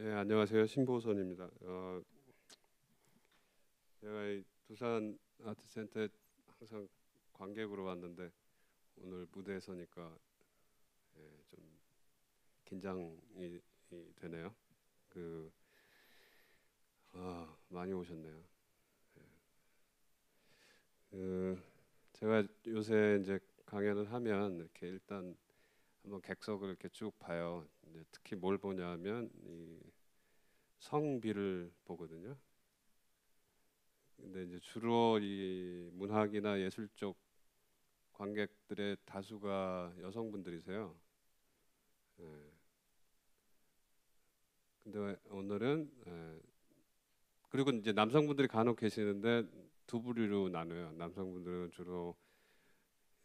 예, 안녕하세요. 신보선입니다. 제가 이 두산 아트센터에 항상 관객으로 왔는데 오늘 무대에 서니까 좀 긴장이 되네요. 많이 오셨네요. 제가 요새 이제 강연을 하면 이렇게 일단 한번 객석을 이렇게 쭉 봐요. 이제 특히 뭘 보냐면 이 성비를 보거든요. 근데 이제 주로 이 문학이나 예술 쪽 관객들의 다수가 여성분들이세요. 예. 근데 오늘은 그리고 이제 남성분들이 간혹 계시는데 두 부류로 나눠요. 남성분들은 주로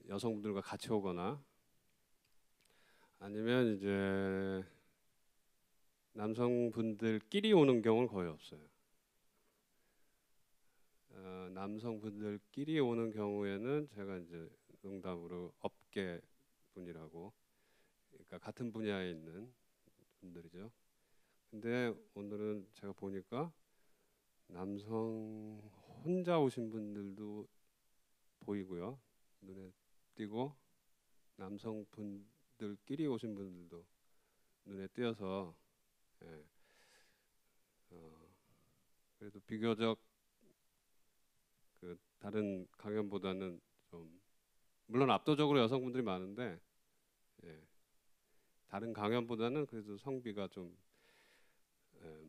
여성분들과 같이 오거나 아니면 이제 남성분들끼리 오는 경우는 거의 없어요. 남성분들끼리 오는 경우에는 제가 이제 농담으로 업계 분이라고, 그러니까 같은 분야에 있는 분들이죠. 근데 오늘은 제가 보니까 남성 혼자 오신 분들도 보이고요. 눈에 띄고 남성분들끼리 오신 분들도 눈에 띄어서 예, 그래도 비교적 그 다른 강연보다는 좀 물론 압도적으로 여성분들이 많은데 예, 다른 강연보다는 그래도 성비가 좀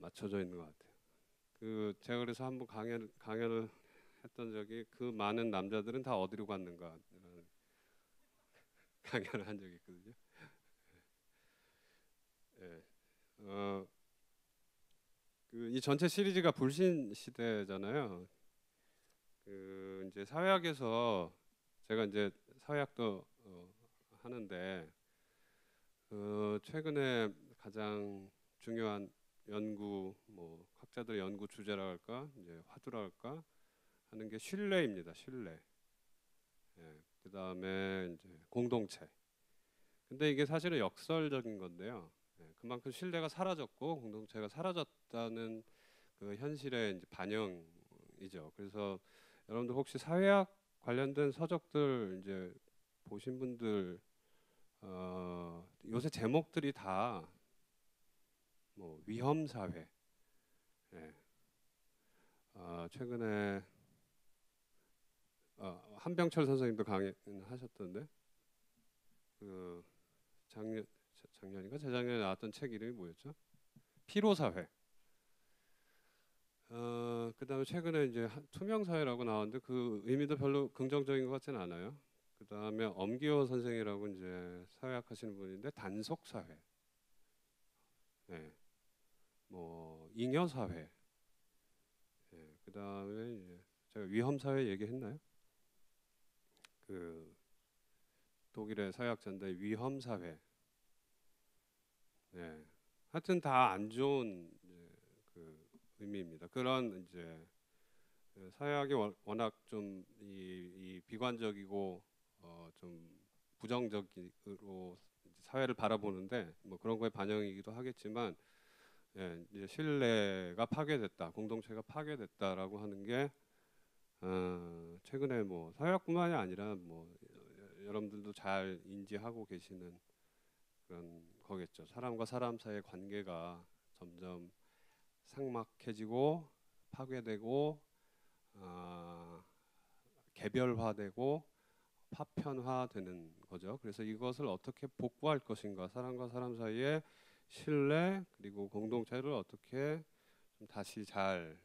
맞춰져 있는 것 같아요. 제가 그래서 한번 강연을 했던 적이 그 많은 남자들은 다 어디로 갔는가 이런 강연을 한 적이 있거든요. 예. 이 전체 시리즈가 불신 시대잖아요. 이제 사회학에서 제가 이제 사회학도 하는데 최근에 가장 중요한 연구 뭐 학자들의 연구 주제라 할까 이제 화두라 할까 하는 게 신뢰입니다. 신뢰. 예. 그다음에 이제 공동체. 근데 이게 사실은 역설적인 건데요. 예. 그만큼 신뢰가 사라졌고 공동체가 사라졌다는 그 현실의 이제 반영이죠. 그래서 여러분들 혹시 사회학 관련된 서적들 이제 보신 분들 요새 제목들이 다 뭐 위험 사회. 예. 최근에 한병철 선생님도 강연하셨던데 그 작년인가 재작년에 나왔던 책 이름이 뭐였죠? 피로 사회. 그다음에 최근에 이제 투명 사회라고 나왔는데 그 의미도 별로 긍정적인 것 같지는 않아요. 그다음에 엄기호 선생이라고 이제 사회학 하시는 분인데 단속 사회. 네. 뭐 잉여 사회. 네. 그다음에 이제 제가 위험 사회 얘기했나요? 그 독일의 사회학자인데 위험 사회. 네. 하여튼 다 안 좋은 이제 그 의미입니다. 그런 이제 사회학이 워낙 좀 이 비관적이고 좀 부정적으로 사회를 바라보는데 뭐 그런 거에 반영이기도 하겠지만 예, 이제 신뢰가 파괴됐다, 공동체가 파괴됐다라고 하는 게 최근에 뭐 사회학뿐만이 아니라 뭐 여러분들도 잘 인지하고 계시는 그런 거겠죠. 사람과 사람 사이의 관계가 점점 삭막해지고 파괴되고 개별화되고 파편화되는 거죠. 그래서 이것을 어떻게 복구할 것인가, 사람과 사람 사이의 신뢰 그리고 공동체를 어떻게 좀 다시 잘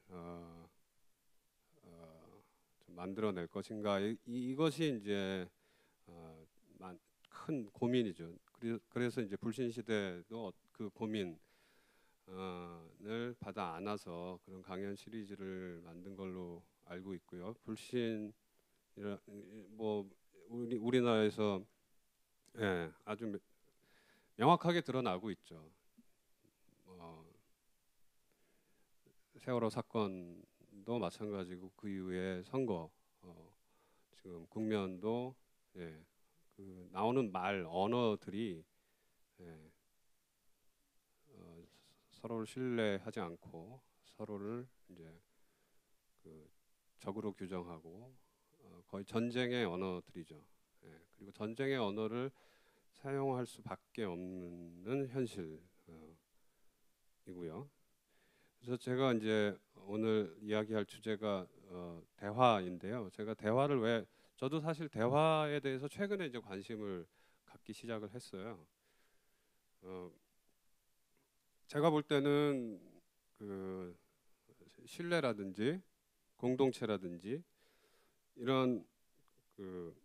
좀 만들어낼 것인가, 이것이 이제 큰 고민이죠. 그래서 이제 불신 시대도 그 고민을 받아 안아서 그런 강연 시리즈를 만든 걸로 알고 있고요. 불신 뭐 우리나라에서 예, 아주 명확하게 드러나고 있죠. 세월호 사건도 마찬가지고 그 이후에 선거 지금 국면도 예, 그 나오는 말 언어들이 예, 서로를 신뢰하지 않고 서로를 이제 그 적으로 규정하고 거의 전쟁의 언어들이죠. 예, 그리고 전쟁의 언어를 사용할 수밖에 없는 현실이고요. 그래서 제가 이제 오늘 이야기할 주제가 대화인데요. 제가 대화를 왜 저도 사실 대화에 대해서 최근에 이제 관심을 갖기 시작을 했어요. 제가 볼 때는 그 신뢰라든지 공동체라든지 이런 그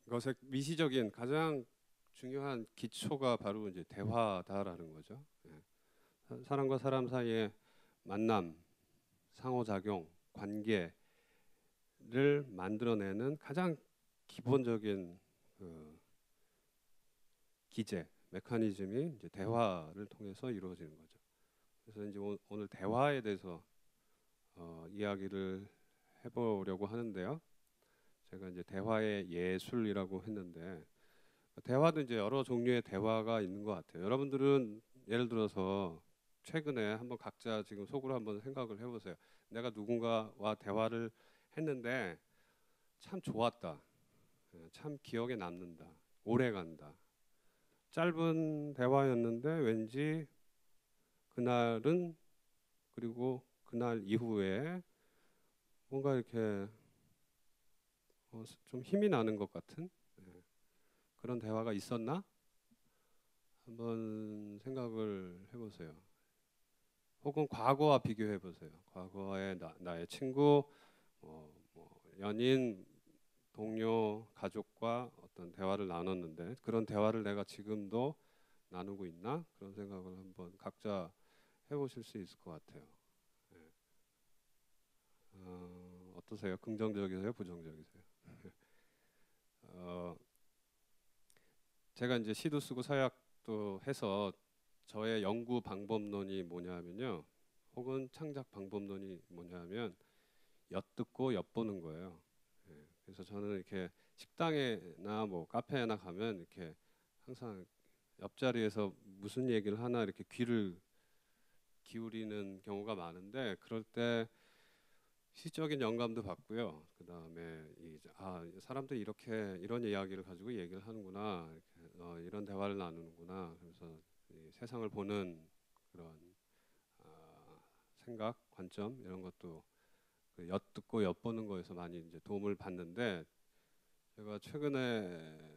것의 미시적인 가장 중요한 기초가 바로 이제 대화다라는 거죠. 예. 사람과 사람 사이의 만남, 상호작용, 관계를 만들어내는 가장 기본적인 그 기제, 메커니즘이 이제 대화를 통해서 이루어지는 거죠. 그래서 이제 오늘 대화에 대해서 이야기를 해보려고 하는데요. 제가 이제 대화의 예술이라고 했는데 대화도 이제 여러 종류의 대화가 있는 것 같아요. 여러분들은 예를 들어서 최근에 한번 각자 지금 속으로 한번 생각을 해보세요. 내가 누군가와 대화를 했는데 참 좋았다. 참 기억에 남는다. 오래 간다. 짧은 대화였는데 왠지 그날은 그리고 그날 이후에 뭔가 이렇게 좀 힘이 나는 것 같은 그런 대화가 있었나? 한번 생각을 해보세요. 혹은 과거와 비교해 보세요. 과거의 나의 친구, 뭐 연인, 동료, 가족과 어떤 대화를 나눴는데 그런 대화를 내가 지금도 나누고 있나? 그런 생각을 한번 각자 해보실 수 있을 것 같아요. 네. 어떠세요? 긍정적이세요? 부정적이세요? 제가 이제 시도 쓰고 서약도 해서 저의 연구 방법론이 뭐냐면요. 혹은 창작 방법론이 뭐냐면 엿듣고 엿보는 거예요. 예, 그래서 저는 이렇게 식당에나 뭐 카페나 가면 이렇게 항상 옆자리에서 무슨 얘기를 하나 이렇게 귀를 기울이는 경우가 많은데 그럴 때 시적인 영감도 받고요. 그 다음에 사람들이 이렇게 이런 이야기를 가지고 얘기를 하는구나, 이렇게, 이런 대화를 나누는구나. 그래서 이 세상을 보는 그런 생각, 관점 이런 것도 그 엿듣고 엿보는 거에서 많이 이제 도움을 받는데 제가 최근에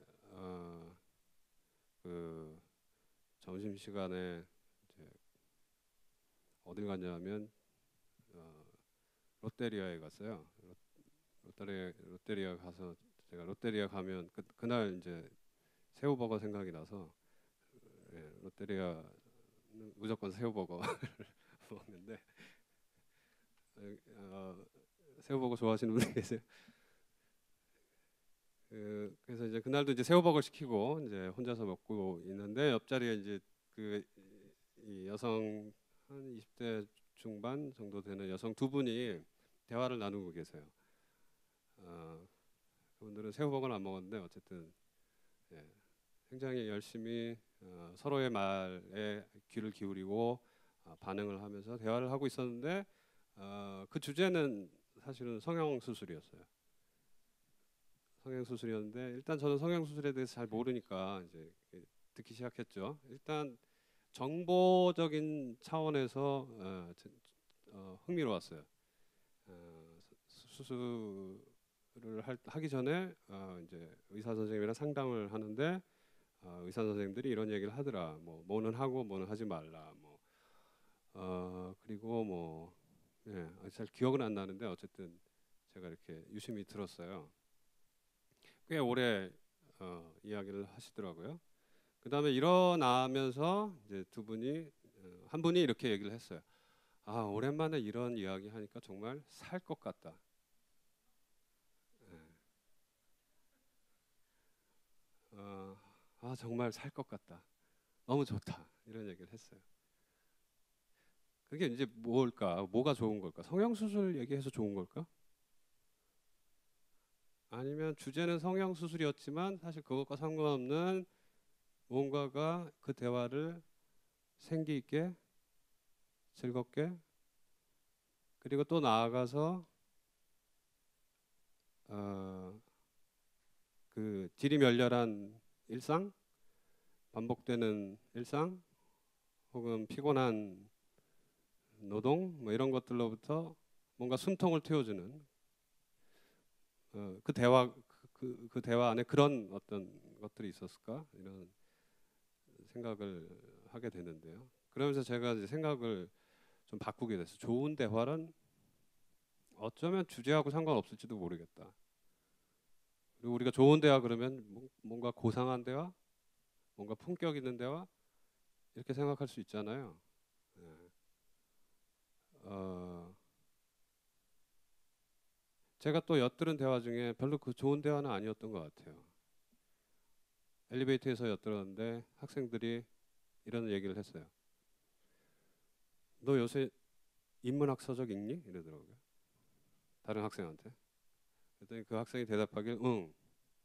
그 점심 시간에 이제 어딜 갔냐면 롯데리아에 갔어요. 롯데리아 가서 제가 롯데리아 가면 그날 이제 새우버거 생각이 나서 롯데리아 무조건 새우버거 먹는데 새우버거 좋아하시는 분이 계세요? 그래서 이제 그날도 이제 새우버거 시키고 이제 혼자서 먹고 있는데 옆자리에 이제 이 여성 한 20대 중반 정도 되는 여성 두 분이 대화를 나누고 계세요. 그분들은 새우버거는 안 먹었는데 어쨌든 예, 굉장히 열심히 서로의 말에 귀를 기울이고 반응을 하면서 대화를 하고 있었는데 그 주제는 사실은 성형수술이었어요. 성형수술이었는데 일단 저는 성형수술에 대해서 잘 모르니까 이제 듣기 시작했죠. 일단 정보적인 차원에서 흥미로웠어요. 수술을 하기 전에 이제 의사 선생님이랑 상담을 하는데 의사 선생님들이 이런 얘기를 하더라. 뭐는 하고 뭐는 하지 말라. 그리고 잘 기억은 안 나는데 어쨌든 제가 이렇게 유심히 들었어요. 꽤 오래 이야기를 하시더라고요. 그 다음에 일어나면서 이제 두 분이 한 분이 이렇게 얘기를 했어요. 아, 오랜만에 이런 이야기 하니까 정말 살 것 같다. 예. 정말 살 것 같다. 너무 좋다. 이런 얘기를 했어요. 그게 이제 뭘까? 뭐가 좋은 걸까? 성형수술 얘기해서 좋은 걸까? 아니면 주제는 성형수술이었지만 사실 그것과 상관없는 무언가가 그 대화를 생기 있게 즐겁게 그리고 또 나아가서 어, 그 지리멸렬한 일상, 반복되는 일상, 혹은 피곤한 노동 뭐 이런 것들로부터 뭔가 숨통을 틔워주는 그 대화 그 대화 안에 그런 어떤 것들이 있었을까 이런 생각을 하게 되는데요. 그러면서 제가 이제 생각을 좀 바꾸게 됐어요. 좋은 대화란 어쩌면 주제하고 상관없을지도 모르겠다. 그리고 우리가 좋은 대화 그러면 뭔가 고상한 대화, 뭔가 품격 있는 대화 이렇게 생각할 수 있잖아요. 예. 어, 제가 또 엿들은 대화 중에 별로 그 좋은 대화는 아니었던 것 같아요. 엘리베이터에서 엿들었는데 학생들이 이런 얘기를 했어요. 너 요새 인문학 서적 읽니? 이러더라고요. 다른 학생한테. 그랬더니 그 학생이 대답하길 응.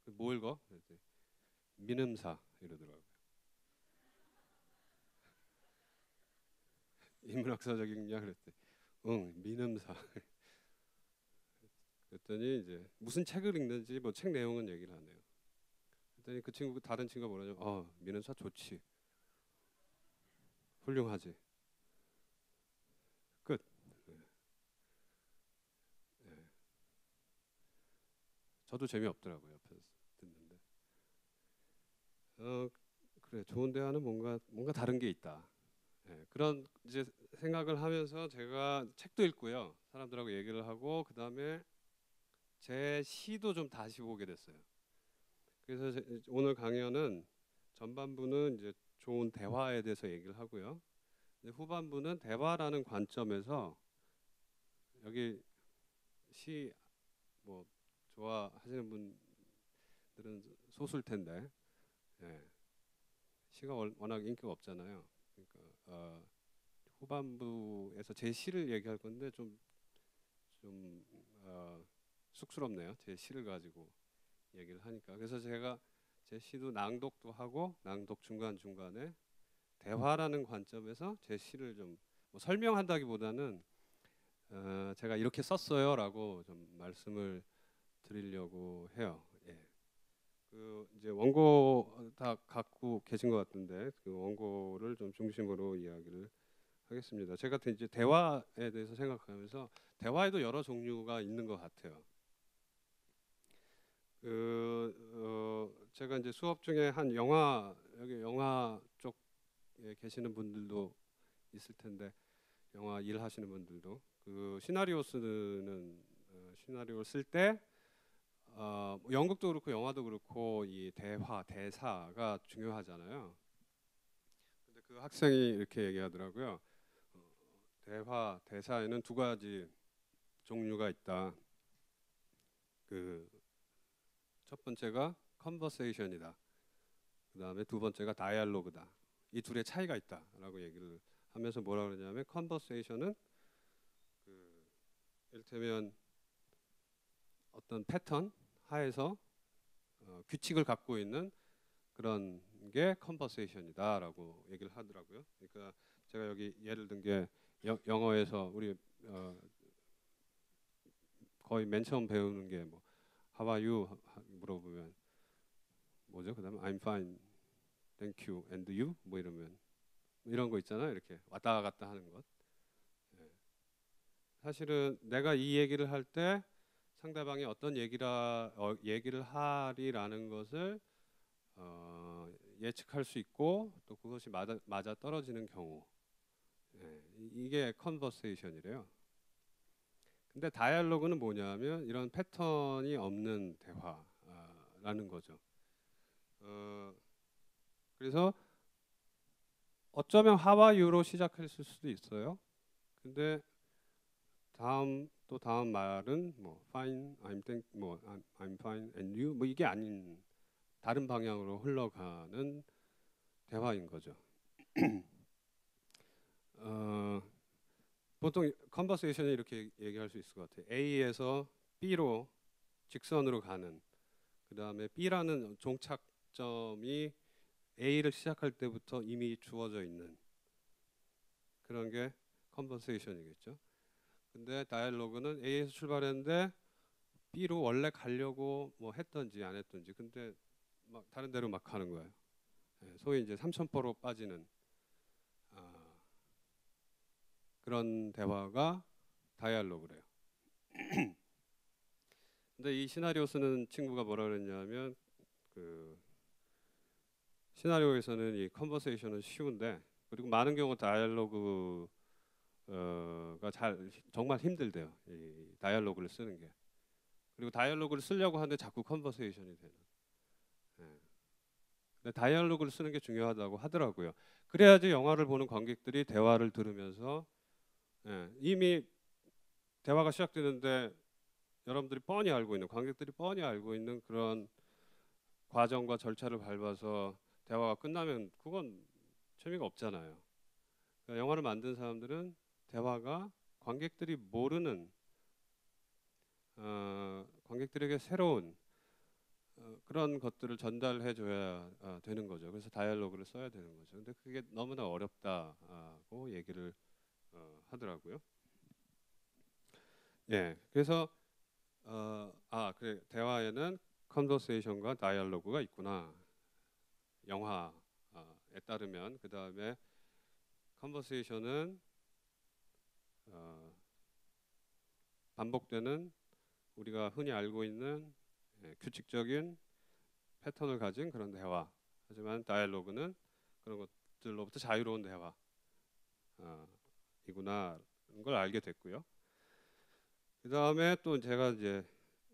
뭐 읽어? 그랬더니 민음사 이러더라고요. 인문학 서적 읽냐? 그랬더니 응, 민음사. 그랬더니 이제 무슨 책을 읽는지 뭐 책 내용은 얘기를 하네요. 그랬더니 그 친구 다른 친구가 뭐라냐? 민음사 좋지. 훌륭하지. 끝. 네. 네. 저도 재미없더라고요. 옆에서 듣는데. 어 그래 좋은 대화는 뭔가 다른 게 있다. 예, 그런 이제 생각을 하면서 제가 책도 읽고요. 사람들하고 얘기를 하고 그 다음에 제 시도 좀 다시 보게 됐어요. 그래서 오늘 강연은 전반부는 이제 좋은 대화에 대해서 얘기를 하고요. 후반부는 대화라는 관점에서 여기 시 뭐 좋아하시는 분들은 소수일 텐데 예, 시가 워낙 인기가 없잖아요. 그러니까 후반부에서 제 시를 얘기할 건데 좀 쑥스럽네요. 제 시를 가지고 얘기를 하니까. 그래서 제가 제 시도 낭독도 하고 낭독 중간 중간에 대화라는 관점에서 제 시를 좀뭐 설명한다기보다는 제가 이렇게 썼어요라고 좀 말씀을 드리려고 해요. 예. 그 이제 원고 다 갖고 계신 것 같은데 그 원고를 좀 중심으로 이야기를 하겠습니다. 제가 이제 대화에 대해서 생각하면서 대화에도 여러 종류가 있는 것 같아요. 제가 이제 수업 중에 한 여기 영화 쪽에 계시는 분들도 있을 텐데 영화 일하시는 분들도 그 시나리오 쓰는 시나리오를 쓸 때 뭐 연극도 그렇고 영화도 그렇고 이 대사가 중요하잖아요. 근데 그 학생이 이렇게 얘기하더라고요. 대사에는 두 가지 종류가 있다. 그 첫 번째가 컨버세이션이다. 그 다음에 두 번째가 다이알로그다. 이 둘의 차이가 있다라고 얘기를 하면서 뭐라 그러냐면 컨버세이션은 그 이를테면 어떤 패턴 하에서 규칙을 갖고 있는 그런 게 컨버세이션이다라고 얘기를 하더라고요. 그러니까 제가 여기 예를 든 게 영어에서 우리 거의 맨 처음 배우는 게 뭐 How are you 물어보면 뭐죠? 그다음에 I'm fine, thank you, and you 뭐 이러면 이런 거 있잖아요. 이렇게 왔다 갔다 하는 것. 예. 사실은 내가 이 얘기를 할 때 상대방이 어떤 얘기를 하리라는 것을 예측할 수 있고 또 그것이 맞아 떨어지는 경우 예, 이게 컨버세이션이래요. 근데 다이얼로그는 뭐냐면 이런 패턴이 없는 대화라는 거죠. 그래서 어쩌면 하와이유로 시작했을 수도 있어요. 근데 다음 말은 뭐 fine, I'm fine and you 뭐 이게 아닌 다른 방향으로 흘러가는 대화인 거죠. 보통 컨버세이션이 이렇게 얘기할 수 있을 것 같아요. A에서 B로 직선으로 가는, 그 다음에 B라는 종착점이 A를 시작할 때부터 이미 주어져 있는 그런 게 컨버세이션이겠죠. 근데 다이얼로그는 A에서 출발했는데 B로 원래 가려고 뭐 했던지 안 했던지, 근데 막 다른 데로 막 가는 거예요. 소위 이제 삼천포로 빠지는 그런 대화가 다이얼로그래요. 근데 이 시나리오 쓰는 친구가 뭐라 그랬냐면, 그 시나리오에서는 이 컨버세이션은 쉬운데, 그리고 많은 경우 다이얼로그가 정말 힘들대요. 이 다이얼로그를 쓰는 게. 그리고 다이얼로그를 쓰려고 하는데 자꾸 컨버세이션이 되는. 근데 다이얼로그를 쓰는 게 중요하다고 하더라고요. 그래야지 영화를 보는 관객들이 대화를 들으면서 이미 대화가 시작되는데 여러분들이 뻔히 알고 있는, 관객들이 뻔히 알고 있는 그런 과정과 절차를 밟아서 대화가 끝나면 그건 재미가 없잖아요. 그러니까 영화를 만든 사람들은 대화가 관객들이 모르는, 관객들에게 새로운 그런 것들을 전달해 줘야 되는 거죠. 그래서 다이얼로그를 써야 되는 거죠. 근데 그게 너무나 어렵다고 얘기를 하더라고요. 예, 그래서 그래, 대화에는 컨버세이션과 다이얼로그가 있구나. 영화에 따르면. 그 다음에 컨버세이션은 반복되는, 우리가 흔히 알고 있는 규칙적인 패턴을 가진 그런 대화. 하지만 다이얼로그는 그런 것들로부터 자유로운 대화 이구나라는 걸 알게 됐고요. 그 다음에 또 제가 이제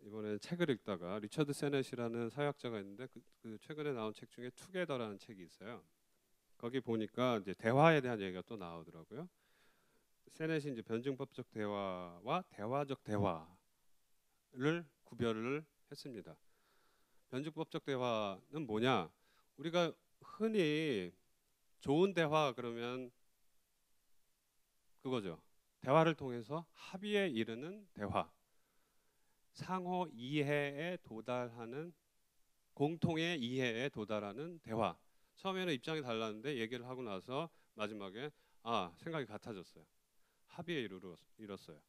이번에 책을 읽다가 리처드 세넷이라는 사회학자가 있는데 그 최근에 나온 책 중에 투게더라는 책이 있어요. 거기 보니까 이제 대화에 대한 얘기가 또 나오더라고요. 세넷이 이제 변증법적 대화와 대화적 대화를 구별을 했습니다. 변증법적 대화는 뭐냐? 우리가 흔히 좋은 대화 그러면 그거죠. 대화를 통해서 합의에 이르는 대화, 상호 이해에 도달하는, 공통의 이해에 도달하는 대화. 처음에는 입장이 달랐는데 얘기를 하고 나서 마지막에 생각이 같아졌어요. 합의에 이뤘어요.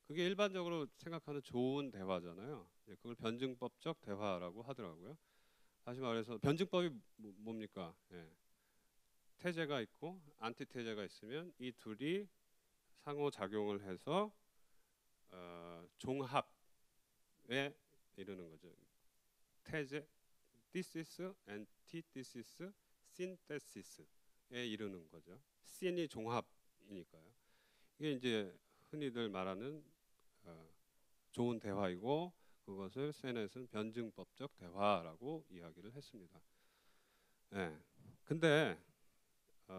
그게 일반적으로 생각하는 좋은 대화잖아요. 그걸 변증법적 대화라고 하더라고요. 다시 말해서 변증법이 뭡니까? 태제가 있고 안티태제가 있으면 이 둘이 상호 작용을 해서 종합에 이르는 거죠. 태제, thesis, antithesis, synthesis에 이르는 거죠. syn이 종합이니까요. 이게 이제 흔히들 말하는 좋은 대화이고, 그것을 세넷은 변증법적 대화라고 이야기를 했습니다. 근데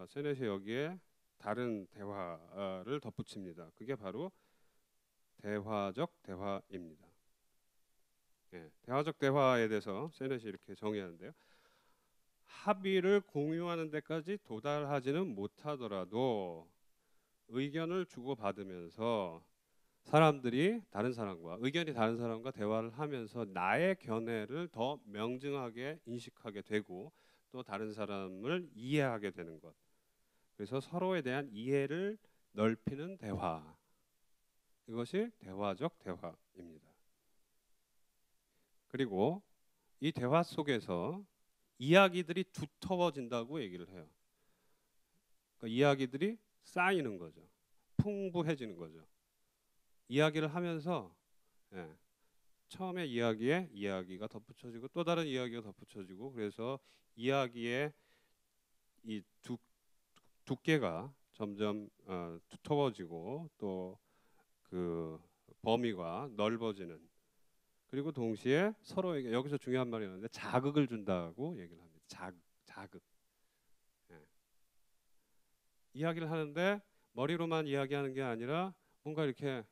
세넷이 여기에 다른 대화를 덧붙입니다. 그게 바로 대화적 대화입니다. 대화적 대화에 대해서 세넷이 이렇게 정의하는데요. 합의를 공유하는 데까지 도달하지는 못하더라도 의견을 주고받으면서 의견이 다른 사람과 대화를 하면서 나의 견해를 더 명증하게 인식하게 되고 또 다른 사람을 이해하게 되는 것. 그래서 서로에 대한 이해를 넓히는 대화. 이것이 대화적 대화입니다. 그리고 이 대화 속에서 이야기들이 두터워진다고 얘기를 해요. 그러니까 이야기들이 쌓이는 거죠. 풍부해지는 거죠. 이야기를 하면서 처음에 이야기에 이야기가 덧붙여지고 또 다른 이야기가 덧붙여지고, 그래서 이야기의 이 두께가 점점 두터워지고 또 그 범위가 넓어지는 그리고 동시에 서로에게 여기서 중요한 말이 있는데 자극을 준다고 얘기를 합니다. 자극. 예. 이야기를 하는데 머리로만 이야기하는 게 아니라 뭔가 이렇게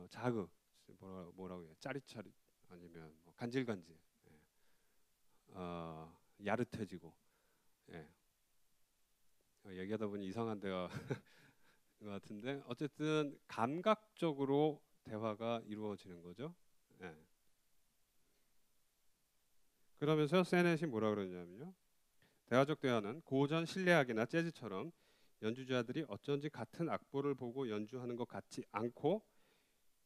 자극 뭐라고 해요? 짜릿짜릿 아니면 뭐 간질간질, 예. 야릇해지고, 예. 얘기하다 보니 이상한 데가 것 같은데 어쨌든 감각적으로 대화가 이루어지는 거죠. 예. 그러면서 세넷이 뭐라 그러냐면요. 대화적 대화는 고전 실내악이나 재즈처럼 연주자들이 어쩐지 같은 악보를 보고 연주하는 것 같지 않고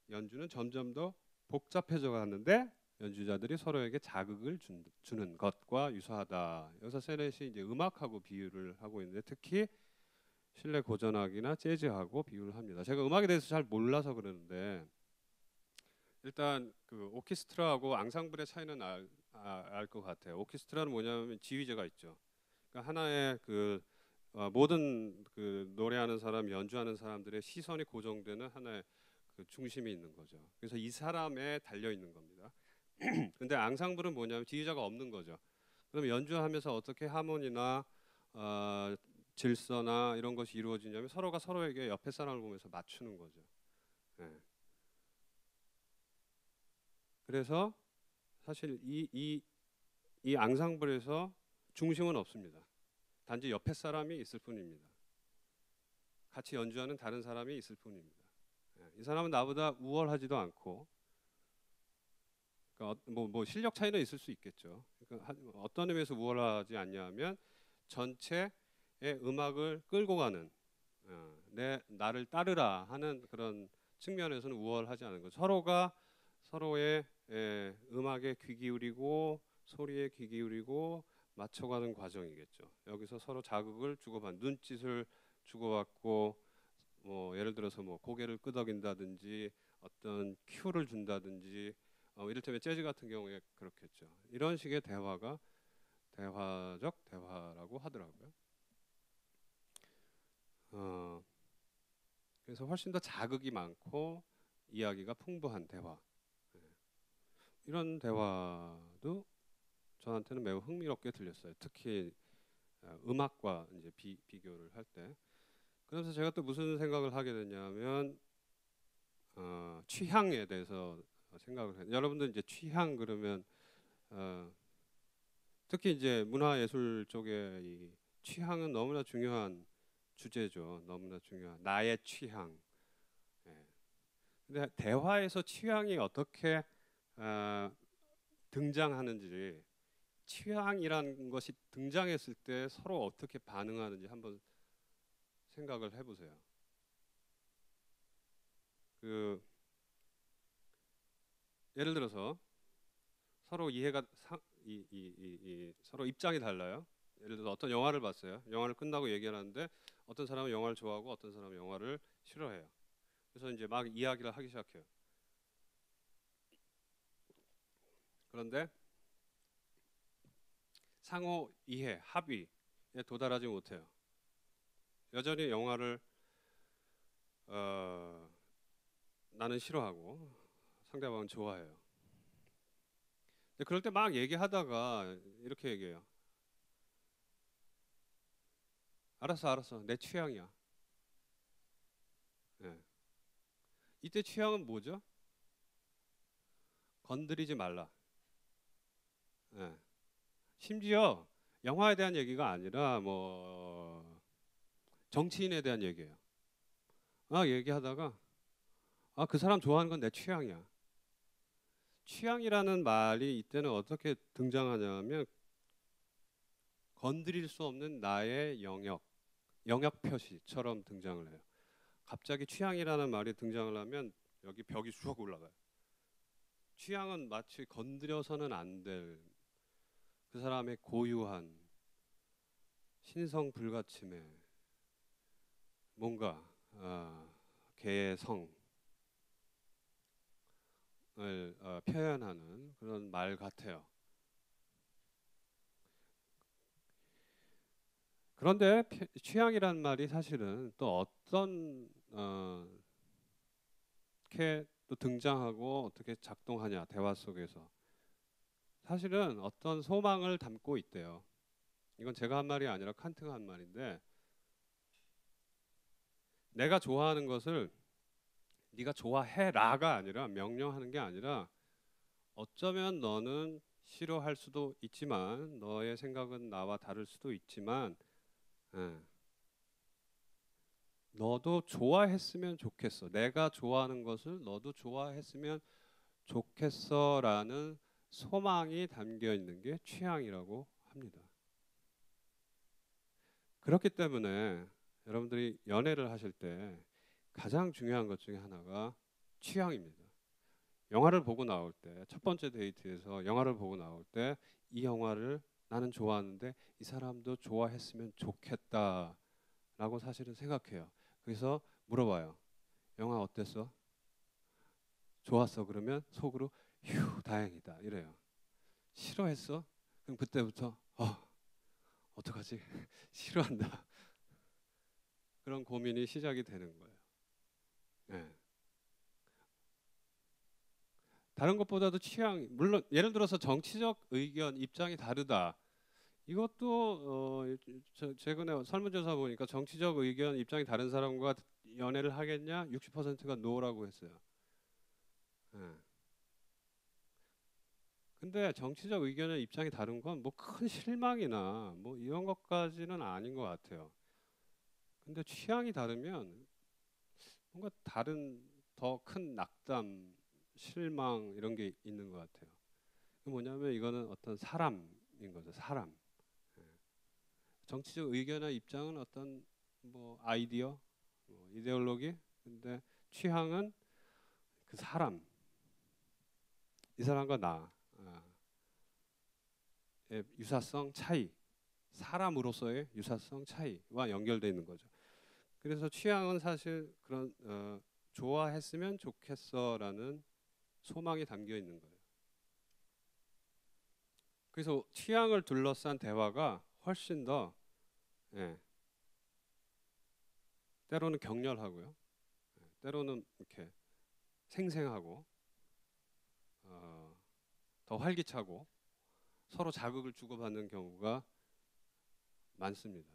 연주는 점점 더 복잡해져 가는데 연주자들이 서로에게 자극을 주는 것과 유사하다. 여기서 세넷이 이제 음악하고 비유를 하고 있는데 특히 실내 고전악이나 재즈하고 비유를 합니다. 제가 음악에 대해서 잘 몰라서 그러는데 일단 그 오케스트라하고 앙상블의 차이는 알 것 같아요. 오케스트라는 뭐냐면 지휘자가 있죠. 그러니까 하나의 그 모든 그 노래하는 사람, 연주하는 사람들의 시선이 고정되는 하나의 그 중심이 있는 거죠. 그래서 이 사람에 달려 있는 겁니다. 근데 앙상블은 뭐냐면 지휘자가 없는 거죠. 그럼 연주하면서 어떻게 하모니나 어, 질서나 이런 것이 이루어지냐면 서로가 서로에게 옆에 사람을 보면서 맞추는 거죠. 예. 그래서 사실 이 앙상블에서 중심은 없습니다. 단지 옆에 사람이 있을 뿐입니다. 같이 연주하는 다른 사람이 있을 뿐입니다. 예. 이 사람은 나보다 우월하지도 않고, 그러니까 뭐 실력 차이는 있을 수 있겠죠. 그러니까 어떤 의미에서 우월하지 않냐면 전체의 음악을 끌고 가는, 나를 따르라 하는 그런 측면에서는 우월하지 않은 거죠. 서로가 서로의 음악에 귀 기울이고 소리에 귀 기울이고 맞춰가는 과정이겠죠. 여기서 서로 자극을 주고받는, 눈짓을 주고받고, 뭐 예를 들어서 뭐 고개를 끄덕인다든지 어떤 큐를 준다든지, 이를테면 재즈 같은 경우에 그렇겠죠. 이런 식의 대화가 대화적 대화라고 하더라고요. 어, 그래서 훨씬 더 자극이 많고 이야기가 풍부한 대화. 예. 이런 대화도 저한테는 매우 흥미롭게 들렸어요. 특히 음악과 이제 비교를 할 때. 그래서 제가 또 무슨 생각을 하게 됐냐면 취향에 대해서 생각을 해요. 여러분들 이제 취향 그러면 어, 특히 이제 문화예술 쪽에 이 취향은 너무나 중요한 주제죠. 너무나 중요한 나의 취향. 예. 근데 대화에서 취향이 어떻게 어, 등장하는지, 취향이라는 것이 등장했을 때 서로 어떻게 반응하는지 한번 생각을 해보세요. 그 예를 들어서 서로 이해가 서로 입장이 달라요. 예를 들어서 어떤 영화를 봤어요. 영화를 끝나고 얘기하는데 어떤 사람은 영화를 좋아하고 어떤 사람은 영화를 싫어해요. 그래서 이제 막 이야기를 하기 시작해요. 그런데 상호 이해, 합의에 도달하지 못해요. 여전히 영화를 어, 나는 싫어하고 상대방은 좋아해요. 근데 그럴 때 막 얘기하다가 이렇게 얘기해요. 알았어, 알았어. 내 취향이야. 예. 이때 취향은 뭐죠? 건드리지 말라. 예. 심지어 영화에 대한 얘기가 아니라 뭐 정치인에 대한 얘기예요. 얘기하다가 그 사람 좋아하는 건 내 취향이야. 취향이라는 말이 이때는 어떻게 등장하냐면 건드릴 수 없는 나의 영역 표시처럼 등장을 해요. 갑자기 취향이라는 말이 등장을 하면 여기 벽이 쭉 올라가요. 취향은 마치 건드려서는 안 될 그 사람의 고유한 신성 불가침의 뭔가 개성을 표현하는 그런 말 같아요. 그런데 취향이란 말이 사실은 또 어떤 게 또 등장하고 어떻게 작동하냐 대화 속에서 사실은 어떤 소망을 담고 있대요. 이건 제가 한 말이 아니라 칸트가 한 말인데 내가 좋아하는 것을 네가 좋아해라가 아니라 명령하는 게 아니라 어쩌면 너는 싫어할 수도 있지만 너의 생각은 나와 다를 수도 있지만 예, 너도 좋아했으면 좋겠어. 내가 좋아하는 것을 너도 좋아했으면 좋겠어라는 소망이 담겨 있는 게 취향이라고 합니다. 그렇기 때문에 여러분들이 연애를 하실 때 가장 중요한 것 중에 하나가 취향입니다. 영화를 보고 나올 때 첫 번째 데이트에서 영화를 보고 나올 때 이 영화를 나는 좋아하는데 이 사람도 좋아했으면 좋겠다라고 사실은 생각해요. 그래서 물어봐요. 영화 어땠어? 좋았어. 그러면 속으로 휴 다행이다 이래요. 싫어했어? 그럼 그때부터 어떡하지? 싫어한다. 그런 고민이 시작이 되는 거예요. 네. 다른 것보다도 취향, 물론 예를 들어서 정치적 의견, 입장이 다르다. 이것도 최근에 설문조사 보니까 정치적 의견, 입장이 다른 사람과 연애를 하겠냐? 60%가 노라고 했어요. 네. 근데 정치적 의견의 입장이 다른 건 뭐 큰 실망이나 뭐 이런 것까지는 아닌 것 같아요. 근데 취향이 다르면 뭔가 다른 더 큰 낙담, 실망 이런 게 있는 것 같아요. 그 뭐냐면 이거는 어떤 사람인 거죠. 사람. 예. 정치적 의견이나 입장은 어떤 뭐 아이디어, 뭐 이데올로기. 근데 취향은 그 사람, 이 사람과 나의 유사성 차이, 사람으로서의 유사성 차이와 연결되어 있는 거죠. 그래서 취향은 사실 그런 좋아했으면 좋겠어라는 소망이 담겨 있는 거예요. 그래서 취향을 둘러싼 대화가 훨씬 더 예, 때로는 격렬하고요. 때로는 이렇게 생생하고 더 활기차고 서로 자극을 주고받는 경우가 많습니다.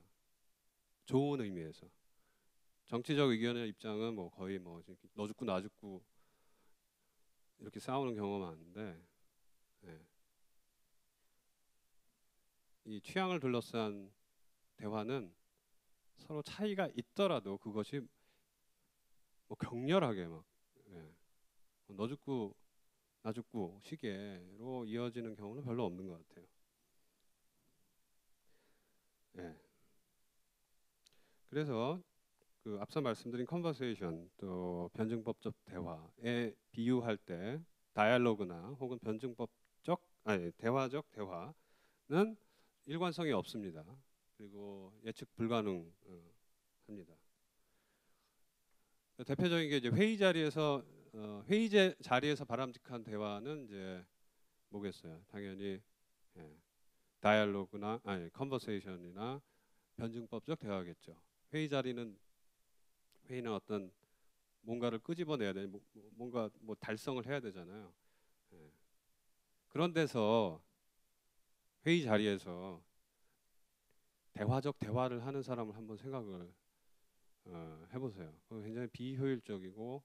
좋은 의미에서 정치적 의견의 입장은 뭐 거의 뭐 너 죽고 나 죽고 이렇게 싸우는 경우가 많은데 예, 이 취향을 둘러싼 대화는 서로 차이가 있더라도 그것이 뭐 격렬하게 막 예, 너 죽고 나 죽고 시계로 이어지는 경우는 별로 없는 것 같아요. 예. 그래서 그 앞서 말씀드린 컨버세이션 또 변증법적 대화에 비유할 때 다이얼로그나 혹은 변증법적 아니 대화적 대화는 일관성이 없습니다. 그리고 예측 불가능합니다. 대표적인 게 이제 회의 자리에서 바람직한 대화는 이제 뭐겠어요? 당연히 예, 다이얼로그나 아니 컨버세이션이나 변증법적 대화겠죠. 회의는 어떤 뭔가를 끄집어내야 돼. 뭔가 뭐 달성을 해야 되잖아요. 예. 그런 데서 회의 자리에서 대화적 대화를 하는 사람을 한번 생각을 해보세요. 그거 굉장히 비효율적이고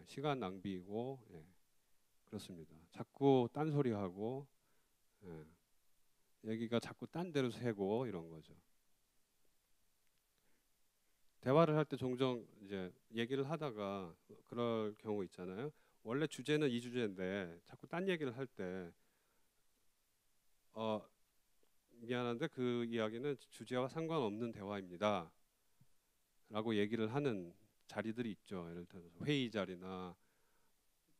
시간 낭비이고 그렇습니다. 자꾸 딴소리하고 예, 얘기가 자꾸 딴 데로 새고 이런 거죠. 대화를 할 때 종종 이제 얘기를 하다가 그럴 경우 있잖아요. 원래 주제는 이 주제인데 자꾸 딴 얘기를 할 때 미안한데 그 이야기는 주제와 상관없는 대화입니다. 라고 얘기를 하는 자리들이 있죠. 예를 들어서 회의 자리나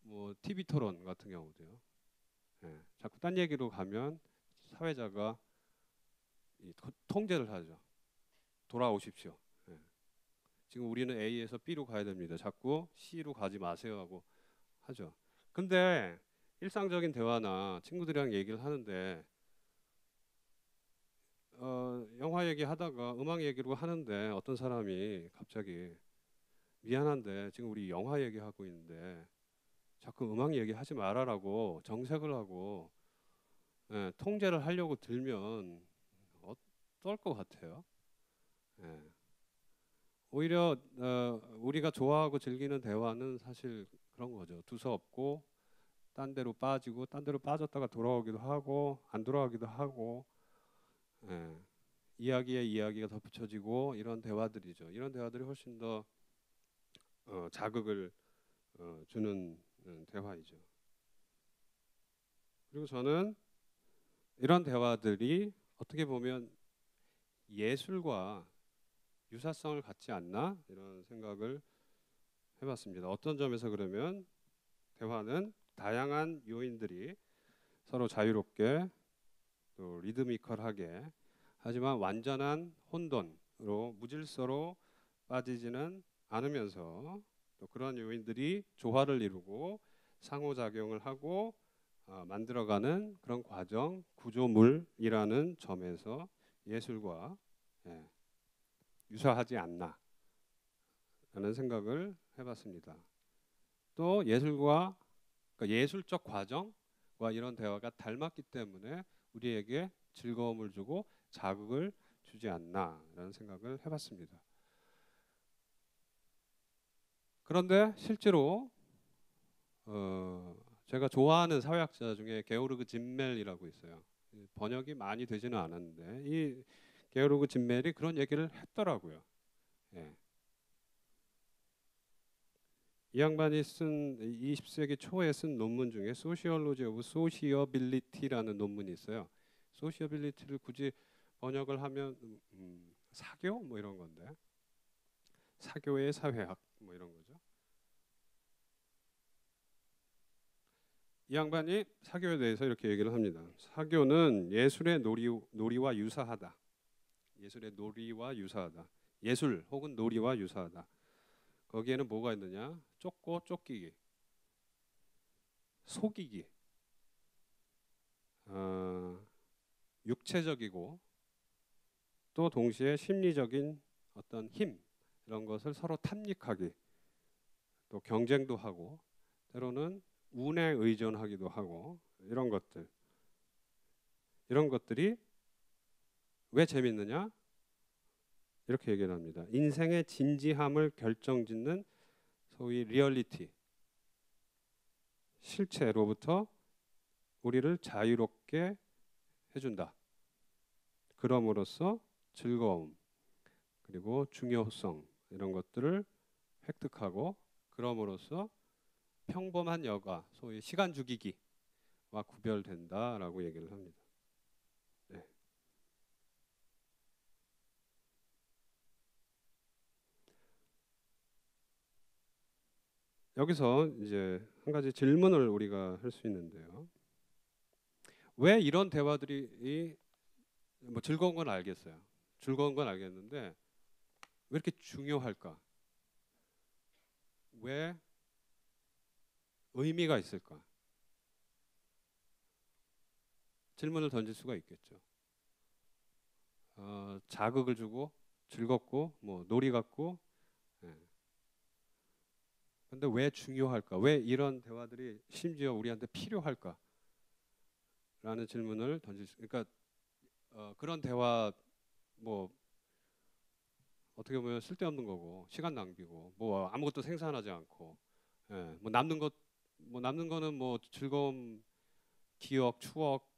뭐 TV 토론 같은 경우도요. 자꾸 딴 얘기로 가면 사회자가 통제를 하죠. 돌아오십시오. 예. 지금 우리는 A에서 B로 가야 됩니다. 자꾸 C로 가지 마세요 하고 하죠. 근데 일상적인 대화나 친구들이랑 얘기를 하는데 영화 얘기하다가 음악 얘기로 하는데 어떤 사람이 갑자기 미안한데 지금 우리 영화 얘기하고 있는데 자꾸 음악 얘기하지 말아라고 정색을 하고 통제를 하려고 들면 어떨 것 같아요? 예. 오히려 우리가 좋아하고 즐기는 대화는 사실 그런 거죠. 두서없고 딴 데로 빠지고 딴 데로 빠졌다가 돌아오기도 하고 안 돌아오기도 하고 예. 이야기에 이야기가 덧붙여지고 이런 대화들이죠. 이런 대화들이 훨씬 더 자극을 주는 대화이죠. 그리고 저는 이런 대화들이 어떻게 보면 예술과 유사성을 갖지 않나 이런 생각을 해봤습니다. 어떤 점에서 그러면 대화는 다양한 요인들이 서로 자유롭게 또 리드미컬하게 하지만 완전한 혼돈으로 무질서로 빠지지는 않으면서 또 그런 요인들이 조화를 이루고 상호작용을 하고 만들어가는 그런 과정 구조물이라는 점에서 예술과 유사하지 않나 라는 생각을 해봤습니다. 또 예술과 그러니까 예술적 과정과 이런 대화가 닮았기 때문에 우리에게 즐거움을 주고 자극을 주지 않나라는 생각을 해봤습니다. 그런데 실제로 제가 좋아하는 사회학자 중에 게오르그 짐멜이라고 있어요. 번역이 많이 되지는 않았는데 이 게오르그 짐멜이 그런 얘기를 했더라고요. 예. 이 양반이 쓴 20세기 초에 쓴 논문 중에 소시올로지 오브 소시어빌리티라는 논문이 있어요. 소시어빌리티를 굳이 번역을 하면 사교 뭐 이런 건데 사교의 사회학 뭐 이런 거죠. 이 양반이 사교에 대해서 이렇게 얘기를 합니다. 사교는 예술의 놀이와 유사하다. 예술의 놀이와 유사하다. 예술 혹은 놀이와 유사하다. 거기에는 뭐가 있느냐? 쫓고 쫓기기, 속이기, 육체적이고 또 동시에 심리적인 어떤 힘 이런 것을 서로 탐닉하기, 또 경쟁도 하고 때로는 운에 의존하기도 하고 이런 것들이 왜 재밌느냐? 이렇게 얘기를 합니다. 인생의 진지함을 결정짓는 소위 리얼리티, 실체로부터 우리를 자유롭게 해준다. 그럼으로써 즐거움 그리고 중요성 이런 것들을 획득하고 그럼으로써 평범한 여가, 소위 시간 죽이기와 구별된다라고 얘기를 합니다. 네. 여기서 이제 한 가지 질문을 우리가 할 수 있는데요. 왜 이런 대화들이 뭐 즐거운 건 알겠어요. 즐거운 건 알겠는데 왜 이렇게 중요할까? 왜 의미가 있을까? 질문을 던질 수가 있겠죠. 자극을 주고 즐겁고 뭐 놀이 같고 근데 왜 중요할까? 왜 이런 대화들이 심지어 우리한테 필요할까? 라는 질문을 던질 수 그러니까 그런 대화 뭐 어떻게 보면 쓸데없는 거고 시간 낭비고 뭐 아무것도 생산하지 않고 뭐 남는 거는 뭐 즐거움, 기억, 추억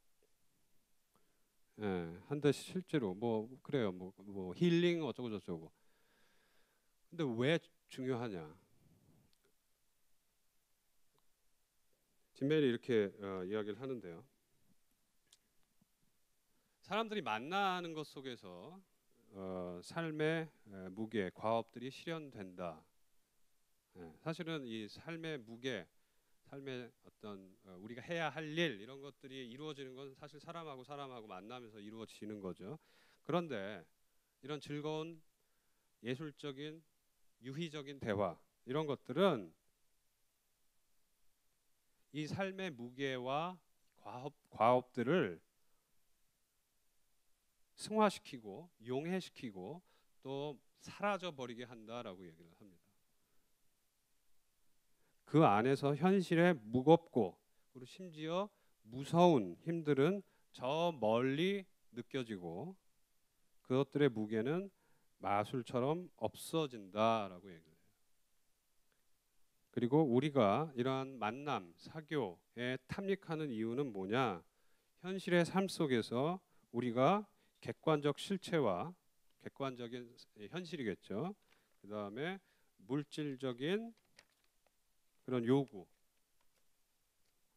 한데 실제로 뭐 그래요. 뭐 힐링 어쩌고 저쩌고. 근데 왜 중요하냐? 진멜이 이렇게 이야기를 하는데요. 사람들이 만나는 것 속에서 삶의 무게, 과업들이 실현된다. 사실은 이 삶의 무게, 삶의 어떤 우리가 해야 할 일 이런 것들이 이루어지는 건 사실 사람하고 만나면서 이루어지는 거죠. 그런데 이런 즐거운 예술적인 유희적인 대화 이런 것들은 이 삶의 무게와 과업들을 승화시키고 용해시키고 또 사라져 버리게 한다라고 얘기를 합니다. 그 안에서 현실의 무겁고 그리고 심지어 무서운 힘들은 저 멀리 느껴지고 그것들의 무게는 마술처럼 없어진다라고 얘기를 해요. 그리고 우리가 이러한 만남, 사교에 탐닉하는 이유는 뭐냐? 현실의 삶 속에서 우리가 객관적 실체와 객관적인 현실이겠죠. 그 다음에 물질적인 그런 요구,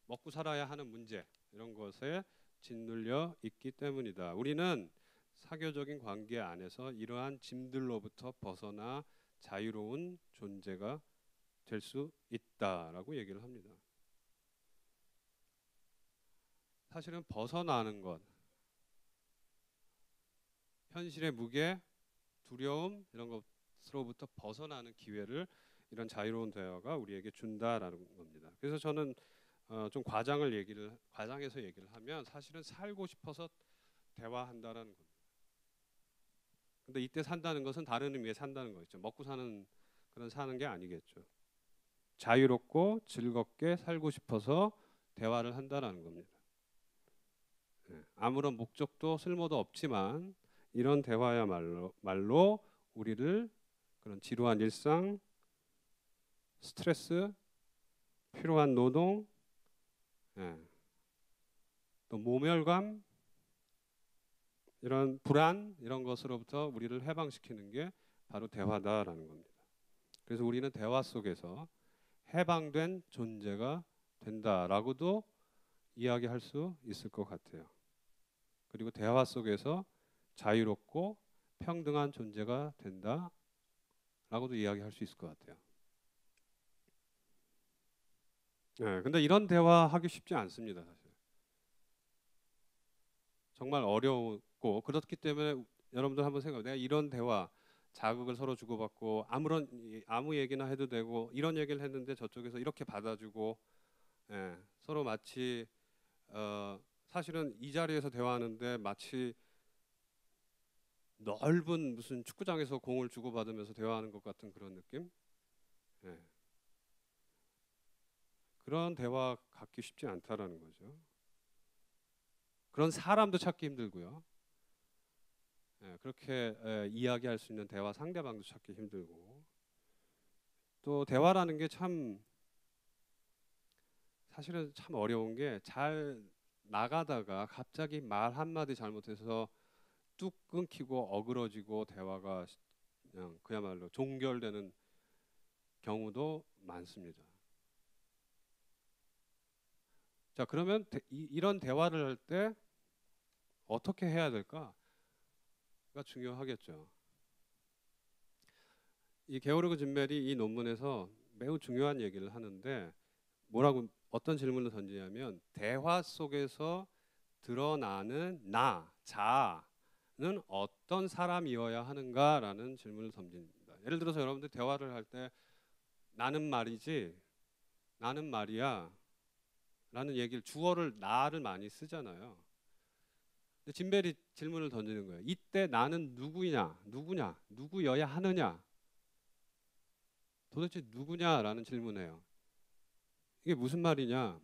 먹고 살아야 하는 문제 이런 것에 짓눌려 있기 때문이다. 우리는 사교적인 관계 안에서 이러한 짐들로부터 벗어나 자유로운 존재가 될 수 있다라고 얘기를 합니다. 사실은 벗어나는 것, 현실의 무게, 두려움 이런 것으로부터 벗어나는 기회를 이런 자유로운 대화가 우리에게 준다라는 겁니다. 그래서 저는 좀 과장해서 얘기를 하면 사실은 살고 싶어서 대화한다라는 겁니다. 근데 이때 산다는 것은 다른 의미의 산다는 거겠죠. 먹고 사는 그런 사는 게 아니겠죠. 자유롭고 즐겁게 살고 싶어서 대화를 한다라는 겁니다. 아무런 목적도 쓸모도 없지만 이런 대화야말로 우리를 그런 지루한 일상, 스트레스, 피로한 노동, 또 모멸감, 이런 불안 이런 것으로부터 우리를 해방시키는 게 바로 대화다라는 겁니다. 그래서 우리는 대화 속에서 해방된 존재가 된다라고도 이야기할 수 있을 것 같아요. 그리고 대화 속에서 자유롭고 평등한 존재가 된다라고도 이야기할 수 있을 것 같아요. 근데 이런 대화 하기 쉽지 않습니다, 사실. 정말 어려웠고 그렇기 때문에 여러분들 한번 생각해. 내가 이런 대화 자극을 서로 주고받고 아무 얘기나 해도 되고 이런 얘기를 했는데 저쪽에서 이렇게 받아주고 서로 마치 사실은 이 자리에서 대화하는데 마치 넓은 무슨 축구장에서 공을 주고받으면서 대화하는 것 같은 그런 느낌? 그런 대화 갖기 쉽지 않다라는 거죠. 그런 사람도 찾기 힘들고요. 그렇게 이야기할 수 있는 대화 상대방도 찾기 힘들고 또 대화라는 게 사실은 참 어려운 게 잘 나가다가 갑자기 말 한마디 잘못해서 뚝 끊기고 어그러지고 대화가 그야말로 종결되는 경우도 많습니다. 자, 그러면 이런 대화를 할 때 어떻게 해야 될까가 중요하겠죠. 이 게오르그 진멜이 이 논문에서 매우 중요한 얘기를 하는데 어떤 질문을 던지냐면 대화 속에서 드러나는 자아는 어떤 사람이어야 하는가라는 질문을 던집니다. 예를 들어서 여러분들 대화를 할 때 나는 말이지, 나는 말이야 라는 얘기를 주어를 나를 많이 쓰잖아요. 근데 진벨이 질문을 던지는 거예요. 이때 나는 누구냐, 누구여야 하느냐, 도대체 누구냐라는 질문이에요. 이게 무슨 말이냐?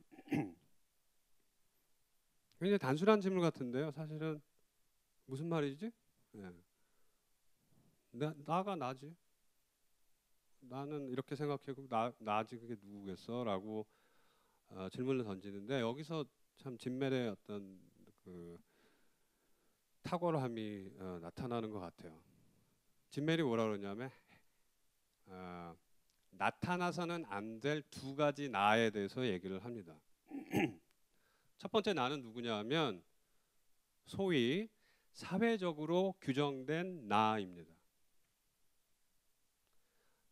굉장히 단순한 질문 같은데요. 사실은 무슨 말이지? 나가 나지. 나는 이렇게 생각하고 나지 그게 누구겠어? 라고 질문을 던지는데 여기서 참 진멜의 어떤 그 탁월함이 나타나는 것 같아요. 진멜이 뭐라 그러냐면 나타나서는 안 될 두 가지 나에 대해서 얘기를 합니다. 첫 번째 나는 누구냐 하면 소위 사회적으로 규정된 나입니다.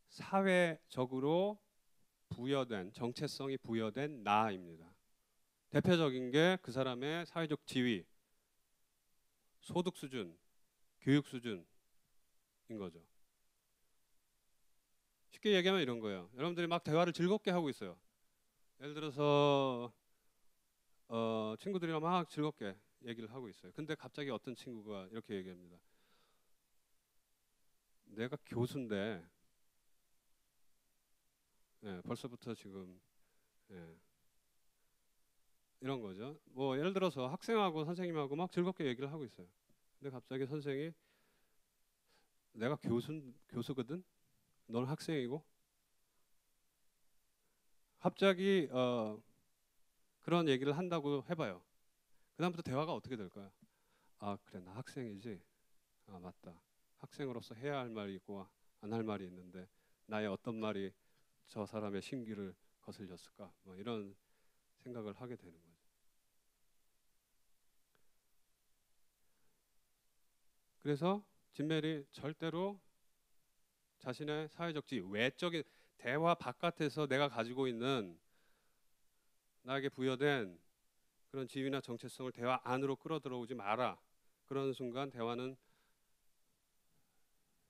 사회적으로 정체성이 부여된 나입니다. 대표적인 게 그 사람의 사회적 지위, 소득 수준, 교육 수준인 거죠. 쉽게 얘기하면 이런 거예요. 여러분들이 막 대화를 즐겁게 하고 있어요. 예를 들어서 친구들이랑 막 즐겁게 얘기를 하고 있어요. 근데 갑자기 어떤 친구가 이렇게 얘기합니다. 내가 교수인데 벌써부터 지금 예, 이런 거죠. 뭐 예를 들어서 학생하고 선생님하고 막 즐겁게 얘기를 하고 있어요. 근데 갑자기 선생이 내가 교수거든. 넌 학생이고. 갑자기 그런 얘기를 한다고 해봐요. 그다음부터 대화가 어떻게 될까요? 아 그래 나 학생이지. 아 맞다. 학생으로서 해야 할 말이 있고 안 할 말이 있는데 나의 어떤 말이 저 사람의 심기를 거슬렸을까? 뭐 이런 생각을 하게 되는 거죠. 그래서 진멜이 절대로 자신의 사회적 지위, 외적인 대화 바깥에서 내가 가지고 있는 나에게 부여된 그런 지위나 정체성을 대화 안으로 끌어들어오지 마라. 그런 순간 대화는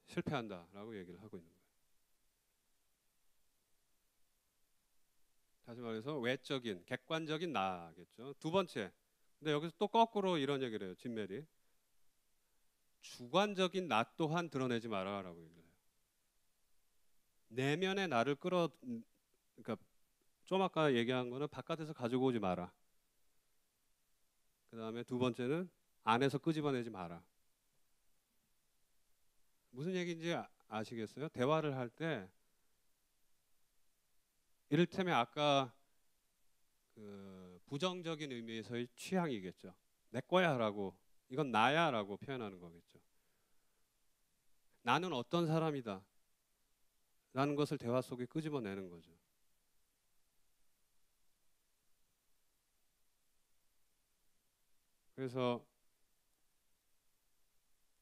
실패한다라고 얘기를 하고 있는 거예요. 다시 말해서 외적인, 객관적인 나겠죠. 두 번째. 근데 여기서 또 거꾸로 이런 얘기를 해요. 진멜이. 주관적인 나 또한 드러내지 마라라고 얘기를 해요. 내면의 나를 그러니까 좀 아까 얘기한 거는 바깥에서 가지고 오지 마라. 그 다음에 두 번째는 안에서 끄집어내지 마라. 무슨 얘기인지 아시겠어요? 대화를 할 때 이를테면 아까 그 부정적인 의미에서의 취향이겠죠. 내 거야라고 이건 나야라고 표현하는 거겠죠. 나는 어떤 사람이다 라는 것을 대화 속에 끄집어내는 거죠. 그래서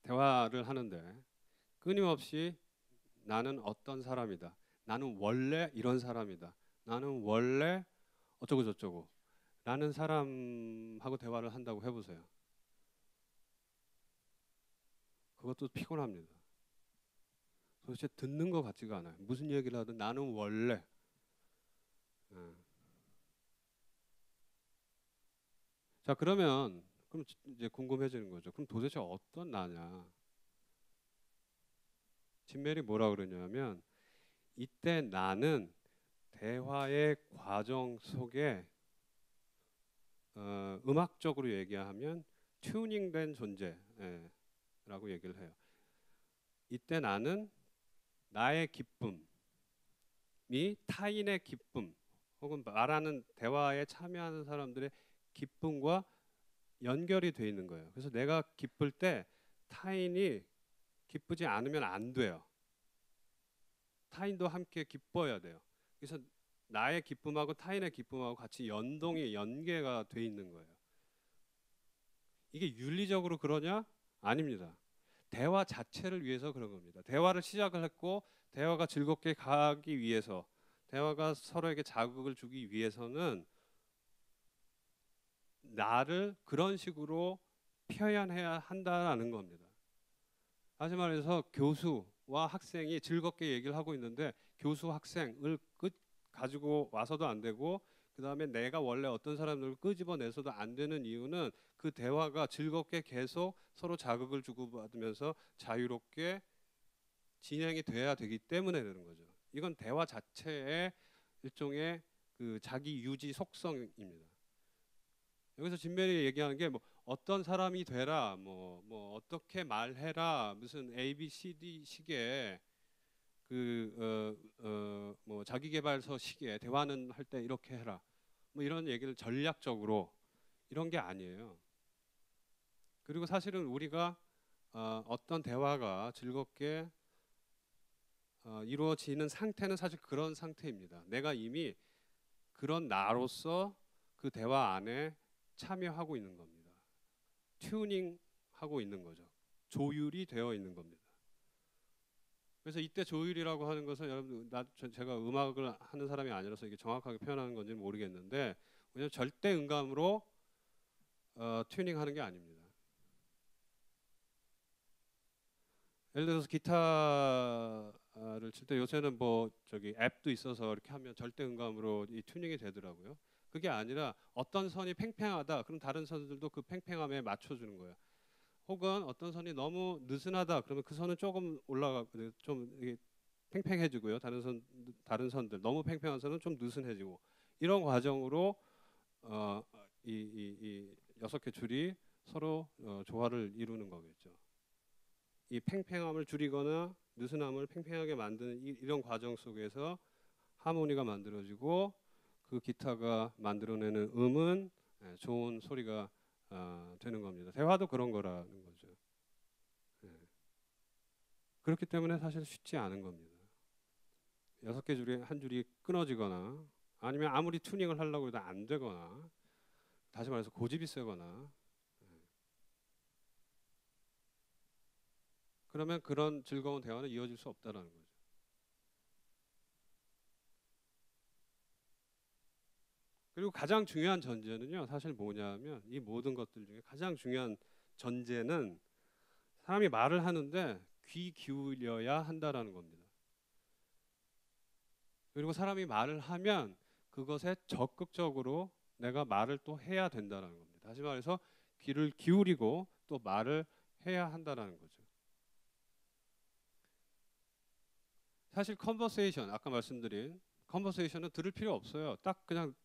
대화를 하는데 끊임없이 나는 어떤 사람이다. 나는 원래 이런 사람이다. 나는 원래 어쩌고 저쩌고 라는 사람하고 대화를 한다고 해보세요. 그것도 피곤합니다. 도대체 듣는 것 같지가 않아요. 무슨 얘기를 하든 나는 원래 예. 자 그러면 그럼 이제 궁금해지는 거죠. 그럼 도대체 어떤 나냐? 진멜이 뭐라 그러냐면 이때 나는 대화의 과정 속에 음악적으로 얘기하면 튜닝된 존재라고 얘기를 해요. 이때 나는 나의 기쁨이 타인의 기쁨 혹은 말하는 대화에 참여하는 사람들의 기쁨과 연결이 돼 있는 거예요. 그래서 내가 기쁠 때 타인이 기쁘지 않으면 안 돼요. 타인도 함께 기뻐야 돼요. 그래서 나의 기쁨하고 타인의 기쁨하고 같이 연계가 돼 있는 거예요. 이게 윤리적으로 그러냐? 아닙니다. 대화 자체를 위해서 그런 겁니다. 대화를 시작을 했고 대화가 즐겁게 가기 위해서 대화가 서로에게 자극을 주기 위해서는 나를 그런 식으로 표현해야 한다는 겁니다. 다시 말해서 교수와 학생이 즐겁게 얘기를 하고 있는데 교수 학생을 가지고 와서도 안 되고 그 다음에 내가 원래 어떤 사람들을 끄집어내서도 안 되는 이유는 그 대화가 즐겁게 계속 서로 자극을 주고받으면서 자유롭게 진행이 돼야 되기 때문에 되는 거죠. 이건 대화 자체의 일종의 그 자기 유지 속성입니다. 여기서 진멜이 얘기하는 게 뭐 어떤 사람이 되라, 뭐 어떻게 말해라, 무슨 A, B, C, D 식의 뭐 자기계발서 식의 대화는 할 때 이렇게 해라, 뭐 이런 얘기를 전략적으로 이런 게 아니에요. 그리고 사실은 우리가 어떤 대화가 즐겁게 이루어지는 상태는 사실 그런 상태입니다. 내가 이미 그런 나로서 그 대화 안에 참여하고 있는 겁니다. 튜닝하고 있는 거죠. 조율이 되어 있는 겁니다. 그래서 이때 조율이라고 하는 것은 여러분 제가 음악을 하는 사람이 아니라서 이게 정확하게 표현하는 건지는 모르겠는데 왜냐하면 절대 음감으로 튜닝하는 게 아닙니다. 예를 들어서 기타를 칠 때 요새는 뭐 저기 앱도 있어서 이렇게 하면 절대 음감으로 이 튜닝이 되더라고요. 그게 아니라 어떤 선이 팽팽하다 그럼 다른 선들도 그 팽팽함에 맞춰주는 거예요. 혹은 어떤 선이 너무 느슨하다 그러면 그 선은 조금 올라가 좀 이게 팽팽해지고요. 다른 선들 너무 팽팽한 선은 좀 느슨해지고 이런 과정으로 이 6개 줄이 서로 조화를 이루는 거겠죠. 이 팽팽함을 줄이거나 느슨함을 팽팽하게 만드는 이런 과정 속에서 하모니가 만들어지고 그 기타가 만들어내는 음은 좋은 소리가 되는 겁니다. 대화도 그런 거라는 거죠. 예. 그렇기 때문에 사실 쉽지 않은 겁니다. 6개 줄이 한 줄이 끊어지거나 아니면 아무리 튜닝을 하려고 해도 안 되거나 다시 말해서 고집이 세거나 그러면 그런 즐거운 대화는 이어질 수 없다라는 거죠. 그리고 가장 중요한 전제는요. 사실 뭐냐면 이 모든 것들 중에 가장 중요한 전제는 사람이 말을 하는데 귀 기울여야 한다라는 겁니다. 그리고 사람이 말을 하면 그것에 적극적으로 내가 말을 또 해야 된다라는 겁니다. 다시 말해서 귀를 기울이고 또 말을 해야 한다라는 거죠. 사실 컨버세이션 아까 말씀드린 컨버세이션은 들을 필요 없어요. 딱 그냥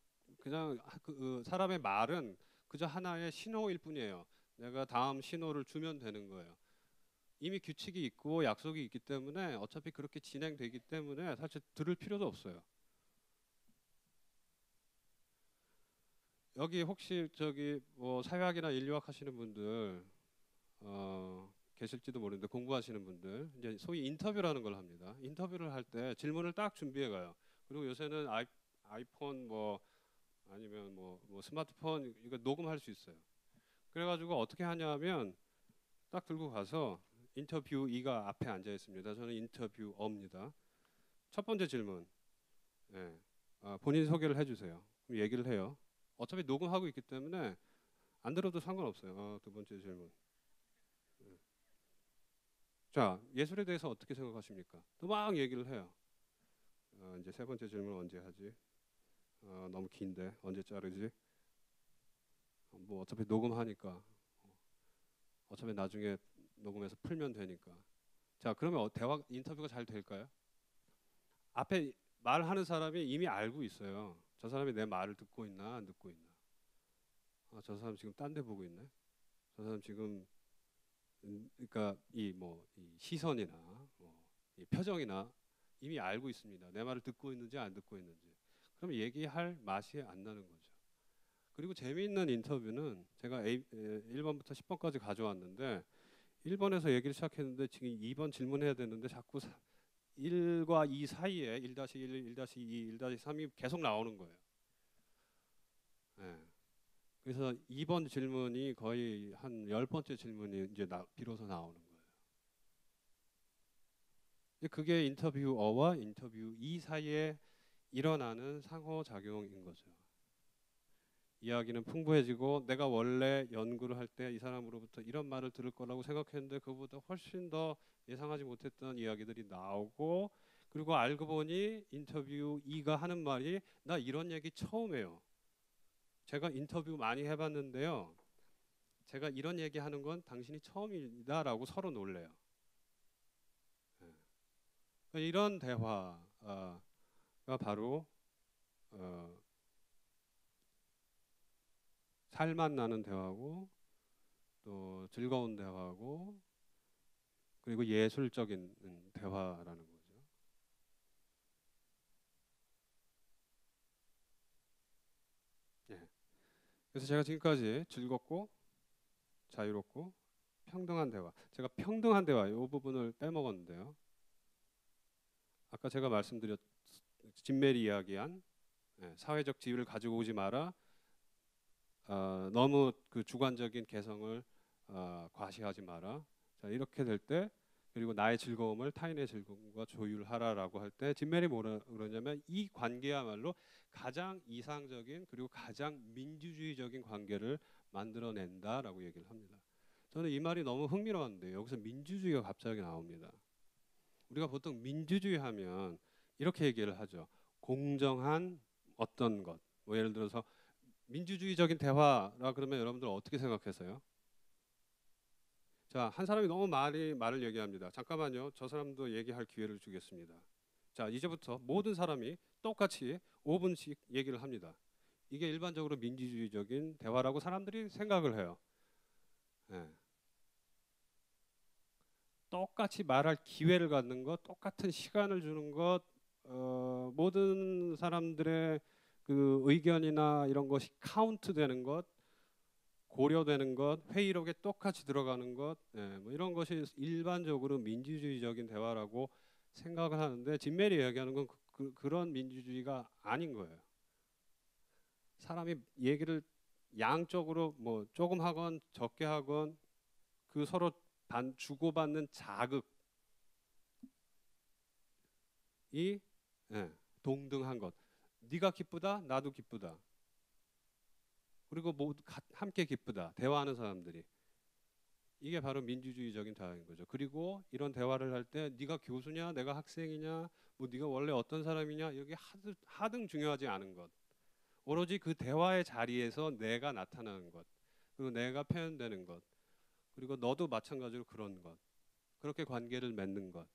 그 사람의 말은 그저 하나의 신호일 뿐이에요. 내가 다음 신호를 주면 되는 거예요. 이미 규칙이 있고 약속이 있기 때문에 어차피 그렇게 진행되기 때문에 사실 들을 필요도 없어요. 여기 혹시 저기 뭐 사회학이나 인류학 하시는 분들 계실지도 모르는데 공부하시는 분들 이제 소위 인터뷰라는 걸 합니다. 인터뷰를 할 때 질문을 딱 준비해 가요. 그리고 요새는 아이폰 뭐 아니면 뭐 스마트폰 이거 녹음할 수 있어요. 그래가지고 어떻게 하냐면 딱 들고 가서 인터뷰이가 앞에 앉아 있습니다. 저는 인터뷰어입니다. 첫 번째 질문, 예. 본인 소개를 해주세요. 그럼 얘기를 해요. 어차피 녹음하고 있기 때문에 안 들어도 상관없어요. 두 번째 질문. 예. 자, 예술에 대해서 어떻게 생각하십니까? 또 막 얘기를 해요. 이제 세 번째 질문 언제 하지? 너무 긴데 언제 자르지? 뭐 어차피 녹음하니까 어차피 나중에 녹음해서 풀면 되니까. 자, 그러면 대화 인터뷰가 잘 될까요? 앞에 말하는 사람이 이미 알고 있어요. 저 사람이 내 말을 듣고 있나 안 듣고 있나. 저 사람 지금 딴 데 보고 있네. 저 사람 지금 그러니까 이 시선이나 이 표정이나 이미 알고 있습니다. 내 말을 듣고 있는지 안 듣고 있는지. 그럼 얘기할 맛이 안 나는 거죠. 그리고 재미있는 인터뷰는 제가 1번부터 10번까지 가져왔는데 1번에서 얘기를 시작했는데 지금 2번 질문해야 되는데 자꾸 1과 2 사이에 1-1, 1-2, 1-3이 계속 나오는 거예요. 네. 그래서 2번 질문이 거의 한 10번째 질문이 이제 비로소 나오는 거예요. 그게 인터뷰어와 인터뷰이 사이에 일어나는 상호작용인 거죠. 이야기는 풍부해지고 내가 원래 연구를 할 때 이 사람으로부터 이런 말을 들을 거라고 생각했는데 그보다 훨씬 더 예상하지 못했던 이야기들이 나오고 그리고 알고 보니 인터뷰 2가 하는 말이 나 이런 얘기 처음 해요. 제가 인터뷰 많이 해봤는데요. 제가 이런 얘기 하는 건 당신이 처음이다라고 서로 놀래요. 이런 대화가 바로 살맛 나는 대화고 또 즐거운 대화고 그리고 예술적인 대화라는 거죠. 예. 그래서 제가 지금까지 즐겁고 자유롭고 평등한 대화. 제가 평등한 대화 이 부분을 빼먹었는데요. 아까 제가 말씀드렸 진메리 이야기한 사회적 지위를 가지고 오지 마라. 너무 그 주관적인 개성을 과시하지 마라. 자, 이렇게 될 때 그리고 나의 즐거움을 타인의 즐거움과 조율하라라고 할 때 진메리 뭐라 그러냐면 이 관계야말로 가장 이상적인 그리고 가장 민주주의적인 관계를 만들어낸다라고 얘기를 합니다. 저는 이 말이 너무 흥미로웠는데 여기서 민주주의가 갑자기 나옵니다. 우리가 보통 민주주의 하면 이렇게 얘기를 하죠. 공정한 어떤 것. 뭐 예를 들어서 민주주의적인 대화라 그러면 여러분들 어떻게 생각하세요? 자, 한 사람이 너무 말을 얘기합니다. 잠깐만요. 저 사람도 얘기할 기회를 주겠습니다. 자, 이제부터 모든 사람이 똑같이 5분씩 얘기를 합니다. 이게 일반적으로 민주주의적인 대화라고 사람들이 생각을 해요. 예. 똑같이 말할 기회를 갖는 것, 똑같은 시간을 주는 것, 모든 사람들의 그 의견이나 이런 것이 카운트되는 것, 고려되는 것, 회의록에 똑같이 들어가는 것, 뭐 이런 것이 일반적으로 민주주의적인 대화라고 생각을 하는데 진 메리 이야기하는 건 그런 민주주의가 아닌 거예요. 사람이 얘기를 양쪽으로 뭐 조금 하건 적게 하건 그 서로 주고받는 자극이 동등한 것. 네가 기쁘다, 나도 기쁘다. 그리고 모두 함께 기쁘다. 대화하는 사람들이. 이게 바로 민주주의적인 대화인 거죠. 그리고 이런 대화를 할 때 네가 교수냐, 내가 학생이냐, 뭐 네가 원래 어떤 사람이냐 여기 하등 중요하지 않은 것. 오로지 그 대화의 자리에서 내가 나타나는 것. 그리고 내가 표현되는 것. 그리고 너도 마찬가지로 그런 것. 그렇게 관계를 맺는 것.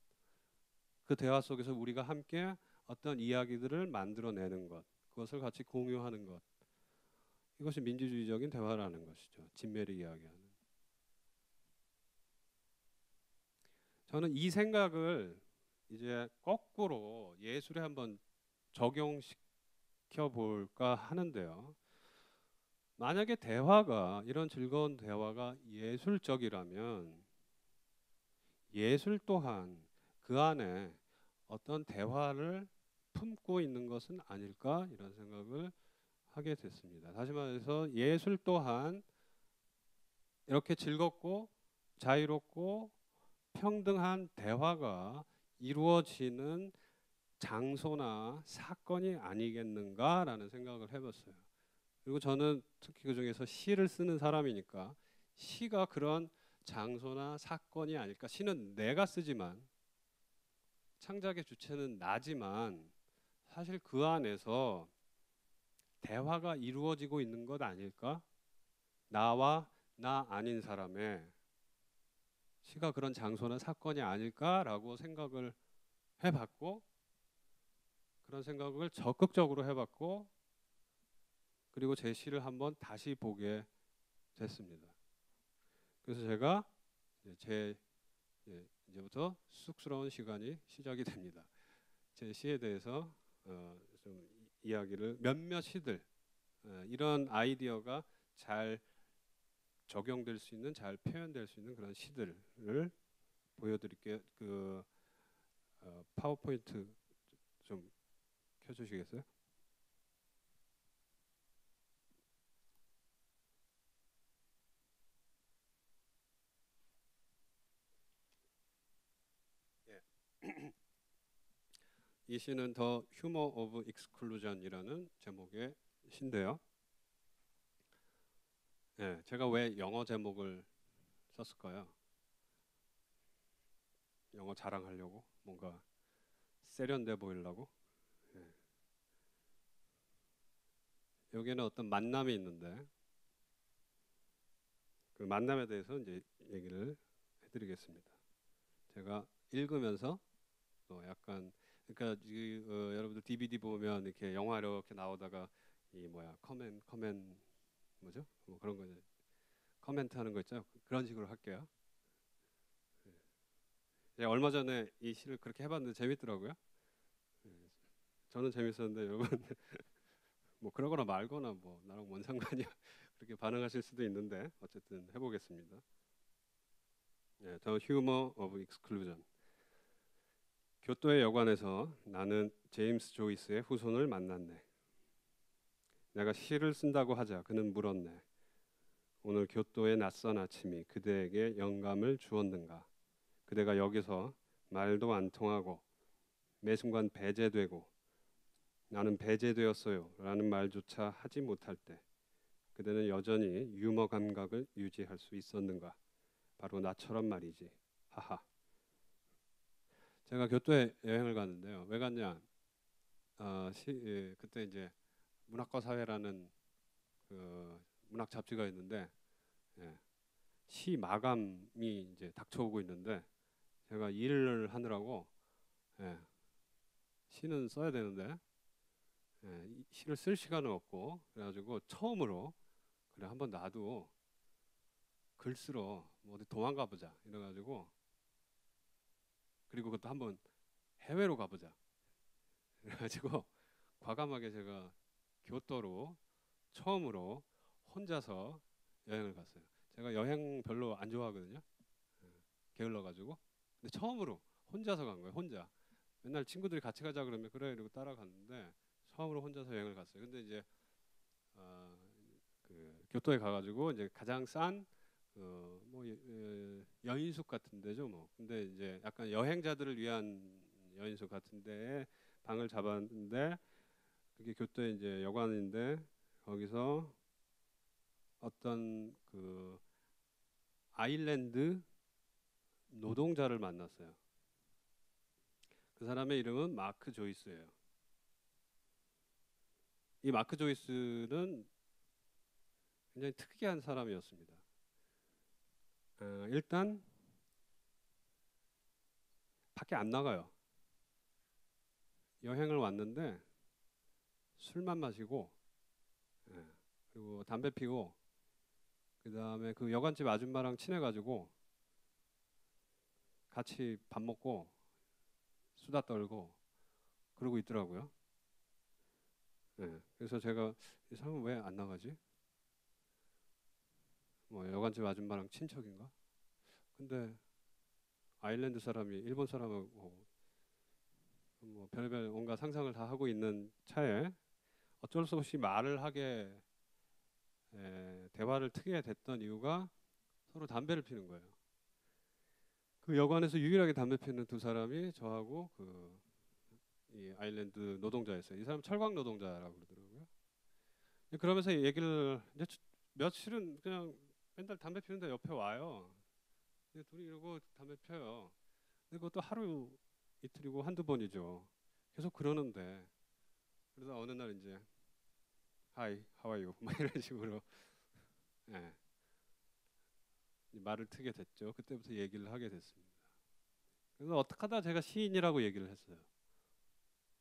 그 대화 속에서 우리가 함께 어떤 이야기들을 만들어내는 것. 그것을 같이 공유하는 것. 이것이 민주주의적인 대화라는 것이죠. 진 메리 이야기하는. 저는 이 생각을 이제 거꾸로 예술에 한번 적용시켜 볼까 하는데요. 만약에 대화가 이런 즐거운 대화가 예술적이라면 예술 또한 그 안에 어떤 대화를 품고 있는 것은 아닐까 이런 생각을 하게 됐습니다. 다시 말해서 예술 또한 이렇게 즐겁고 자유롭고 평등한 대화가 이루어지는 장소나 사건이 아니겠는가라는 생각을 해봤어요. 그리고 저는 특히 그 중에서 시를 쓰는 사람이니까 시가 그런 장소나 사건이 아닐까. 시는 내가 쓰지만 창작의 주체는 나지만 사실 그 안에서 대화가 이루어지고 있는 것 아닐까? 나와 나 아닌 사람의 시가 그런 장소나 사건이 아닐까라고 생각을 해봤고 그런 생각을 적극적으로 해봤고 그리고 제 시를 한번 다시 보게 됐습니다. 그래서 제가 이제부터 쑥스러운 시간이 시작이 됩니다. 제 시에 대해서 좀 이야기를 몇몇 시들 이런 아이디어가 잘 적용될 수 있는 잘 표현될 수 있는 그런 시들을 보여드릴게요. 그 파워포인트 좀 켜주시겠어요? 예. 이 시는 더 휴머 오브 익스클루전이라는 제목의 시인데요. 예, 제가 왜 영어 제목을 썼을까요? 영어 자랑하려고 뭔가 세련돼 보이려고. 예. 여기에는 어떤 만남이 있는데 그 만남에 대해서 이제 얘기를 해드리겠습니다. 제가 읽으면서 또 약간 그러니까 여러분들 DVD 보면 이렇게 영화 이렇게 나오다가 이 뭐야 커멘 뭐죠? 뭐 그런 거 커멘트 하는 거 있죠? 그런 식으로 할게요. 제가 얼마 전에 이 시를 그렇게 해봤는데 재밌더라고요. 예, 저는 재밌었는데 여러분 뭐 그러거나 말거나 뭐 나랑 뭔 상관이야 그렇게 반응하실 수도 있는데 어쨌든 해보겠습니다. 네, The Humor of Exclusion. 교토의 여관에서 나는 제임스 조이스의 후손을 만났네. 내가 시를 쓴다고 하자 그는 물었네. 오늘 교토의 낯선 아침이 그대에게 영감을 주었는가? 그대가 여기서 말도 안 통하고 매 순간 배제되고 나는 배제되었어요 라는 말조차 하지 못할 때 그대는 여전히 유머 감각을 유지할 수 있었는가? 바로 나처럼 말이지. 하하. 제가 교토에 여행을 갔는데요. 왜 갔냐? 그때 이제 문학과 사회라는 그 문학 잡지가 있는데 예, 시 마감이 이제 닥쳐오고 있는데 제가 일을 하느라고 예, 시는 써야 되는데 이 시를 쓸 시간은 없고 그래가지고 처음으로 그래 한번 나도 글 쓰러 뭐 어디 도망가 보자 이래가지고 그리고 그것도 한번 해외로 가보자 그래가지고 과감하게 제가 교토로 처음으로 혼자서 여행을 갔어요. 제가 여행 별로 안 좋아하거든요. 게을러가지고. 근데 처음으로 혼자서 간 거예요. 혼자. 맨날 친구들이 같이 가자 그러면 그래 이러고 따라갔는데 처음으로 혼자서 여행을 갔어요. 근데 이제 어, 그 교토에 가가지고 이제 가장 싼 뭐 여인숙 같은 데죠 뭐. 근데 이제 약간 여행자들을 위한 여인숙 같은 데에 방을 잡았는데 그게 교토에 이제 여관인데 거기서 어떤 그 아일랜드 노동자를 만났어요. 그 사람의 이름은 마크 조이스예요. 이 마크 조이스는 굉장히 특이한 사람이었습니다. 일단 밖에 안 나가요. 여행을 왔는데 술만 마시고 그리고 담배 피고 그 다음에 그 여관집 아줌마랑 친해가지고 같이 밥 먹고 수다 떨고 그러고 있더라고요. 그래서 제가 이 사람은 왜 안 나가지? 뭐 여관집 아줌마랑 친척인가? 근데 아일랜드 사람이 일본 사람하고 뭐 별별 온갖 상상을 다 하고 있는 차에 어쩔 수 없이 말을 하게 대화를 트게 됐던 이유가 서로 담배를 피는 거예요. 그 여관에서 유일하게 담배 피는 두 사람이 저하고 이 아일랜드 노동자였어요. 이 사람 철광 노동자라고 그러더라고요. 그러면서 얘기를 이제 며칠은 그냥 맨날 담배 피는데 옆에 와요. 근데 둘이 이러고 담배 펴요. 근데 그것도 하루 이틀이고 한두 번이죠. 계속 그러는데 그러다 어느 날 이제 Hi, how are you? 막 이런 식으로 예, 말을 트게 됐죠. 그때부터 얘기를 하게 됐습니다. 그래서 어떻게 하다 제가 시인이라고 얘기를 했어요.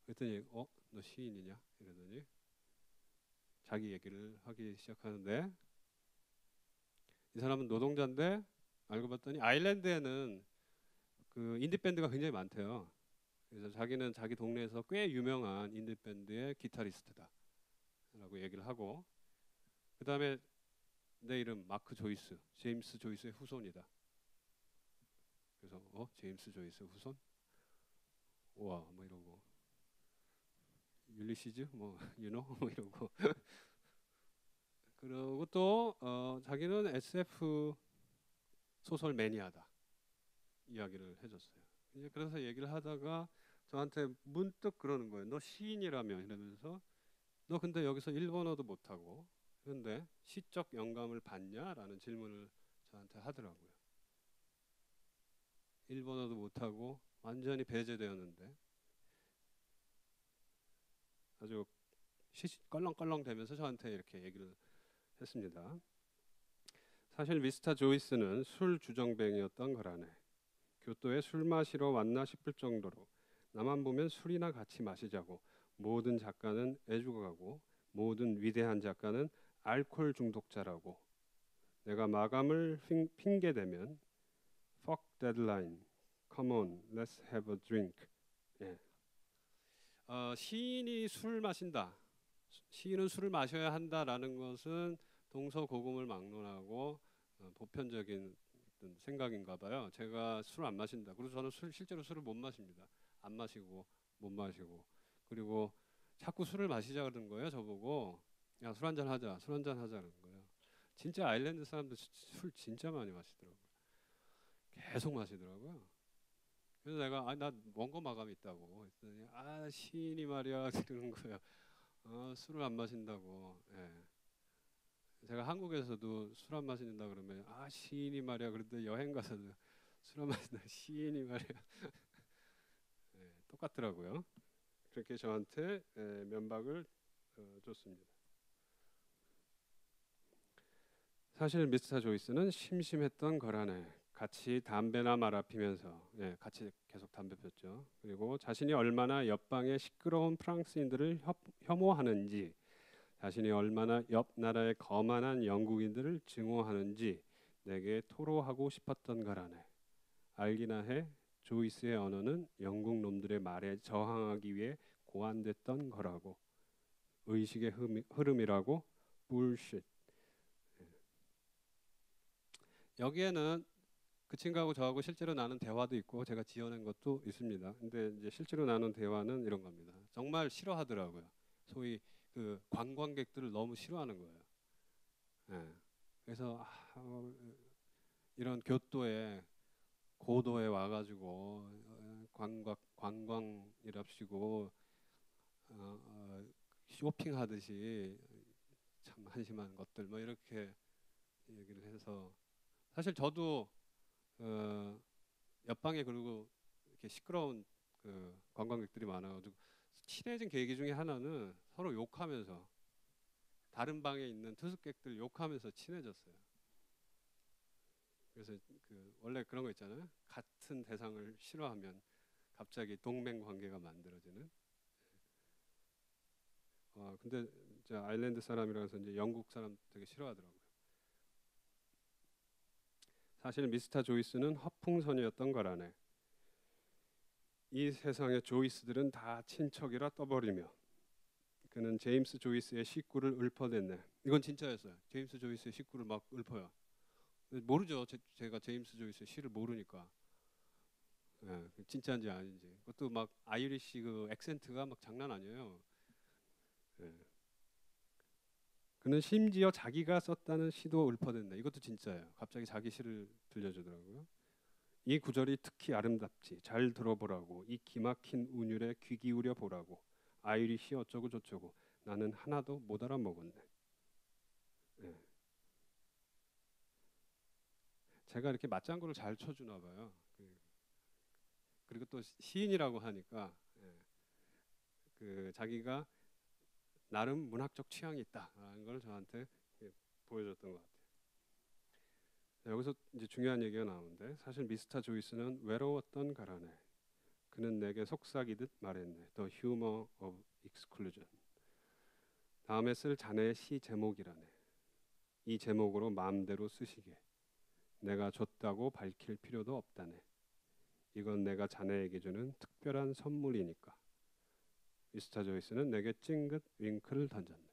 그랬더니 너 시인이냐? 이러더니 자기 얘기를 하기 시작하는데 이 사람은 노동자인데 알고 봤더니 아일랜드에는 그 인디 밴드가 굉장히 많대요. 그래서 자기는 자기 동네에서 꽤 유명한 인디 밴드의 기타리스트다라고 얘기를 하고 그 다음에 내 이름 마크 조이스, 제임스 조이스의 후손이다. 그래서 제임스 조이스 후손? 우와 뭐 이러고 율리시즈 뭐 유노 뭐 이러고 그리고 또 자기는 SF 소설 매니아다 이야기를 해줬어요. 이제 그래서 얘기를 하다가 저한테 문득 그러는 거예요. 너 시인이라며 이러면서 너 근데 여기서 일본어도 못하고 그런데 시적 영감을 받냐라는 질문을 저한테 하더라고요. 일본어도 못하고 완전히 배제되었는데 아주 껄렁껄렁 대면서 저한테 이렇게 얘기를 했습니다. 사실 미스터 조이스는 술 주정뱅이였던 거라네. 교토에 술 마시러 왔나 싶을 정도로 나만 보면 술이나 같이 마시자고 모든 작가는 애죽어가고 모든 위대한 작가는 알코올 중독자라고 내가 마감을 핑계대면 fuck deadline, come on, let's have a drink. 예. 시인이 술 마신다. 시인은 술을 마셔야 한다라는 것은 동서고금을 막론하고 보편적인 어떤 생각인가 봐요. 제가 술 안 마신다. 그래서 저는 실제로 술을 못 마십니다. 안 마시고 못 마시고 그리고 자꾸 술을 마시자 그러는 거예요. 저보고 야 술 한잔 하자. 술 한잔 하자는 거예요. 진짜 아일랜드 사람들 술 진짜 많이 마시더라고요. 계속 마시더라고요. 그래서 내가 나 원고 마감이 있다고 했더니 시인이 말이야 그러는 거예요. 술을 안 마신다고. 예. 제가 한국에서도 술 안 마신다 그러면 시인이 말이야. 그런데 여행 가서도 술 안 마신다 시인이 말이야. 예, 똑같더라고요. 그렇게 저한테 면박을 줬습니다. 사실 미스터 조이스는 심심했던 거라네. 같이 담배나 말아 피면서 같이 계속 담배 폈죠. 그리고 자신이 얼마나 옆방의 시끄러운 프랑스인들을 혐오하는지, 자신이 얼마나 옆 나라의 거만한 영국인들을 증오하는지 내게 토로하고 싶었던 거라네. 알기나 해. 조이스의 언어는 영국 놈들의 말에 저항하기 위해 고안됐던 거라고. 의식의 흐름이라고. bullshit. 여기에는 그 친구하고 저하고 실제로 나눈 대화도 있고 제가 지어낸 것도 있습니다. 근데 이제 실제로 나눈 대화는 이런 겁니다. 정말 싫어하더라고요. 소위 그 관광객들을 너무 싫어하는 거예요. 예. 그래서 이런 교토에 고도에 와가지고 관광이랍시고 쇼핑하듯이 참 한심한 것들 뭐 이렇게 얘기를 해서, 사실 저도 옆방에 그리고 이렇게 시끄러운 그 관광객들이 많아가지고 친해진 계기 중에 하나는 서로 욕하면서, 다른 방에 있는 투숙객들 욕하면서 친해졌어요. 그래서 그 원래 그런 거 있잖아요. 같은 대상을 싫어하면 갑자기 동맹 관계가 만들어지는. 근데 이제 아일랜드 사람이라서 이제 영국 사람 되게 싫어하더라고요. 사실 미스터 조이스는 허풍선이었던 거라네. 이 세상의 조이스들은 다 친척이라 떠버리며 그는 제임스 조이스의 식구를 읊어댔네. 이건 진짜였어요. 제임스 조이스의 식구를 막 읊어요. 모르죠. 제가 제임스 조이스의 시를 모르니까. 진짜인지 아닌지. 그것도 막 아이리시 그 액센트가 막 장난 아니에요. 예. 그는 심지어 자기가 썼다는 시도 읊어댔네. 이것도 진짜예요. 갑자기 자기 시를 들려주더라고요. 이 구절이 특히 아름답지. 잘 들어보라고. 이 기막힌 운율에 귀 기울여 보라고. 아이리시 어쩌고 저쩌고. 나는 하나도 못 알아먹었네. 예. 제가 이렇게 맞장구를 잘 쳐주나 봐요. 그리고 또 시인이라고 하니까 그 자기가 나름 문학적 취향이 있다라는 걸 저한테 보여줬던 것 같아요. 여기서 이제 중요한 얘기가 나오는데, 사실 미스터 조이스는 외로웠던 가라네. 그는 내게 속삭이듯 말했네. The humor of exclusion. 다음에 쓸 자네의 시 제목이라네. 이 제목으로 마음대로 쓰시게. 내가 줬다고 밝힐 필요도 없다네. 이건 내가 자네에게 주는 특별한 선물이니까. 미스터 조이스는 내게 찡긋 윙크를 던졌네.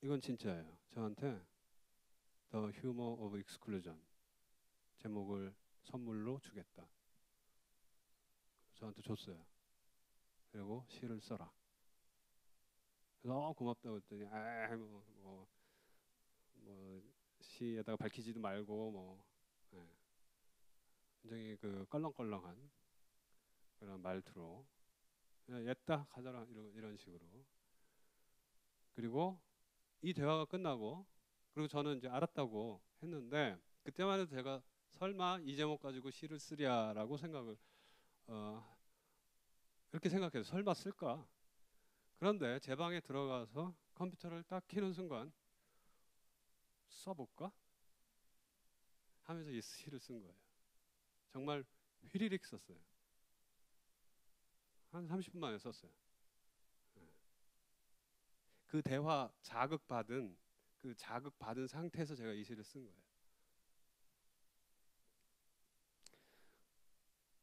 이건 진짜예요. 저한테 The Humor of Exclusion 제목을 선물로 주겠다. 저한테 줬어요. 그리고 시를 써라. 그래서 고맙다고 했더니 뭐 시에다가 밝히지도 말고 뭐 굉장히 그 껄렁껄렁한 그런 말투로 옛다 가져라 이런 식으로. 그리고 이 대화가 끝나고, 그리고 저는 이제 알았다고 했는데, 그때만 해도 제가 설마 이 제목 가지고 시를 쓰랴라고 생각을 이렇게 생각해서 설마 쓸까? 그런데 제 방에 들어가서 컴퓨터를 딱 켜는 순간 써볼까? 하면서 이 시를 쓴 거예요. 정말 휘리릭 썼어요. 한 30분 만에 썼어요. 그 대화 자극받은 상태에서 제가 이 시를 쓴 거예요.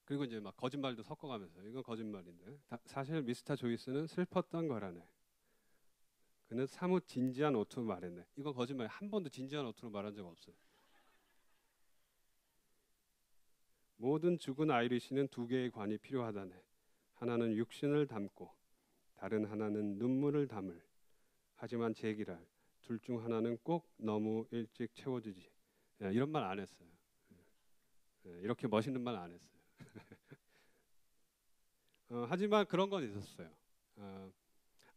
그리고 이제 막 거짓말도 섞어가면서 이건 거짓말인데 사실 미스터 조이스는 슬펐던 거라네. 그는 사뭇 진지한 어투로 말했네. 이건 거짓말. 한 번도 진지한 어투로 말한 적 없어요. 모든 죽은 아이리시는 두 개의 관이 필요하다네. 하나는 육신을 담고 다른 하나는 눈물을 담을. 하지만 제기랄 둘 중 하나는 꼭 너무 일찍 채워지지. 이런 말 안 했어요. 이렇게 멋있는 말 안 했어요. 하지만 그런 건 있었어요.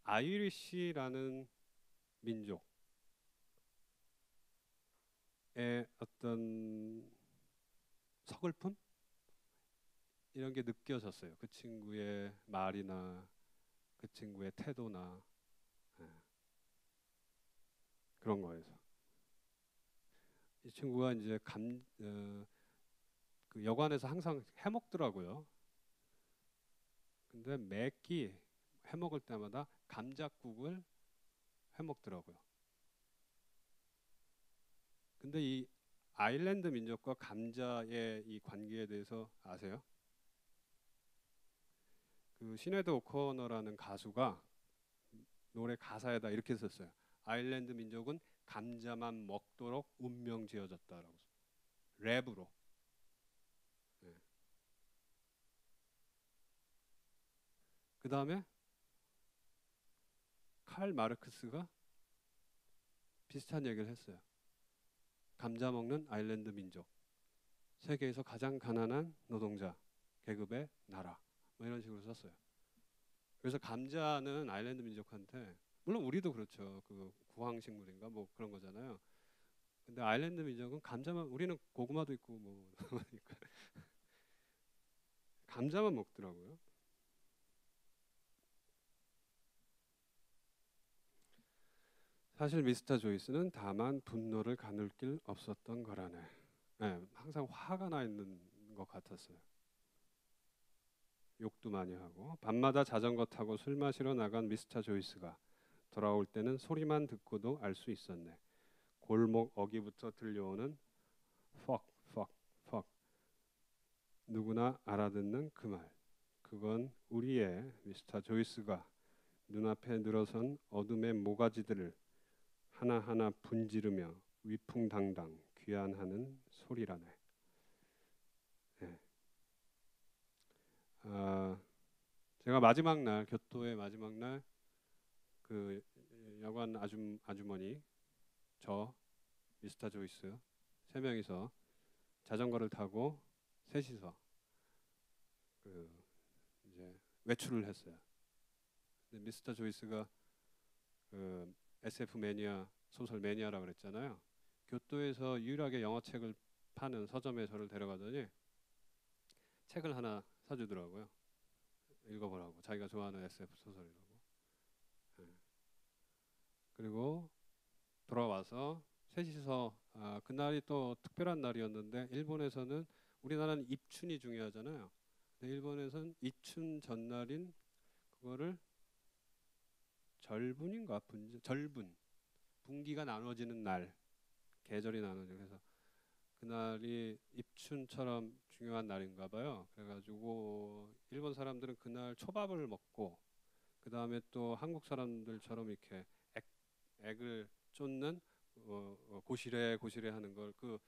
아이리시라는 민족의 어떤 서글픔 이런 게 느껴졌어요. 그 친구의 말이나 그 친구의 태도나 그런 거에서 이 친구가 이제 그 여관에서 항상 해먹더라고요. 근데 매끼 해먹을 때마다 감자국을 해먹더라고요. 근데 이 아일랜드 민족과 감자의 이 관계에 대해서 아세요? 그 시네드 오코너라는 가수가 노래 가사에다 이렇게 썼어요. 아일랜드 민족은 감자만 먹도록 운명 지어졌다라고. 랩으로. 네. 그 다음에 칼 마르크스가 비슷한 얘기를 했어요. 감자 먹는 아일랜드 민족, 세계에서 가장 가난한 노동자 계급의 나라, 뭐 이런 식으로 썼어요. 그래서 감자는 아일랜드 민족한테, 물론 우리도 그렇죠. 그 구황식물인가 뭐 그런 거잖아요. 근데 아일랜드 민족은 감자만, 우리는 고구마도 있고 뭐 감자만 먹더라고요. 사실 미스터 조이스는 다만 분노를 가눌 길 없었던 거라네. 네, 항상 화가 나 있는 것 같았어요. 욕도 많이 하고. 밤마다 자전거 타고 술 마시러 나간 미스터 조이스가 돌아올 때는 소리만 듣고도 알 수 있었네. 골목 어귀부터 들려오는 fuck, fuck, fuck. 누구나 알아듣는 그 말. 그건 우리의 미스터 조이스가 눈앞에 늘어선 어둠의 모가지들을 하나하나 분지르며 위풍당당 귀환하는 소리라네. 네. 아, 제가 마지막 날, 교토의 마지막 날 그 여관 아주머니, 저, 미스터 조이스 세 명이서 자전거를 타고 셋이서 그 이제 외출을 했어요. 근데 미스터 조이스가 그 SF 매니아, 소설 매니아라 그랬잖아요. 교토에서 유일하게 영어책을 파는 서점에 저를 데려가더니 책을 하나 사주더라고요. 읽어보라고. 자기가 좋아하는 SF 소설이라고. 네. 그리고 돌아와서 셋이서, 그날이 또 특별한 날이었는데, 일본에서는, 우리나라는 입춘이 중요하잖아요. 근데 일본에서는 입춘 전날인 그거를 절분인가 절분, 분기가 나눠지는 날, 계절이 나눠지고, 그래서 그날이 입춘처럼 중요한 날인가 봐요. 그래가지고 일본 사람들은 그날 초밥을 먹고, 그 다음에 또 한국 사람들처럼 이렇게 액을 쫓는, 고시래 고시래 하는 걸, 그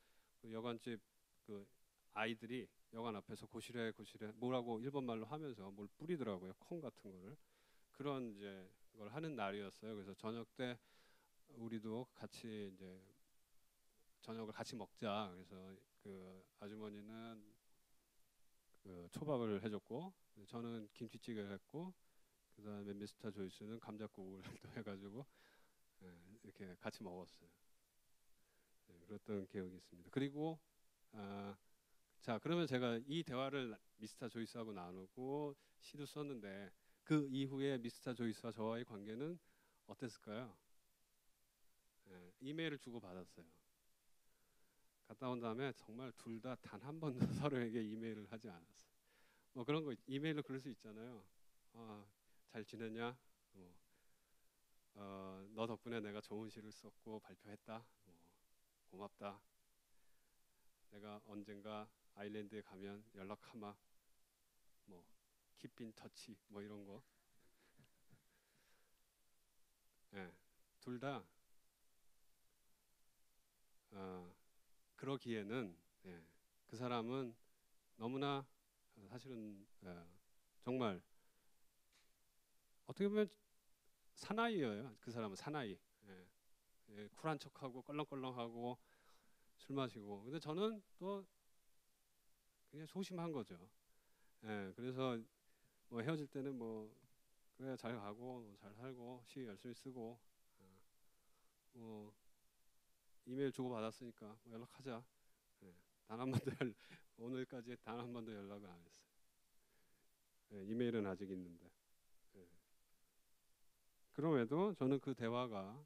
여관집 그 아이들이 여관 앞에서 고시래 고시래 뭐라고 일본 말로 하면서 뭘 뿌리더라고요. 콩 같은 거를. 그런 이제 걸 하는 날이었어요. 그래서 저녁 때 우리도 같이 이제 저녁을 같이 먹자. 그래서 그 아주머니는 그 초밥을 해줬고, 저는 김치찌개를 했고, 그 다음에 미스터 조이스는 감자국을 또 해가지고, 이렇게 같이 먹었어요. 그랬던 기억이 있습니다. 그리고 아, 자, 그러면 제가 이 대화를 미스터 조이스하고 나누고 시도 썼는데, 그 이후에 미스터 조이스와 저와의 관계는 어땠을까요? 이메일을 주고 받았어요. 갔다 온 다음에 정말 둘 다 단 한 번도 서로에게 이메일을 하지 않았어요. 뭐 그런 거 이메일로 그럴 수 있잖아요. 잘 지냈냐? 뭐, 너 덕분에 내가 좋은 시를 썼고 발표했다. 뭐, 고맙다. 내가 언젠가 아일랜드에 가면 연락하마. 뭐 keep in touch 뭐 이런 거. 예, 둘다 그러기에는, 그 사람은 너무나, 사실은 정말 어떻게 보면 사나이예요. 그 사람은 사나이. 쿨한 척하고 껄렁껄렁하고 술 마시고. 근데 저는 또 그냥 소심한 거죠. 그래서 뭐 헤어질 때는 뭐 그래 잘 가고 뭐잘 살고 시 열심히 쓰고, 뭐 이메일 주고 받았으니까 뭐 연락하자. 단 한 번도 오늘까지 단 한 번도 연락을 안 했어요. 이메일은 아직 있는데. 예. 그럼에도 저는 그 대화가,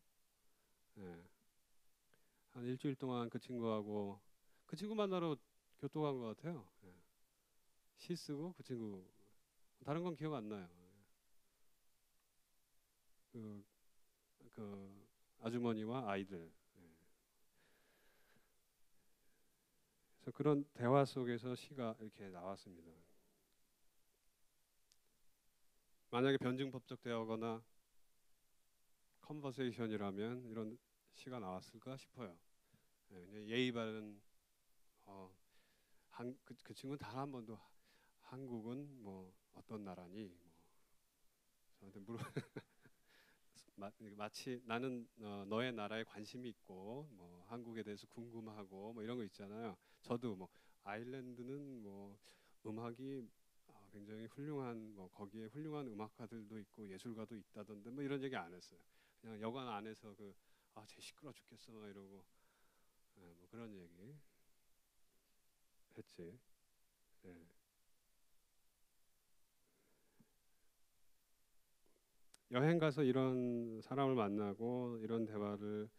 한 일주일 동안 그 친구하고, 그 친구 만나러 교토 간 것 같아요. 예. 시 쓰고 그 친구 다른 건 기억 안 나요. 그, 그 아주머니와 아이들. 예. 그래서 그런 대화 속에서 시가 이렇게 나왔습니다. 만약에 변증법적 대화거나 컨버세이션이라면 이런 시가 나왔을까 싶어요. 예, 예의 바른 그 친구는 단 한 번도 한국은 뭐 어떤 나라니 뭐 저한테 물어 마치 나는 너의 나라에 관심이 있고 뭐 한국에 대해서 궁금하고 뭐 이런 거 있잖아요. 저도 뭐 아일랜드는 뭐 음악이 굉장히 훌륭한 뭐 거기에 훌륭한 음악가들도 있고 예술가도 있다던데 뭐 이런 얘기 안 했어요. 그냥 여관 안에서 쟤 시끄러 죽겠어 막 이러고 뭐 그런 얘기 했지. 예. 여행 가서 이런 사람을 만나고 이런 대화를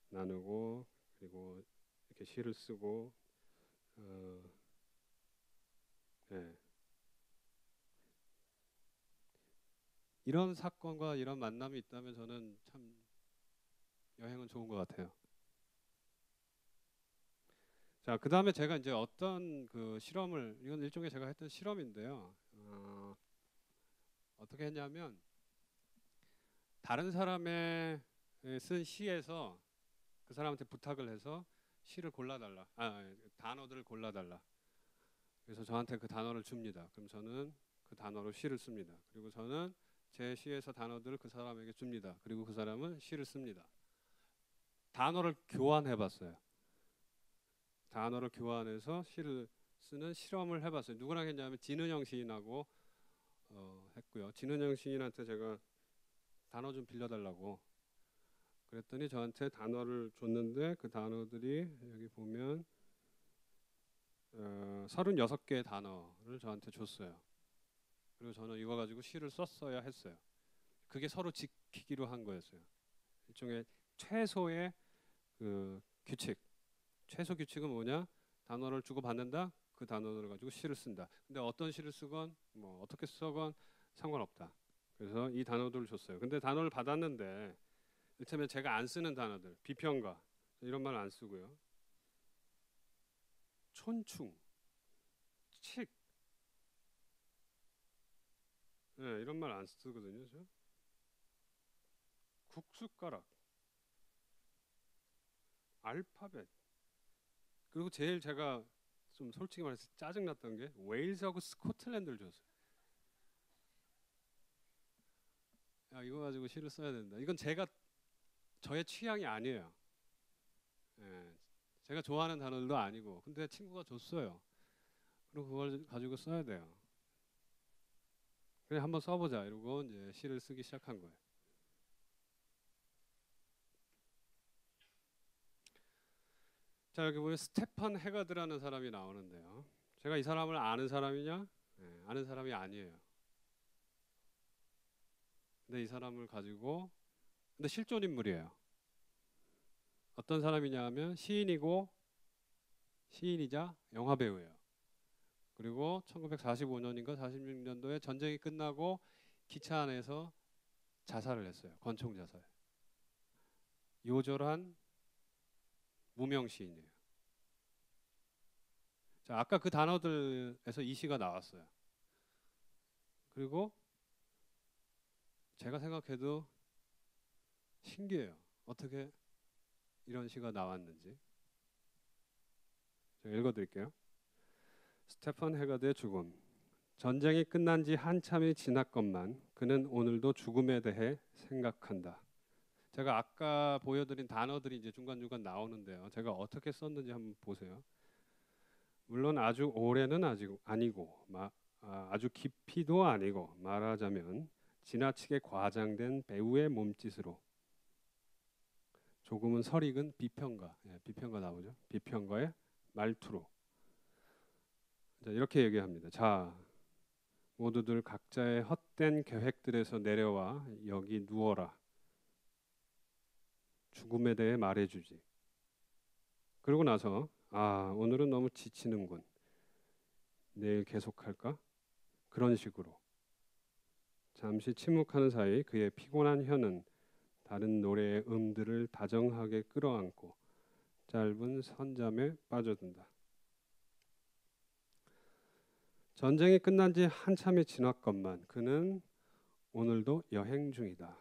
나누고 그리고 이렇게 시를 쓰고 어, 예. 이런 사건과 이런 만남이 있다면 저는 참 여행은 좋은 것 같아요. 자, 그 다음에 제가 이제 어떤 그 실험을 이건 일종의 제가 했던 실험인데요. 어떻게 했냐면 다른 사람의 쓴 시에서 그 사람한테 부탁을 해서 시를 골라달라. 단어들을 골라달라. 그래서 저한테 그 단어를 줍니다. 그럼 저는 그 단어로 시를 씁니다. 그리고 저는 제 시에서 단어들을 그 사람에게 줍니다. 그리고 그 사람은 시를 씁니다. 단어를 교환해봤어요. 단어를 교환해서 시를 쓰는 실험을 해봤어요. 누구랑 했냐면 진은영 시인하고 했고요. 진은영 시인한테 제가 단어 좀 빌려달라고 그랬더니 저한테 단어를 줬는데 그 단어들이 여기 보면 36개의 단어를 저한테 줬어요. 그리고 저는 이거 가지고 시를 썼어야 했어요. 그게 서로 지키기로 한 거였어요. 일종의 최소의 그 규칙. 최소 규칙은 뭐냐? 단어를 주고 받는다. 그 단어를 가지고 시를 쓴다. 근데 어떤 시를 쓰건 뭐 어떻게 쓰건 상관없다. 그래서 이 단어들을 줬어요. 근데 단어를 받았는데 이를테면 제가 안 쓰는 단어들, 비평가 이런 말 안 쓰고요. 촌충, 칙, 이런 말 안 쓰거든요. 저 국숫가락, 알파벳. 그리고 제일 제가 좀 솔직히 말해서 짜증났던 게 웨일즈하고 스코틀랜드를 줬어요. 야, 이거 가지고 시를 써야 된다. 이건 저의 취향이 아니에요. 예, 제가 좋아하는 단어들도 아니고, 근데 친구가 줬어요. 그리고 그걸 가지고 써야 돼요. 그래 한번 써보자 이러고 이제 시를 쓰기 시작한 거예요. 자 여기 보면 스테판 헤가드라는 사람이 나오는데요. 제가 이 사람을 아는 사람이냐? 아는 사람이 아니에요. 근데 이 사람을 가지고 근데 실존 인물이에요. 어떤 사람이냐 하면 시인이자 영화 배우예요. 그리고 1945년인가 46년도에 전쟁이 끝나고 기차 안에서 자살을 했어요. 권총 자살. 요절한 무명 시인이에요. 자, 아까 그 단어들에서 이 시가 나왔어요. 그리고 제가 생각해도 신기해요. 어떻게 이런 시가 나왔는지. 제가 읽어드릴게요. 스테판 헤가드의 죽음. 전쟁이 끝난 지 한참이 지났건만 그는 오늘도 죽음에 대해 생각한다. 제가 아까 보여드린 단어들이 이제 중간중간 나오는데요. 제가 어떻게 썼는지 한번 보세요. 물론 아주 오래는 아니고 아주 깊이도 아니고 말하자면 지나치게 과장된 배우의 몸짓으로 조금은 설익은 비평가, 비평가 나오죠. 비평가의 말투로 자, 이렇게 얘기합니다. 자, 모두들 각자의 헛된 계획들에서 내려와 여기 누워라. 죽음에 대해 말해주지. 그러고 나서 아, 오늘은 너무 지치는군. 내일 계속할까? 그런 식으로. 잠시 침묵하는 사이 그의 피곤한 혀는 다른 노래의 음들을 다정하게 끌어안고 짧은 선잠에 빠져든다. 전쟁이 끝난 지 한참이 지났건만 그는 오늘도 여행 중이다.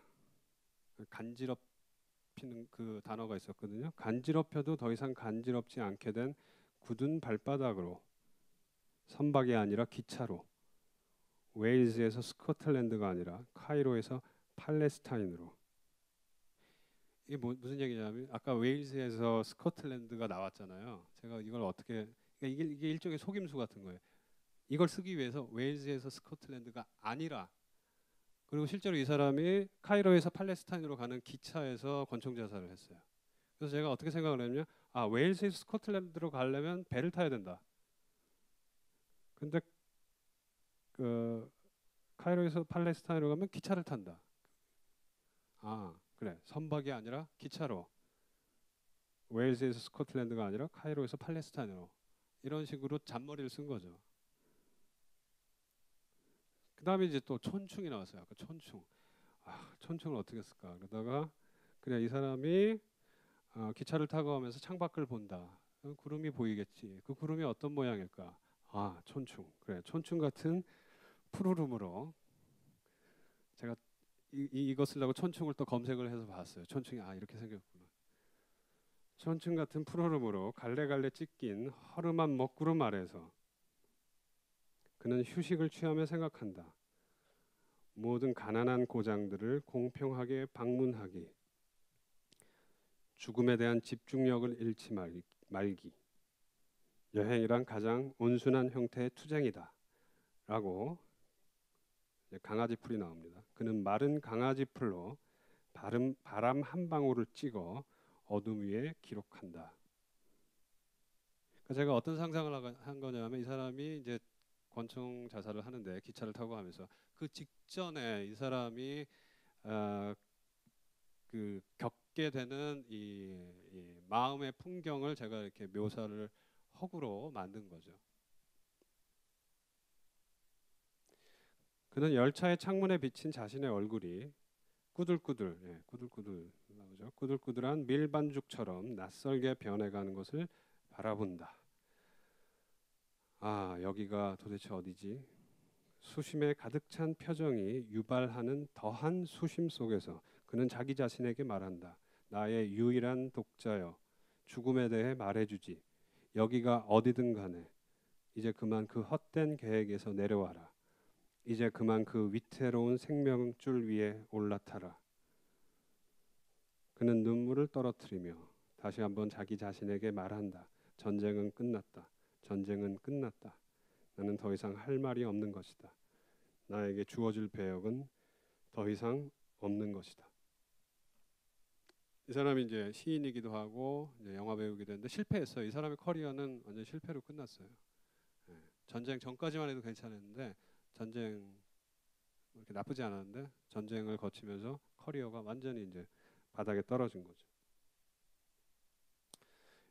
간지럽히는 그 단어가 있었거든요. 간지럽혀도 더 이상 간지럽지 않게 된 굳은 발바닥으로 선박이 아니라 기차로 웨일즈에서 스코틀랜드가 아니라 카이로에서 팔레스타인으로. 이게 무슨 얘기냐면 아까 웨일즈에서 스코틀랜드가 나왔잖아요. 제가 이걸 어떻게 그러니까 이게 일종의 속임수 같은 거예요. 이걸 쓰기 위해서 웨일즈에서 스코틀랜드가 아니라 그리고 실제로 이 사람이 카이로에서 팔레스타인으로 가는 기차에서 권총 자살을 했어요. 그래서 제가 어떻게 생각을 했냐면 아 웨일즈에서 스코틀랜드로 가려면 배를 타야 된다. 근데 그 카이로에서 팔레스타인으로 가면 기차를 탄다. 아 그래 선박이 아니라 기차로 웨일즈에서 스코틀랜드가 아니라 카이로에서 팔레스타인으로 이런 식으로 잔머리를 쓴 거죠. 그 다음에 이제 또 촌충이 나왔어요. 아까 촌충. 아, 촌충을 어떻게 쓸까? 그러다가 그냥 이 사람이 기차를 타고 가면서 창밖을 본다. 구름이 보이겠지. 그 구름이 어떤 모양일까? 아, 촌충. 그래, 촌충 같은 푸르름으로 제가 이거 쓰려고 촌충을 또 검색을 해서 봤어요. 촌충이 아 이렇게 생겼구나. 촌충 같은 푸르름으로 갈래갈래 찢긴 허름한 먹구름 아래서 그는 휴식을 취하며 생각한다. 모든 가난한 고장들을 공평하게 방문하기. 죽음에 대한 집중력을 잃지 말기. 여행이란 가장 온순한 형태의 투쟁이다. 라고 강아지 풀이 나옵니다. 그는 마른 강아지 풀로 바람 한 방울을 찍어 어둠 위에 기록한다. 그러니까 제가 어떤 상상을 한 거냐면 이 사람이 이제 권총 자살을 하는데 기차를 타고 가면서 그 직전에 이 사람이 어, 그 겪게 되는 이 마음의 풍경을 제가 이렇게 묘사를 허구로 만든 거죠. 그는 열차의 창문에 비친 자신의 얼굴이 꾸들꾸들, 꾸들꾸들 나오죠. 꾸들꾸들한 밀반죽처럼 낯설게 변해가는 것을 바라본다. 아, 여기가 도대체 어디지? 수심에 가득 찬 표정이 유발하는 더한 수심 속에서 그는 자기 자신에게 말한다. 나의 유일한 독자여, 죽음에 대해 말해주지. 여기가 어디든 간에 이제 그만 그 헛된 계획에서 내려와라. 이제 그만 그 위태로운 생명줄 위에 올라타라. 그는 눈물을 떨어뜨리며 다시 한번 자기 자신에게 말한다. 전쟁은 끝났다. 전쟁은 끝났다. 나는 더 이상 할 말이 없는 것이다. 나에게 주어질 배역은 더 이상 없는 것이다. 이 사람이 이제 시인이기도 하고 이제 영화 배우기도 했는데 실패했어요. 이 사람의 커리어는 완전 실패로 끝났어요. 예. 전쟁 전까지만 해도 괜찮았는데 전쟁 이렇게 나쁘지 않았는데 전쟁을 거치면서 커리어가 완전히 이제 바닥에 떨어진 거죠.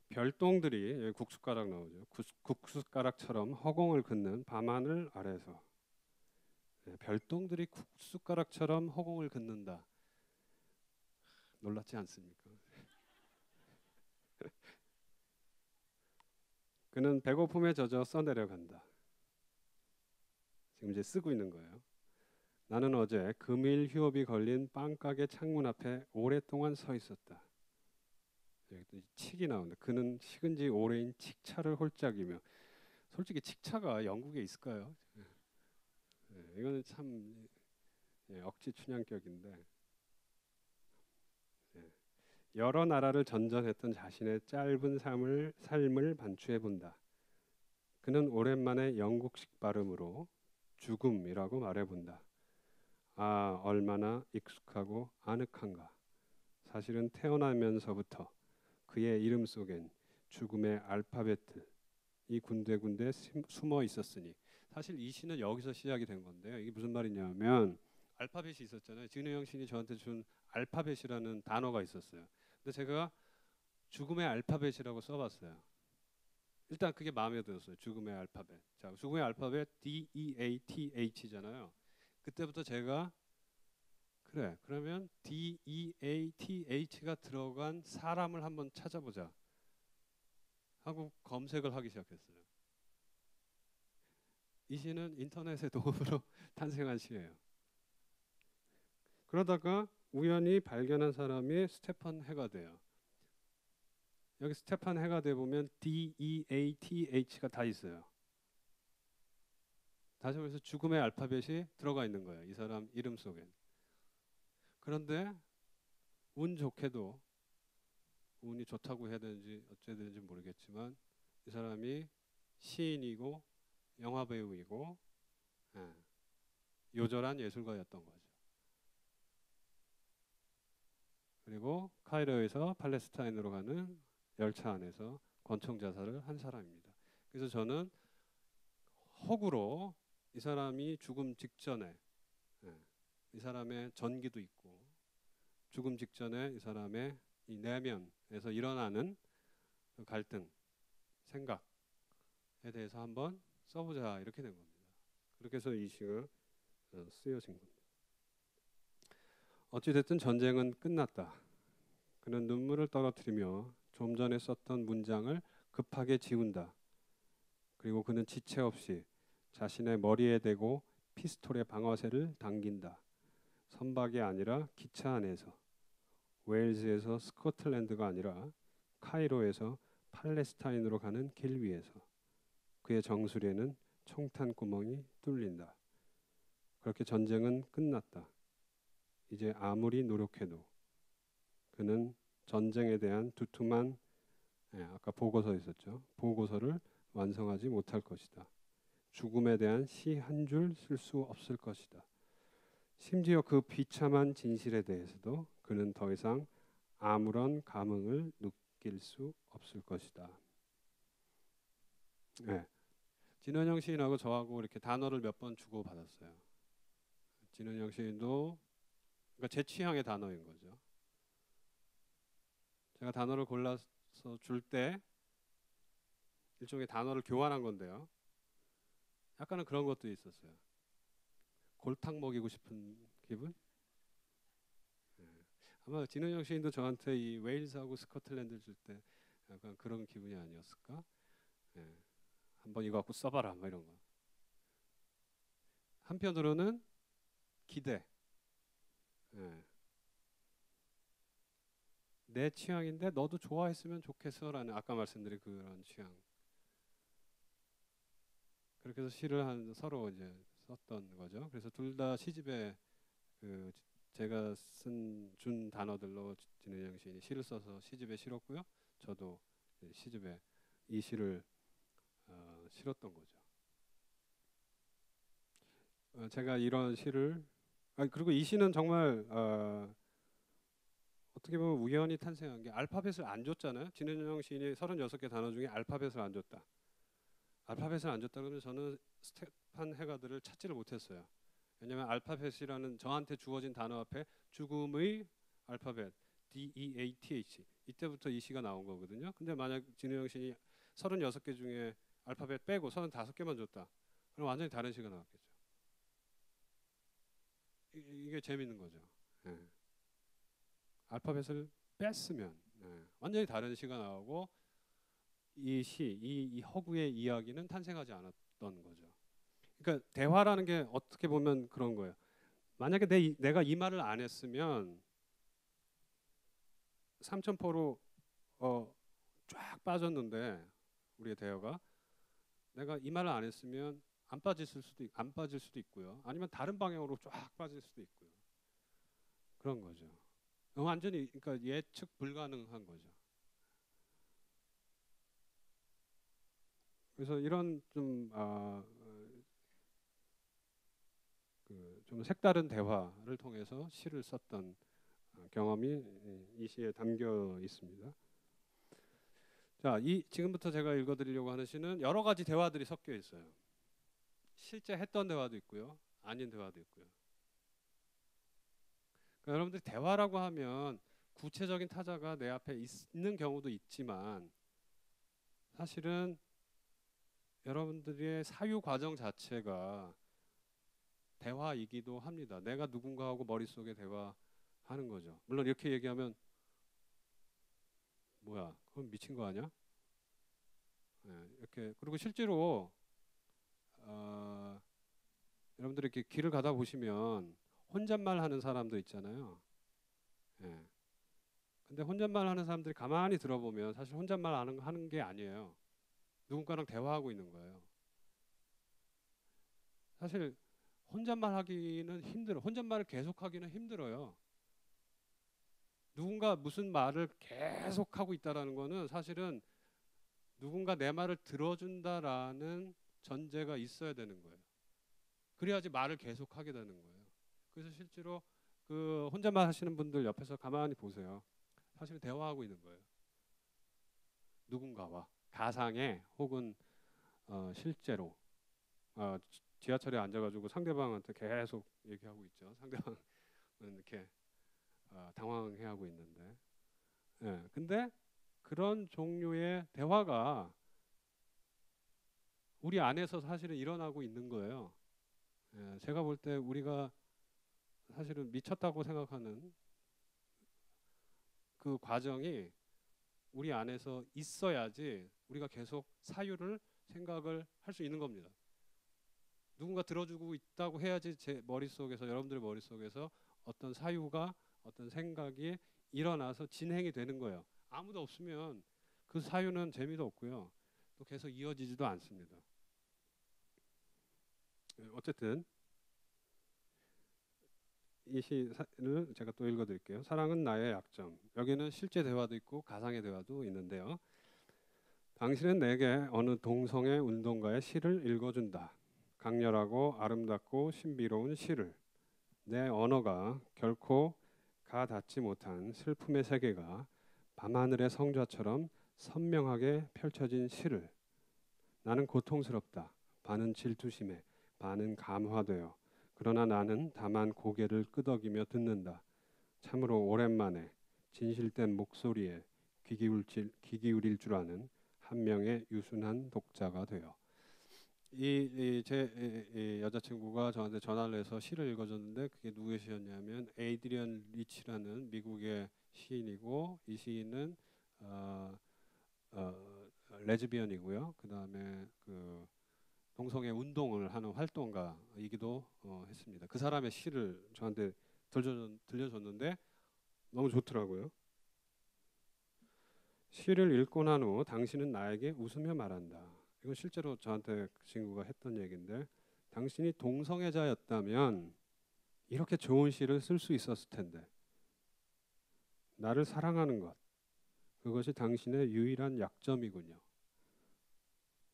별똥들이 국숫가락 나오죠. 국숫가락처럼 허공을 긋는 밤하늘 아래서 별똥들이 국숫가락처럼 허공을 긋는다. 놀랍지 않습니까? 그는 배고픔에 젖어 써내려간다. 지금 이제 쓰고 있는 거예요. 나는 어제 금일 휴업이 걸린 빵가게 창문 앞에 오랫동안 서 있었다. 여기 칙이 나오는데 그는 식은 지 오래인 칙차를 홀짝이며 솔직히 칙차가 영국에 있을까요? 이거는 참 억지 춘향격인데 여러 나라를 전전했던 자신의 짧은 삶을 반추해 본다. 그는 오랜만에 영국식 발음으로 죽음이라고 말해 본다. 아, 얼마나 익숙하고 아늑한가. 사실은 태어나면서부터 그의 이름 속엔 죽음의 알파벳이 군데군데 숨어 있었으니 사실 이 시는 여기서 시작이 된 건데요. 이게 무슨 말이냐면 알파벳이 있었잖아요. 진우영 신이 저한테 준 알파벳이라는 단어가 있었어요. 근데 제가 죽음의 알파벳이라고 써봤어요. 일단 그게 마음에 들었어요. 죽음의 알파벳. 자, 죽음의 알파벳 DEATH잖아요. 그때부터 제가 그래, 그러면 DEATH가 들어간 사람을 한번 찾아보자 하고 검색을 하기 시작했어요. 이 시는 인터넷의 도움으로 탄생한 시예요. 그러다가 우연히 발견한 사람이 스테판 해가 돼요. 여기 스테판 해가 돼 보면 DEATH가 다 있어요. 다시 말해서 죽음의 알파벳이 들어가 있는 거예요. 이 사람 이름 속엔. 그런데 운 좋게도, 운이 좋다고 해야 되는지 어째야 되는지 모르겠지만, 이 사람이 시인이고 영화 배우이고 요절한 예술가였던 거죠. 그리고 카이로에서 팔레스타인으로 가는 열차 안에서 권총 자살을 한 사람입니다. 그래서 저는 허구로 이 사람이 죽음 직전에 이 사람의 전기도 있고 죽음 직전에 이 사람의 이 내면에서 일어나는 그 갈등, 생각에 대해서 한번 써보자 이렇게 된 겁니다. 그렇게 해서 이 시가 쓰여진 겁니다. 어찌됐든 전쟁은 끝났다. 그는 눈물을 떨어뜨리며 좀 전에 썼던 문장을 급하게 지운다. 그리고 그는 지체 없이 자신의 머리에 대고 피스톨의 방아쇠를 당긴다. 선박이 아니라 기차 안에서, 웨일즈에서 스코틀랜드가 아니라 카이로에서 팔레스타인으로 가는 길 위에서 그의 정수리에는 총탄 구멍이 뚫린다. 그렇게 전쟁은 끝났다. 이제 아무리 노력해도 그는 전쟁에 대한 두툼한 아까 보고서 있었죠. 보고서를 완성하지 못할 것이다. 죽음에 대한 시 한 줄 쓸 수 없을 것이다. 심지어 그 비참한 진실에 대해서도 그는 더 이상 아무런 감흥을 느낄 수 없을 것이다. 네. 진원영 시인하고 저하고 이렇게 단어를 몇 번 주고 받았어요. 진원영 시인도 그러니까 제 취향의 단어인 거죠. 제가 단어를 골라서 줄 때 일종의 단어를 교환한 건데요. 약간은 그런 것도 있었어요. 골탕 먹이고 싶은 기분? 네. 아마 진은영 시인도 저한테 이 웨일즈하고 스코틀랜드를 줄 때 약간 그런 기분이 아니었을까? 네. 한번 이거 갖고 써봐라, 뭐 이런 거. 한편으로는 기대. 네. 내 취향인데 너도 좋아했으면 좋겠어라는 아까 말씀드린 그런 취향. 그렇게 해서 시를 서로 이제 썼던 거죠. 그래서 둘 다 시집에 그 제가 준 단어들로 진은영 시인이 시를 써서 시집에 실었고요. 저도 시집에 이 시를 실었던 거죠. 제가 이런 시를 그리고 이 시는 정말 어떻게 보면 우연히 탄생한 게 알파벳을 안 줬잖아요. 진은영 시인이 36개 단어 중에 알파벳을 안 줬다. 알파벳을 안 줬다 그러면 저는 스테판 해가들을 찾지를 못했어요. 왜냐하면 알파벳이라는 저한테 주어진 단어 앞에 죽음의 알파벳 DEATH 이때부터 이 시가 나온 거거든요. 근데 만약 진우영 시인이 36개 중에 알파벳 빼고 35개만 줬다. 그럼 완전히 다른 시가 나왔겠죠. 이게 재밌는 거죠. 예. 알파벳을 뺐으면 완전히 다른 시가 나오고 이 시, 이 허구의 이야기는 탄생하지 않았던 거죠. 그러니까 대화라는 게 어떻게 보면 그런 거예요. 만약에 내가 이 말을 안 했으면 삼천포로 쫙 빠졌는데 우리의 대화가 내가 이 말을 안 했으면 안 빠질 수도 있고요. 아니면 다른 방향으로 쫙 빠질 수도 있고요. 그런 거죠. 완전히 그러니까 예측 불가능한 거죠. 그래서 이런 좀 색다른 대화를 통해서 시를 썼던 경험이 이 시에 담겨 있습니다. 자, 지금부터 제가 읽어드리려고 하는 시는 여러 가지 대화들이 섞여 있어요. 실제 했던 대화도 있고요, 아닌 대화도 있고요. 그러니까 여러분들이 대화라고 하면 구체적인 타자가 내 앞에 있는 경우도 있지만 사실은 여러분들의 사유 과정 자체가 대화이기도 합니다. 내가 누군가하고 머릿속에 대화하는 거죠. 물론 이렇게 얘기하면 뭐야, 그건 미친 거 아니야? 이렇게. 그리고 실제로 어, 여러분들이 이렇게 길을 가다 보시면 혼잣말 하는 사람도 있잖아요. 예. 근데 혼잣말 하는 사람들이 가만히 들어보면 사실 혼잣말 하는 게 아니에요. 누군가랑 대화하고 있는 거예요. 사실 혼잣말 하기는 힘들어. 혼잣말을 계속하기는 힘들어요. 누군가 무슨 말을 계속하고 있다라는 거는 사실은 누군가 내 말을 들어준다라는 전제가 있어야 되는 거예요. 그래야지 말을 계속하게 되는 거예요. 그래서 실제로 그 혼잣말 하시는 분들 옆에서 가만히 보세요. 사실은 대화하고 있는 거예요. 누군가와 가상의 혹은 실제로 지하철에 앉아가지고 상대방한테 계속 얘기하고 있죠. 상대방은 이렇게 당황해하고 있는데, 근데 그런 종류의 대화가 우리 안에서 사실은 일어나고 있는 거예요. 제가 볼 때 우리가 사실은 미쳤다고 생각하는 그 과정이 우리 안에서 있어야지 우리가 계속 사유를 생각을 할 수 있는 겁니다. 누군가 들어주고 있다고 해야지 제 머릿속에서 여러분들의 머릿속에서 어떤 사유가 어떤 생각이 일어나서 진행이 되는 거예요. 아무도 없으면 그 사유는 재미도 없고요. 또 계속 이어지지도 않습니다. 어쨌든 이 시를 제가 또 읽어드릴게요. 사랑은 나의 약점. 여기는 실제 대화도 있고 가상의 대화도 있는데요. 당신은 내게 어느 동성애 운동가의 시를 읽어준다. 강렬하고 아름답고 신비로운 시를. 내 언어가 결코 가닿지 못한 슬픔의 세계가 밤하늘의 성좌처럼 선명하게 펼쳐진 시를. 나는 고통스럽다. 반은 질투심에, 반은 감화되어. 그러나 나는 다만 고개를 끄덕이며 듣는다. 참으로 오랜만에 진실된 목소리에 귀 기울일 줄 아는 한 명의 유순한 독자가 되어. 제 여자친구가 저한테 전화를 해서 시를 읽어줬는데 그게 누구의 시였냐면 에이드리언 리치라는 미국의 시인이고, 이 시인은 어, 어, 레즈비언이고요. 그 다음에 그 동성애 운동을 하는 활동가이기도 했습니다. 그 사람의 시를 저한테 들려줬는데 너무 좋더라고요. 시를 읽고 난 후 당신은 나에게 웃으며 말한다. 이건 실제로 저한테 그 친구가 했던 얘기인데, 당신이 동성애자였다면 이렇게 좋은 시를 쓸 수 있었을 텐데. 나를 사랑하는 것, 그것이 당신의 유일한 약점이군요.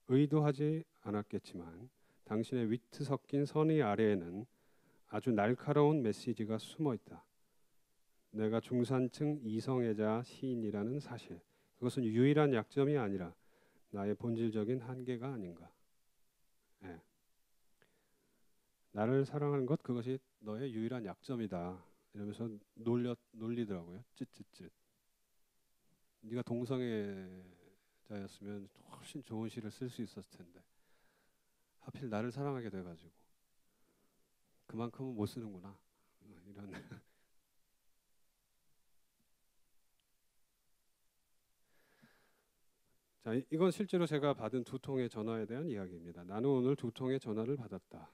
의도하지 않았겠지만 당신의 위트 섞인 선의 아래에는 아주 날카로운 메시지가 숨어 있다. 내가 중산층 이성애자 시인이라는 사실, 그것은 유일한 약점이 아니라 나의 본질적인 한계가 아닌가. 예. 나를 사랑하는 것, 그것이 너의 유일한 약점이다. 이러면서 놀리더라고요. 쯧쯧쯧. 네가 동성애자였으면 훨씬 좋은 시를 쓸 수 있었을 텐데 하필 나를 사랑하게 돼가지고 그만큼은 못 쓰는구나. 이런. 자, 이건 실제로 제가 받은 두 통의 전화에 대한 이야기입니다. 나는 오늘 두 통의 전화를 받았다.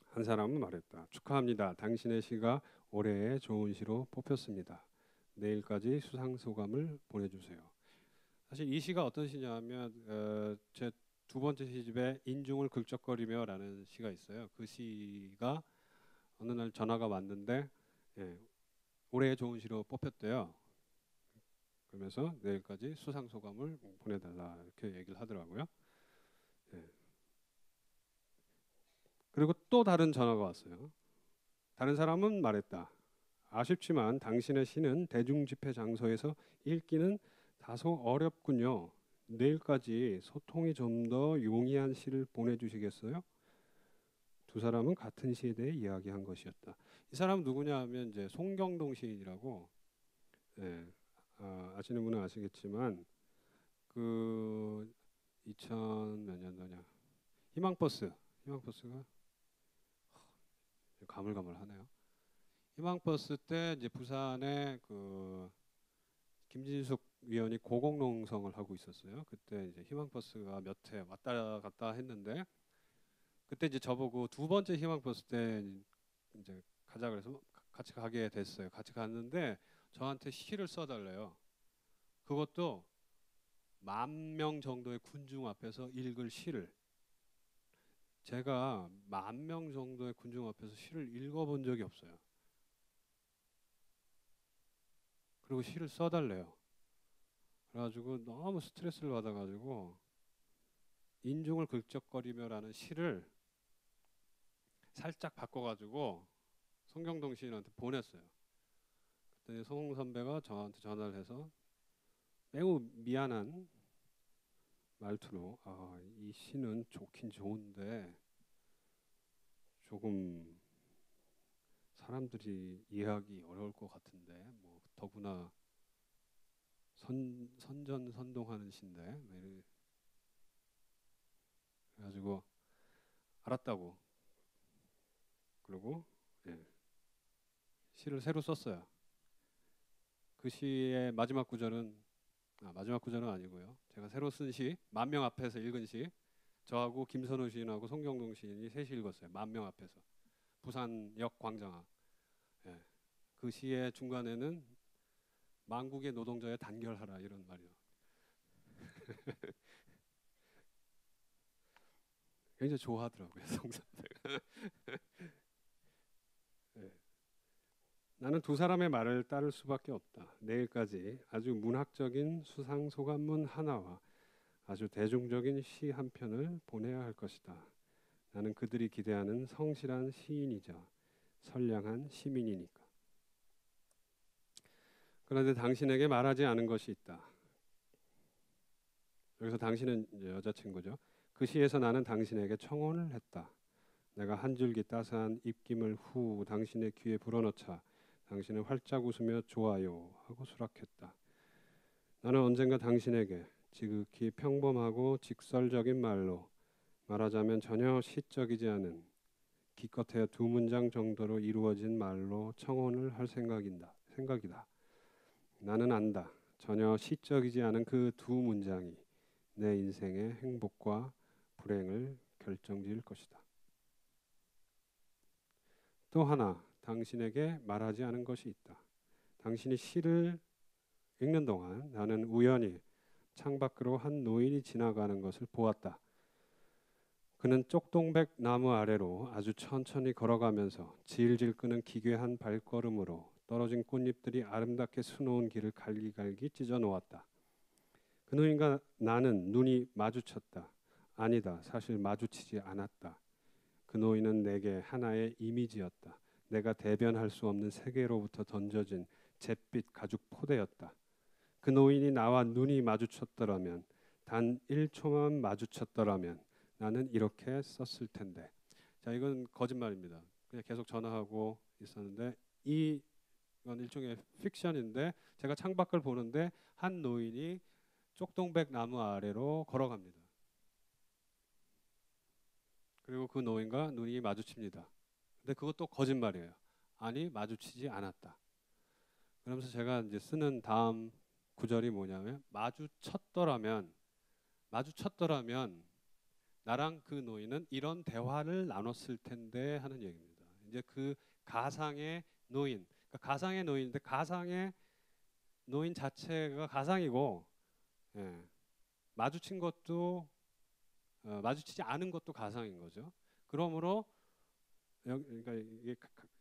한 사람은 말했다. 축하합니다. 당신의 시가 올해의 좋은 시로 뽑혔습니다. 내일까지 수상 소감을 보내주세요. 사실 이 시가 어떤 시냐면 제 두 번째 시집에 인중을 긁적거리며라는 시가 있어요. 그 시가 어느 날 전화가 왔는데 올해의 좋은 시로 뽑혔대요. 그러면서 내일까지 수상 소감을 보내달라 이렇게 얘기를 하더라고요. 예. 그리고 또 다른 전화가 왔어요. 다른 사람은 말했다. 아쉽지만 당신의 시는 대중 집회 장소에서 읽기는 다소 어렵군요. 내일까지 소통이 좀 더 용이한 시를 보내주시겠어요? 두 사람은 같은 시에 대해 이야기한 것이었다. 이 사람은 누구냐 하면 이제 송경동 시인이라고, 아시는 분은 아시겠지만 그 2000 몇 년도냐? 희망버스가 가물가물하네요. 희망버스 때 이제 부산에 그 김진숙 위원이 고공농성을 하고 있었어요. 그때 이제 희망버스가 몇 회 왔다 갔다 했는데 그때 이제 저보고 두 번째 희망버스 때 이제 가자 그래서 같이 가게 됐어요. 같이 갔는데 저한테 시를 써달래요. 그것도 10,000명 정도의 군중 앞에서 읽을 시를. 제가 10,000명 정도의 군중 앞에서 시를 읽어본 적이 없어요. 그리고 시를 써달래요. 그래가지고 너무 스트레스를 받아가지고 인중을 긁적거리며라는 시를 살짝 바꿔가지고 송경동 시인한테 보냈어요. 그랬더니 송 선배가 저한테 전화를 해서 매우 미안한 말투로 이 시는 좋긴 좋은데 조금 사람들이 이해하기 어려울 것 같은데 뭐 더구나 선전선동하는 시인데 그래가지고 알았다고 그러고 예, 시를 새로 썼어요. 그 시의 마지막 구절은 마지막 구절은 아니고요. 제가 새로 쓴 시, 10,000명 앞에서 읽은 시, 저하고 김선우 시인하고 송경동 시인이 셋이 읽었어요. 10,000명 앞에서 부산역 광장 앞. 예. 그 시의 중간에는 만국의 노동자에 단결하라 이런 말이요. 굉장히 좋아하더라고요, 송 선배가. 예. 나는 두 사람의 말을 따를 수밖에 없다. 내일까지 아주 문학적인 수상 소감문 하나와 아주 대중적인 시 한 편을 보내야 할 것이다. 나는 그들이 기대하는 성실한 시인이자 선량한 시민이니까. 그런데 당신에게 말하지 않은 것이 있다. 여기서 당신은 이제 여자친구죠. 그 시에서 나는 당신에게 청혼을 했다. 내가 한 줄기 따스한 입김을 후 당신의 귀에 불어넣자 당신은 활짝 웃으며 좋아요 하고 수락했다. 나는 언젠가 당신에게 지극히 평범하고 직설적인 말로 말하자면 전혀 시적이지 않은 기껏해야 두 문장 정도로 이루어진 말로 청혼을 할 생각이다. 나는 안다. 전혀 시적이지 않은 그 두 문장이 내 인생의 행복과 불행을 결정지을 것이다. 또 하나 당신에게 말하지 않은 것이 있다. 당신이 시를 읽는 동안 나는 우연히 창밖으로 한 노인이 지나가는 것을 보았다. 그는 쪽동백 나무 아래로 아주 천천히 걸어가면서 질질 끄는 기괴한 발걸음으로 떨어진 꽃잎들이 아름답게 수놓은 길을 갈기갈기 찢어 놓았다. 그 노인과 나는 눈이 마주쳤다. 아니다. 사실 마주치지 않았다. 그 노인은 내게 하나의 이미지였다. 내가 대변할 수 없는 세계로부터 던져진 잿빛 가죽 포대였다. 그 노인이 나와 눈이 마주쳤더라면 단 1초만 마주쳤더라면 나는 이렇게 썼을 텐데. 자, 이건 거짓말입니다. 그냥 계속 전화하고 있었는데 이건 일종의 픽션인데 제가 창밖을 보는데 한 노인이 쪽동백 나무 아래로 걸어갑니다. 그리고 그 노인과 눈이 마주칩니다. 근데 그것도 거짓말이에요. 아니 마주치지 않았다. 그러면서 제가 이제 쓰는 다음 구절이 뭐냐면 마주쳤더라면 나랑 그 노인은 이런 대화를 나눴을 텐데 하는 얘기입니다. 이제 그 가상의 노인, 그러니까 가상의 노인인데 가상의 노인 자체가 가상이고 예, 마주친 것도 마주치지 않은 것도 가상인 거죠. 그러므로 그러니까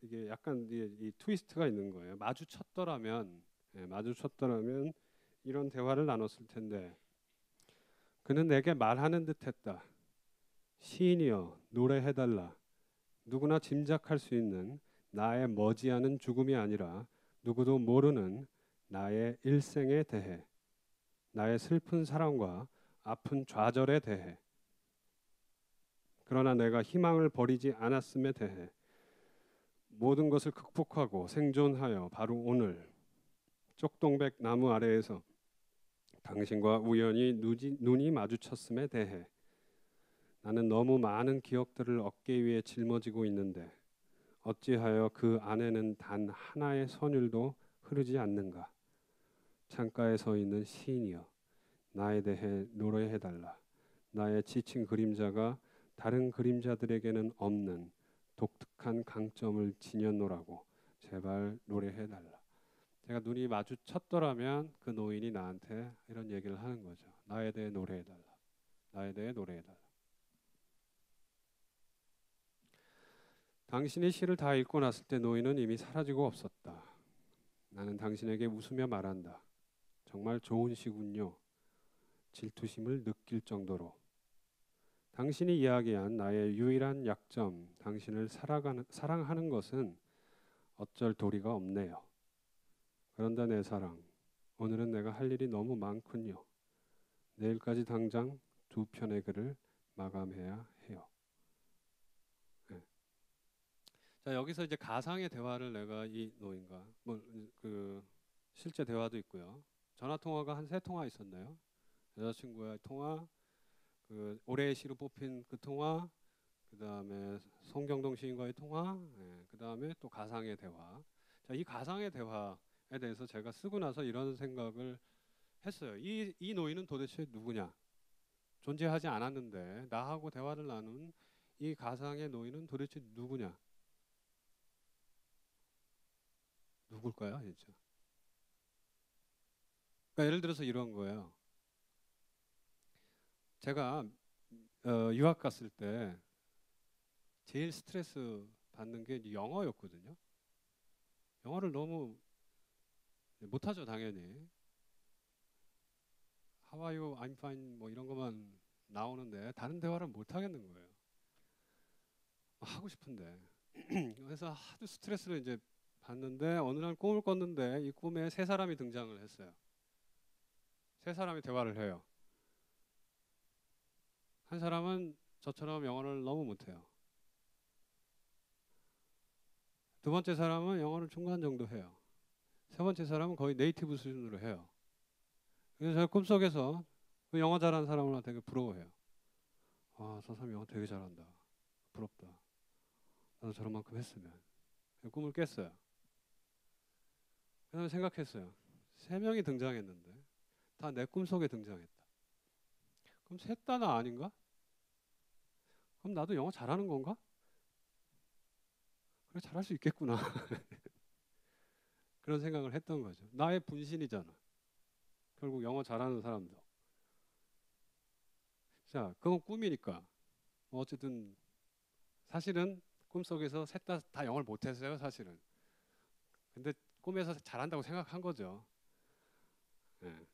이게 약간 이 트위스트가 있는 거예요. 마주쳤더라면 이런 대화를 나눴을 텐데 그는 내게 말하는 듯했다. 시인이여 노래해달라. 누구나 짐작할 수 있는 나의 머지않은 죽음이 아니라 누구도 모르는 나의 일생에 대해 나의 슬픈 사랑과 아픈 좌절에 대해 그러나 내가 희망을 버리지 않았음에 대해 모든 것을 극복하고 생존하여 바로 오늘 쪽동백 나무 아래에서 당신과 우연히 눈이 마주쳤음에 대해 나는 너무 많은 기억들을 어깨 위에 짊어지고 있는데 어찌하여 그 안에는 단 하나의 선율도 흐르지 않는가. 창가에 서 있는 시인이여, 나에 대해 노래해달라. 나의 지친 그림자가 다른 그림자들에게는 없는 독특한 강점을 지녔노라고 제발 노래해달라. 제가 눈이 마주쳤더라면 그 노인이 나한테 이런 얘기를 하는 거죠. 나에 대해 노래해달라. 나에 대해 노래해달라. 당신이 시를 다 읽고 났을 때 노인은 이미 사라지고 없었다. 나는 당신에게 웃으며 말한다. 정말 좋은 시군요. 질투심을 느낄 정도로. 당신이 이야기한 나의 유일한 약점, 당신을 사랑하는 것은 어쩔 도리가 없네요. 그런데 내 사랑, 오늘은 내가 할 일이 너무 많군요. 내일까지 당장 2편의 글을 마감해야 해요. 네. 자, 여기서 이제 가상의 대화를 내가 이 노인과 그 실제 대화도 있고요. 전화 통화가 한 3통화 있었나요? 여자친구와의 통화, 그 올해의 시로 뽑힌 그 통화, 그 다음에 송경동 시인과의 통화, 그 다음에 또 가상의 대화. 자, 이 가상의 대화에 대해서 제가 쓰고 나서 이런 생각을 했어요. 이 노인은 도대체 누구냐? 존재하지 않았는데 나하고 대화를 나눈 이 가상의 노인은 도대체 누구냐? 누굴까요, 진짜? 그러니까 예를 들어서 이런 거예요. 제가 유학 갔을 때 제일 스트레스 받는 게 영어였거든요. 영어를 너무 못하죠, 당연히. How are you? I'm fine. 뭐 이런 것만 나오는데 다른 대화를 못 하겠는 거예요. 하고 싶은데. 그래서 하도 스트레스를 이제 받는데 어느 날 꿈을 꿨는데 이 꿈에 3사람이 등장을 했어요. 3사람이 대화를 해요. 한 사람은 저처럼 영어를 너무 못해요. 2번째 사람은 영어를 중간 정도 해요. 3번째 사람은 거의 네이티브 수준으로 해요. 그래서 제가 꿈속에서 그 영어 잘하는 사람을 되게 부러워해요. 아, 저 사람 영어 되게 잘한다. 부럽다. 나도 저런 만큼 했으면. 꿈을 깼어요. 그래서 생각했어요. 3명이 등장했는데 다 내 꿈속에 등장했다. 그럼 셋 다 나 아닌가? 그럼 나도 영어 잘하는 건가? 그래, 잘할 수 있겠구나. 그런 생각을 했던 거죠. 나의 분신이잖아. 결국 영어 잘하는 사람도. 자, 그건 꿈이니까. 어쨌든 사실은 꿈속에서 셋 다 영어를 못했어요, 사실은. 근데 꿈에서 잘한다고 생각한 거죠. 네.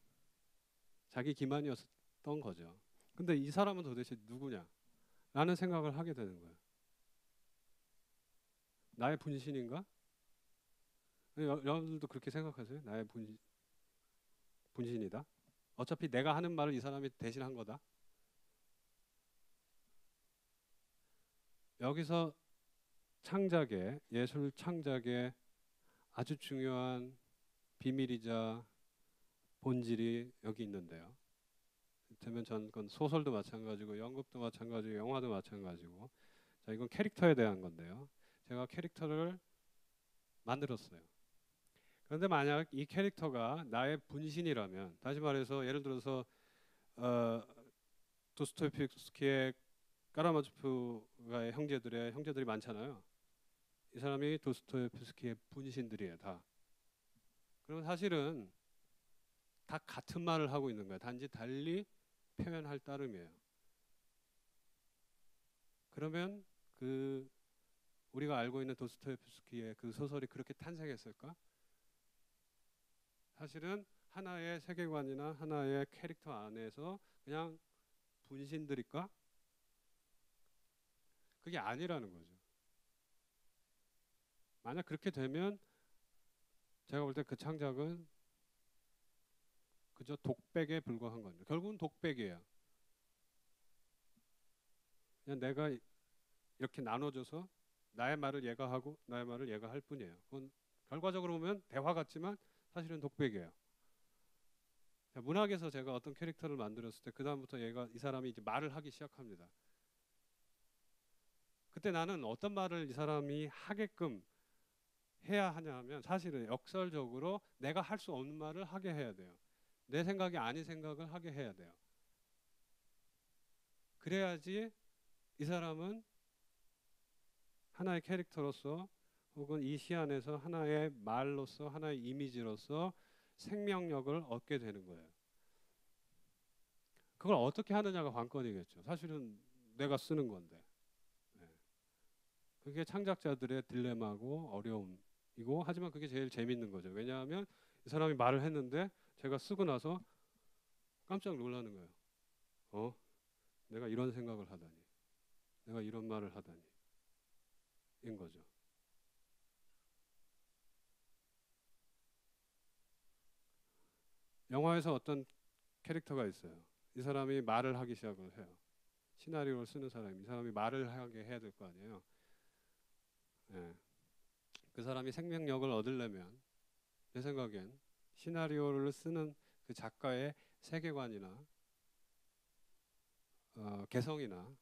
자기 기만이었던 거죠. 근데 이 사람은 도대체 누구냐? 라는 생각을 하게 되는 거예요. 나의 분신인가? 여러분들도 그렇게 생각하세요? 나의 분신이다? 어차피 내가 하는 말을 이 사람이 대신한 거다? 여기서 창작의, 예술 창작의 아주 중요한 비밀이자 본질이 여기 있는데요. 이를테면 건 소설도 마찬가지고 연극도 마찬가지고 영화도 마찬가지고, 자, 이건 캐릭터에 대한 건데요. 제가 캐릭터를 만들었어요. 그런데 만약 이 캐릭터가 나의 분신이라면, 다시 말해서 예를 들어서 도스토옙스키의 까라마초프가의 형제들이 많잖아요. 이 사람이 도스토옙스키의 분신들이에요, 다. 그러면 사실은 다 같은 말을 하고 있는 거예요. 단지 달리 표현할 따름이에요. 그러면 그 우리가 알고 있는 도스토옙스키의 그 소설이 그렇게 탄생했을까? 사실은 하나의 세계관이나 하나의 캐릭터 안에서 그냥 분신들일까? 그게 아니라는 거죠. 만약 그렇게 되면 제가 볼 때 그 창작은 그저 독백에 불과한 겁니다. 결국은 독백이에요. 그냥 내가 이렇게 나눠줘서 나의 말을 얘가 하고 나의 말을 얘가 할 뿐이에요. 그건 결과적으로 보면 대화 같지만 사실은 독백이에요. 자, 문학에서 제가 어떤 캐릭터를 만들었을 때 그 다음부터 이 사람이 이제 말을 하기 시작합니다. 그때 나는 어떤 말을 이 사람이 하게끔 해야 하냐 하면 사실은 역설적으로 내가 할 수 없는 말을 하게 해야 돼요. 내 생각이 아닌 생각을 하게 해야 돼요. 그래야지 이 사람은 하나의 캐릭터로서 혹은 이 시 안에서 하나의 말로서 하나의 이미지로서 생명력을 얻게 되는 거예요. 그걸 어떻게 하느냐가 관건이겠죠. 사실은 내가 쓰는 건데. 네. 그게 창작자들의 딜레마고 어려움이고 하지만 그게 제일 재밌는 거죠. 왜냐하면 이 사람이 말을 했는데 제가 쓰고 나서 깜짝 놀라는 거예요. 내가 이런 생각을 하다니. 내가 이런 말을 하다니. 인 거죠. 영화에서 어떤 캐릭터가 있어요. 이 사람이 말을 하기 시작을 해요. 시나리오를 쓰는 사람이 이 사람이 말을 하게 해야 될 거 아니에요. 예. 그 사람이 생명력을 얻으려면 내 생각엔 시나리오를 쓰는 그 작가의 세계관이나 개성이나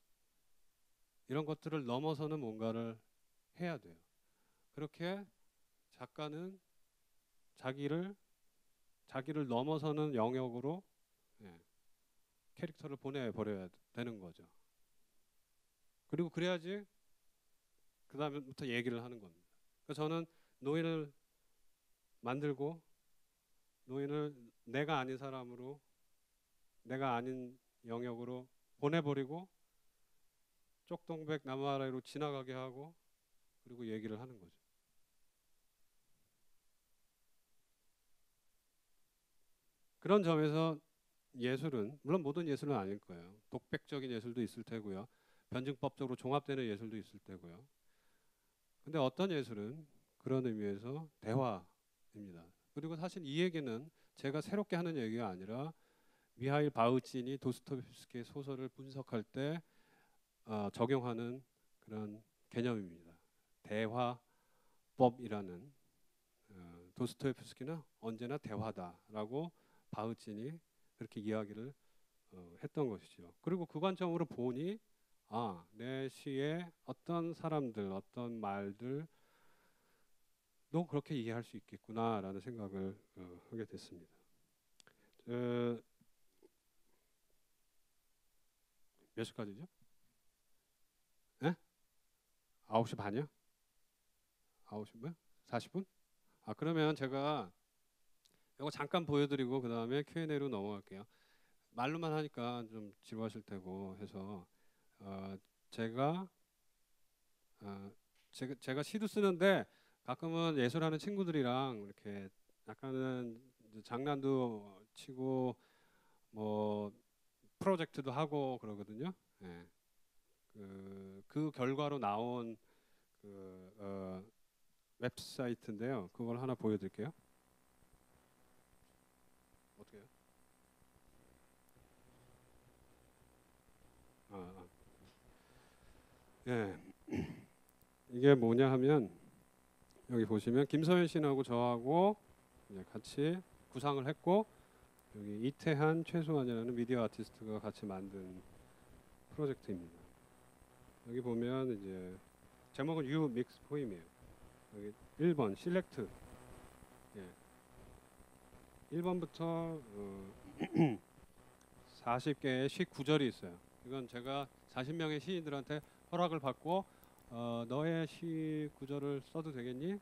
이런 것들을 넘어서는 뭔가를 해야 돼요. 그렇게 작가는 자기를 넘어서는 영역으로 예, 캐릭터를 보내버려야 되는 거죠. 그리고 그래야지 그 다음부터 얘기를 하는 겁니다. 그래서 저는 노인을 만들고 노인을 내가 아닌 사람으로 내가 아닌 영역으로 보내버리고 쪽동백 나무 아래로 지나가게 하고 그리고 얘기를 하는 거죠. 그런 점에서 예술은 물론 모든 예술은 아닐 거예요. 독백적인 예술도 있을 테고요. 변증법적으로 종합되는 예술도 있을 테고요. 근데 어떤 예술은 그런 의미에서 대화입니다. 그리고 사실 이 얘기는 제가 새롭게 하는 얘기가 아니라 미하일 바흐친이 도스토옙스키의 소설을 분석할 때 적용하는 그런 개념입니다. 대화법이라는 도스토옙스키는 언제나 대화다라고 바흐친이 그렇게 이야기를 했던 것이죠. 그리고 그 관점으로 보니 내 시에 어떤 사람들, 어떤 말들도 그렇게 이해할 수 있겠구나라는 생각을 하게 됐습니다. 몇 시까지죠? 네? 9시 반이요? 9시 뭐? 40분? 그러면 제가 이거 잠깐 보여드리고 그 다음에 Q&A로 넘어갈게요. 말로만 하니까 좀 지루하실 테고 해서 제가 제가 시도 쓰는데 가끔은 예술하는 친구들이랑 이렇게 약간은 장난도 치고 뭐 프로젝트도 하고 그러거든요. 예. 그 결과로 나온 웹사이트인데요. 그걸 하나 보여드릴게요. 어떻게 해요? 예. 이게 뭐냐 하면 여기 보시면 김서현 씨하고 저하고 이제 같이 구상을 했고 여기 이태한 최소한이라는 미디어 아티스트가 같이 만든 프로젝트입니다. 여기 보면 이제 제목은 You Mix Poem이에요. 여기 1번 Select. 예. 1번부터 40개의 시 구절이 있어요. 이건 제가 40명의 시인들한테 허락을 받고 너의 시 구절을 써도 되겠니?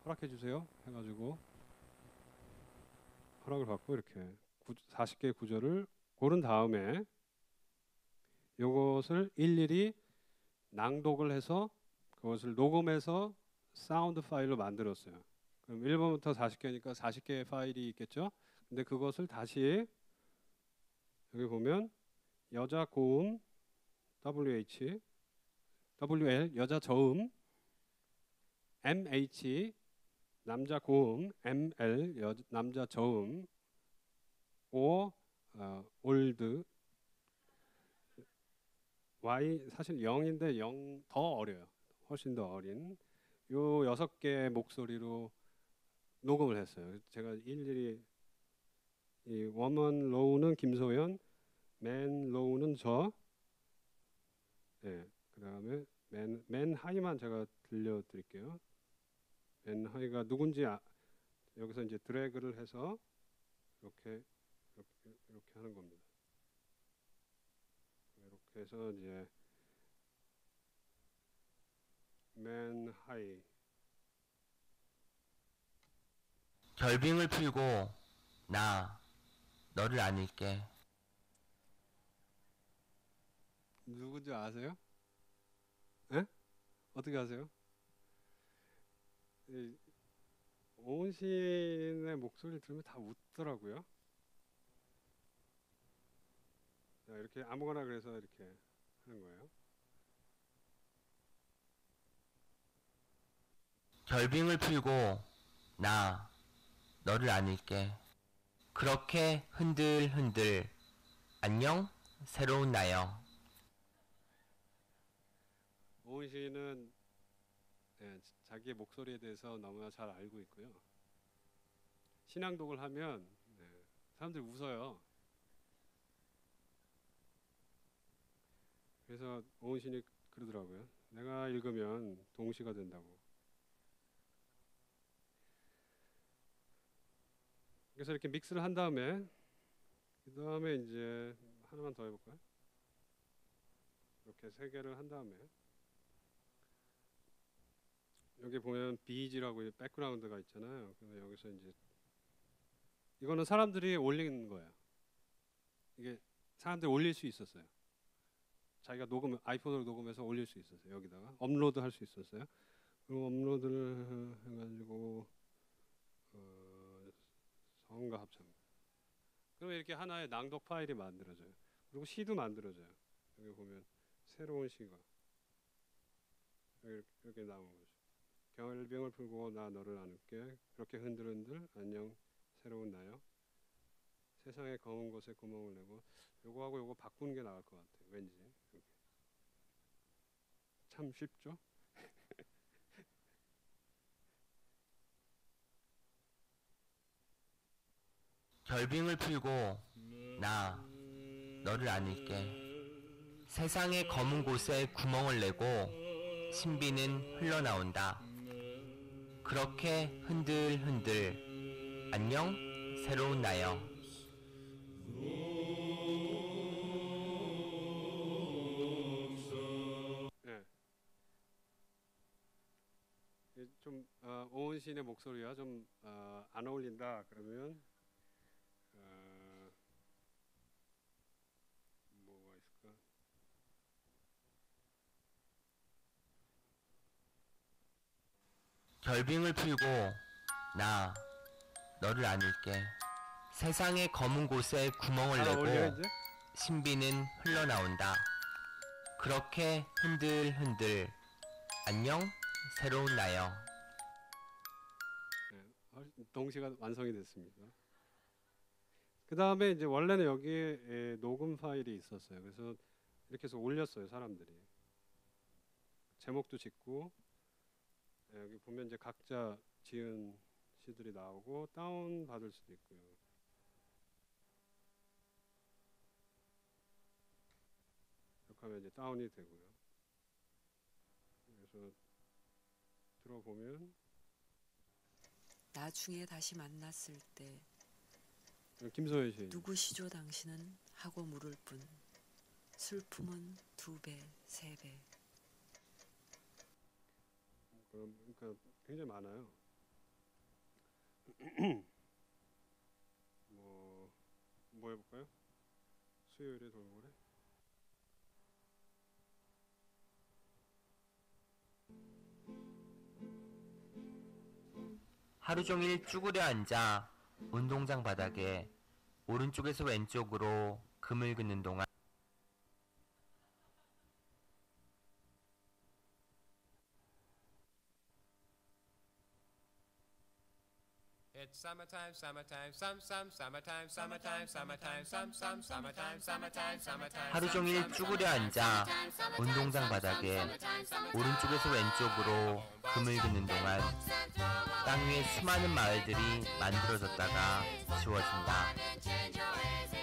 허락해 주세요. 해가지고 허락을 받고 이렇게 40개의 구절을 고른 다음에 이것을 일일이 낭독을 해서 그것을 녹음해서 사운드 파일로 만들었어요. 그럼 1번부터 40개니까 40개의 파일이 있겠죠? 근데 그것을 다시 여기 보면 여자 고음 WH, WL 여자 저음 MH 남자 고음 ML 남자 저음 O 올드 Y 사실 0인데 0 더 어려요. 훨씬 더 어린 요 6개의 목소리로 녹음을 했어요. 제가 일일이 이 woman low는 김소연, man low는 저. 예, 그다음에 맨 하이만 제가 들려드릴게요. 맨 하이가 누군지 여기서 이제 드래그를 해서 이렇게 하는 겁니다. 이렇게 해서 이제 맨 하이. 결빙을 풀고 나 너를 안을게. 누군지 아세요? 예? 어떻게 아세요? 오은신의 목소리를 들으면 다 웃더라고요. 자, 이렇게 아무거나 그래서 이렇게 하는 거예요. 결빙을 풀고 나 너를 안을게. 그렇게 흔들흔들 안녕 새로운 나여. 오은신은 자기의 목소리에 대해서 너무나 잘 알고 있고요. 신앙독을 하면 사람들이 웃어요. 그래서 오은신이 그러더라고요. 내가 읽으면 동시가 된다고. 그래서 이렇게 믹스를 한 다음에 그 다음에 이제 하나만 더 해볼까요? 이렇게 세 개를 한 다음에 여기 보면 비지라고 백그라운드가 있잖아요. 그래서 여기서 이제 이거는 사람들이 올린 거예요. 이게 사람들이 올릴 수 있었어요. 자기가 아이폰으로 녹음해서 올릴 수 있었어요. 여기다가 업로드 할 수 있었어요. 그리고 업로드를 해가지고 성과 합창. 그러면 이렇게 하나의 낭독 파일이 만들어져요. 그리고 시도 만들어져요. 여기 보면 새로운 시가 이렇게 나온 거죠. 결빙을 풀고 나 너를 안을게. 그렇게 흔들흔들 안녕 새로운 나요. 세상의 검은 곳에 구멍을 내고 요거하고 요거 바꾸는 게 나을 것 같아요. 왠지 이렇게. 참 쉽죠? 결빙을 풀고 나 너를 안을게. 세상의 검은 곳에 구멍을 내고 신비는 흘러나온다. 그렇게 흔들흔들 안녕 새로운 나여. 네. 좀 오은신의 목소리와 좀 안 어울린다 그러면 뭐가 있을까? 결빙을 풀고 나 너를 안을게. 세상의 검은 곳에 구멍을 잘 어울려 내고 이제? 신비는 흘러나온다. 그렇게 흔들흔들 안녕 새로운 나여. 동시가 완성이 됐습니다. 그 다음에 이제 원래는 여기에 녹음 파일이 있었어요. 그래서 이렇게 해서 올렸어요 사람들이. 제목도 짓고 여기 보면 이제 각자 지은 시들이 나오고 다운 받을 수도 있고요. 이렇게 하면 이제 다운이 되고요. 그래서 들어보면 나중에 다시 만났을 때 김소연 씨. 누구시죠 당신은 하고 물을 뿐 슬픔은 2배, 3배. 그러니까 굉장히 많아요. 뭐 해볼까요? 수요일에 돌고래. 하루 종일 쭈그려 앉아 운동장 바닥에 오른쪽에서 왼쪽으로 금을 긋는 동안 It's summertime, summertime, summertime, summertime, summertime, summertime, summertime. 하루 종일 쭈그려 앉아 운동장 바닥에 오른쪽에서 왼쪽으로 금을 긋는 동안 땅 위에 수많은 마을들이 만들어졌다가 지워진다.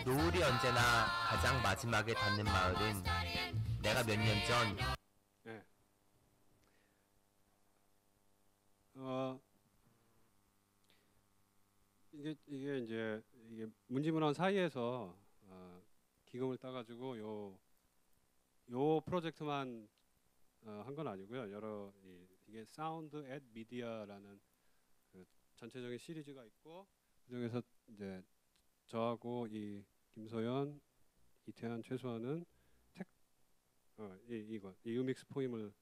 노을이 언제나 가장 마지막에 닿는 마을은 내가 몇 년 전 예. 이게 이제 이게 문지문헌 사이에서 기금을 따가지고 요 프로젝트만 한 건 아니고요. 여러 이게 사운드 앳 미디어라는 그 전체적인 시리즈가 있고 그중에서 이제 저하고 이 김소연, 이태한, 최수환은 이 유믹스 포임을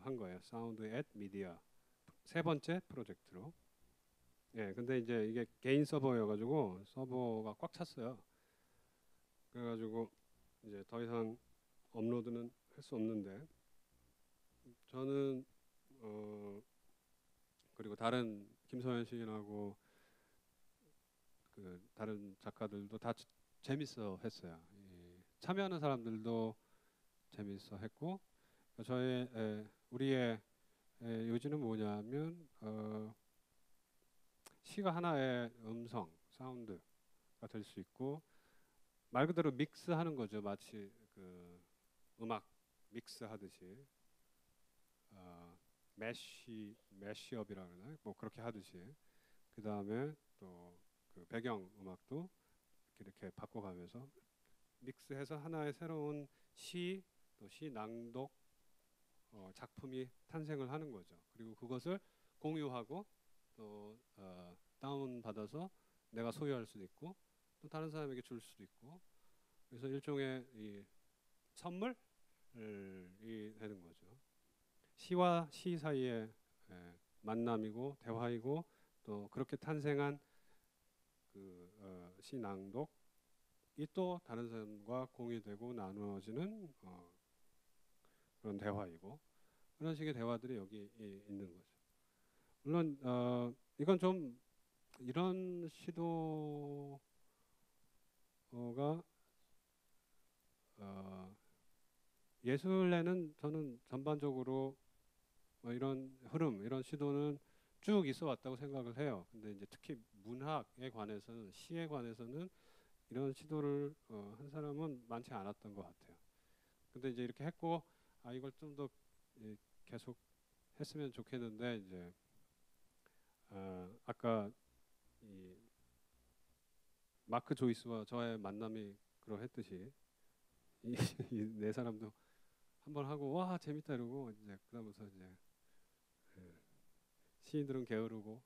한 거예요. 사운드 앳 미디어 세 번째 프로젝트로. 예, 근데 이제 이게 개인 서버여가지고 서버가 꽉 찼어요. 그래가지고 이제 더 이상 업로드는 할 수 없는데 저는 그리고 다른 김소연 시인하고 그 다른 작가들도 다 재밌어 했어요. 참여하는 사람들도 재밌어 했고 우리의 요지는 뭐냐면 시가 하나의 음성, 사운드가 될 수 있고 말 그대로 믹스하는 거죠. 마치 그 음악 믹스 하듯이 매시업이라 그러나요? 뭐 그렇게 하듯이 그 다음에 또 그 배경 음악도 이렇게 바꿔가면서 믹스해서 하나의 새로운 시, 또 시 낭독 작품이 탄생을 하는 거죠. 그리고 그것을 공유하고 또 다운 받아서 내가 소유할 수도 있고 또 다른 사람에게 줄 수도 있고 그래서 일종의 이 선물이 되는 거죠. 시와 시 사이의 만남이고 대화이고 또 그렇게 탄생한 그 시 낭독이 또 다른 사람과 공유되고 나누어지는 그런 대화이고 그런 식의 대화들이 여기 있는 거죠. 물론 이건 좀 이런 시도가 예술에는 저는 전반적으로 이런 흐름, 이런 시도는 쭉 있어 왔다고 생각을 해요. 근데 이제 특히 문학에 관해서는 시에 관해서는 이런 시도를 한 사람은 많지 않았던 것 같아요. 근데 이제 이렇게 했고 이걸 좀 더 계속 했으면 좋겠는데 이제 아까 이 마크 조이스와 저의 만남이 그러했듯이 이 네 사람도 한번 하고 와 재밌다 이러고 이제 그러면서 이제 시인들은 게으르고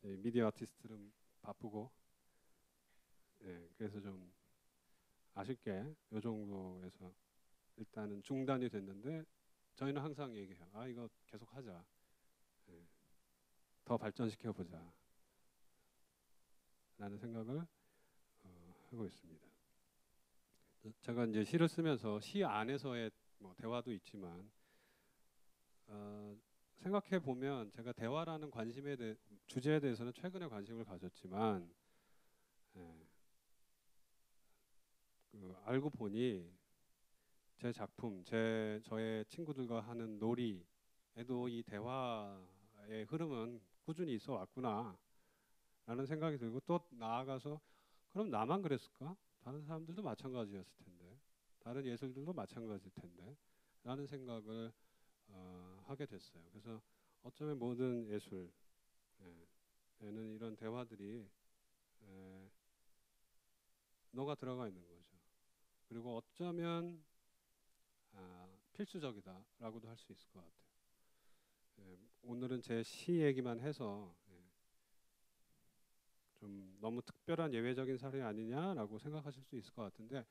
미디어 아티스트는 바쁘고 그래서 좀 아쉽게 이 정도에서 일단은 중단이 됐는데 저희는 항상 얘기해요. 이거 계속 하자. 더 발전시켜 보자. 라는 생각을 하고 있습니다. 제가 이제 시를 쓰면서 시 안에서의 뭐 대화도 있지만 생각해 보면 제가 대화라는 주제에 대해서는 최근에 관심을 가졌지만 알고 보니 제 작품, 저의 친구들과 하는 놀이에도 이 대화의 흐름은 꾸준히 있어 왔구나 라는 생각이 들고 또 나아가서 그럼 나만 그랬을까? 다른 사람들도 마찬가지였을 텐데 다른 예술들도 마찬가지일 텐데 라는 생각을 하게 됐어요. 그래서 어쩌면 모든 예술에는 이런 대화들이 녹아 들어가 있는 거죠. 그리고 어쩌면 필수적이다라고도 할 수 있을 것 같아요. 오늘은 제 시 얘기만 해서 좀 너무 특별한 예외적인 사례 아니냐라고 생각하실 수 있을 것 같은데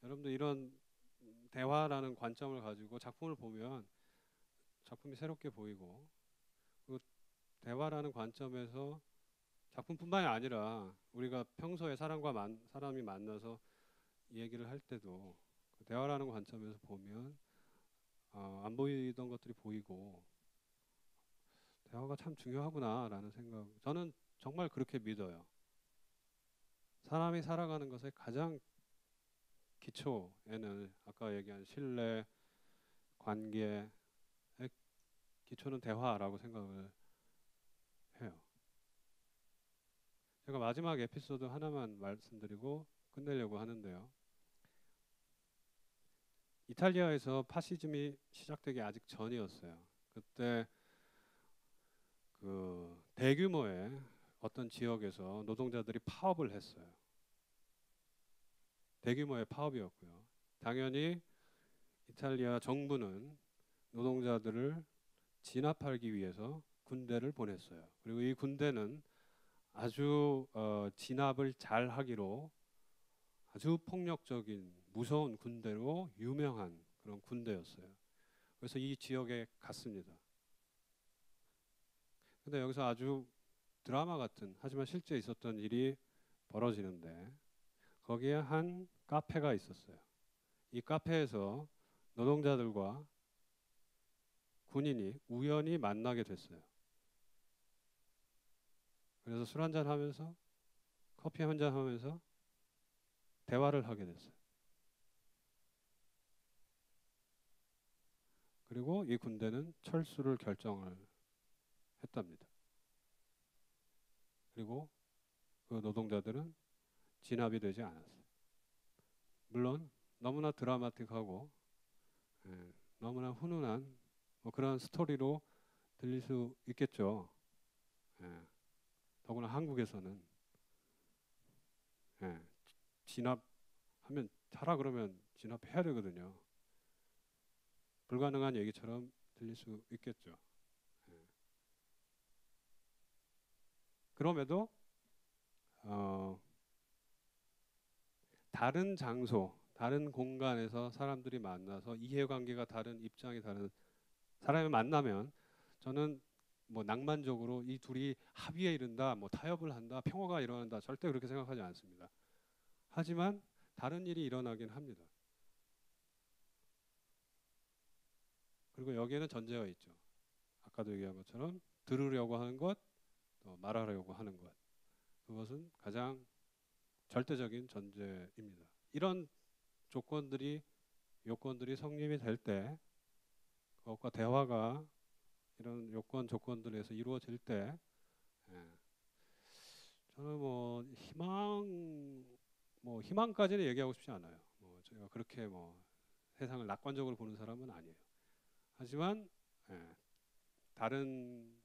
여러분들 이런 대화라는 관점을 가지고 작품을 보면 작품이 새롭게 보이고 그 대화라는 관점에서 작품뿐만이 아니라 우리가 평소에 사람이 만나서 얘기를 할 때도 그 대화라는 관점에서 보면 안 보이던 것들이 보이고 대화가 참 중요하구나라는 생각 저는 정말 그렇게 믿어요. 사람이 살아가는 것의 가장 기초에는 아까 얘기한 신뢰, 관계의 기초는 대화라고 생각을 해요. 제가 마지막 에피소드 하나만 말씀드리고 끝내려고 하는데요. 이탈리아에서 파시즘이 시작되기 아직 전이었어요. 그때 그 대규모의 어떤 지역에서 노동자들이 파업을 했어요. 대규모의 파업이었고요. 당연히 이탈리아 정부는 노동자들을 진압하기 위해서 군대를 보냈어요. 그리고 이 군대는 아주 진압을 잘 하기로 아주 폭력적인 무서운 군대로 유명한 그런 군대였어요. 그래서 이 지역에 갔습니다. 근데 여기서 아주 드라마 같은 하지만 실제 있었던 일이 벌어지는데 거기에 한 카페가 있었어요. 이 카페에서 노동자들과 군인이 우연히 만나게 됐어요. 그래서 술 한잔 하면서 커피 한잔 하면서 대화를 하게 됐어요. 그리고 이 군대는 철수를 결정을 했답니다. 그리고 그 노동자들은 진압이 되지 않았어요. 물론 너무나 드라마틱하고 너무나 훈훈한 뭐 그런 스토리로 들릴 수 있겠죠. 더구나 한국에서는 진압하면 하라 그러면 진압해야 되거든요. 불가능한 얘기처럼 들릴 수 있겠죠. 그럼에도 다른 장소, 다른 공간에서 사람들이 만나서 이해관계가 다른, 입장이 다른 사람이 만나면 저는 뭐 낭만적으로 이 둘이 합의에 이른다, 뭐 타협을 한다, 평화가 일어난다, 절대 그렇게 생각하지 않습니다. 하지만 다른 일이 일어나긴 합니다. 그리고 여기에는 전제가 있죠. 아까도 얘기한 것처럼 들으려고 하는 것, 또 말하려고 하는 것. 그것은 가장 절대적인 전제입니다. 이런 요건들이 성립이 될 때, 그것과 대화가 이런 요건 조건들에서 이루어질 때, 저는 희망까지는 얘기하고 싶지 않아요. 제가 그렇게 세상을 낙관적으로 보는 사람은 아니에요. 하지만 다른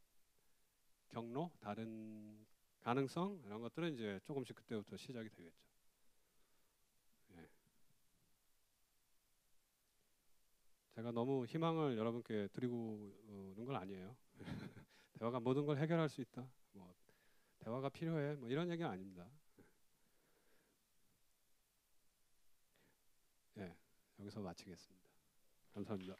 경로, 다른 가능성 이런 것들은 이제 조금씩 그때부터 시작이 되겠죠. 제가 너무 희망을 여러분께 드리고는 건 아니에요. 대화가 모든 걸 해결할 수 있다. 대화가 필요해. 이런 얘기는 아닙니다. 여기서 마치겠습니다. 감사합니다.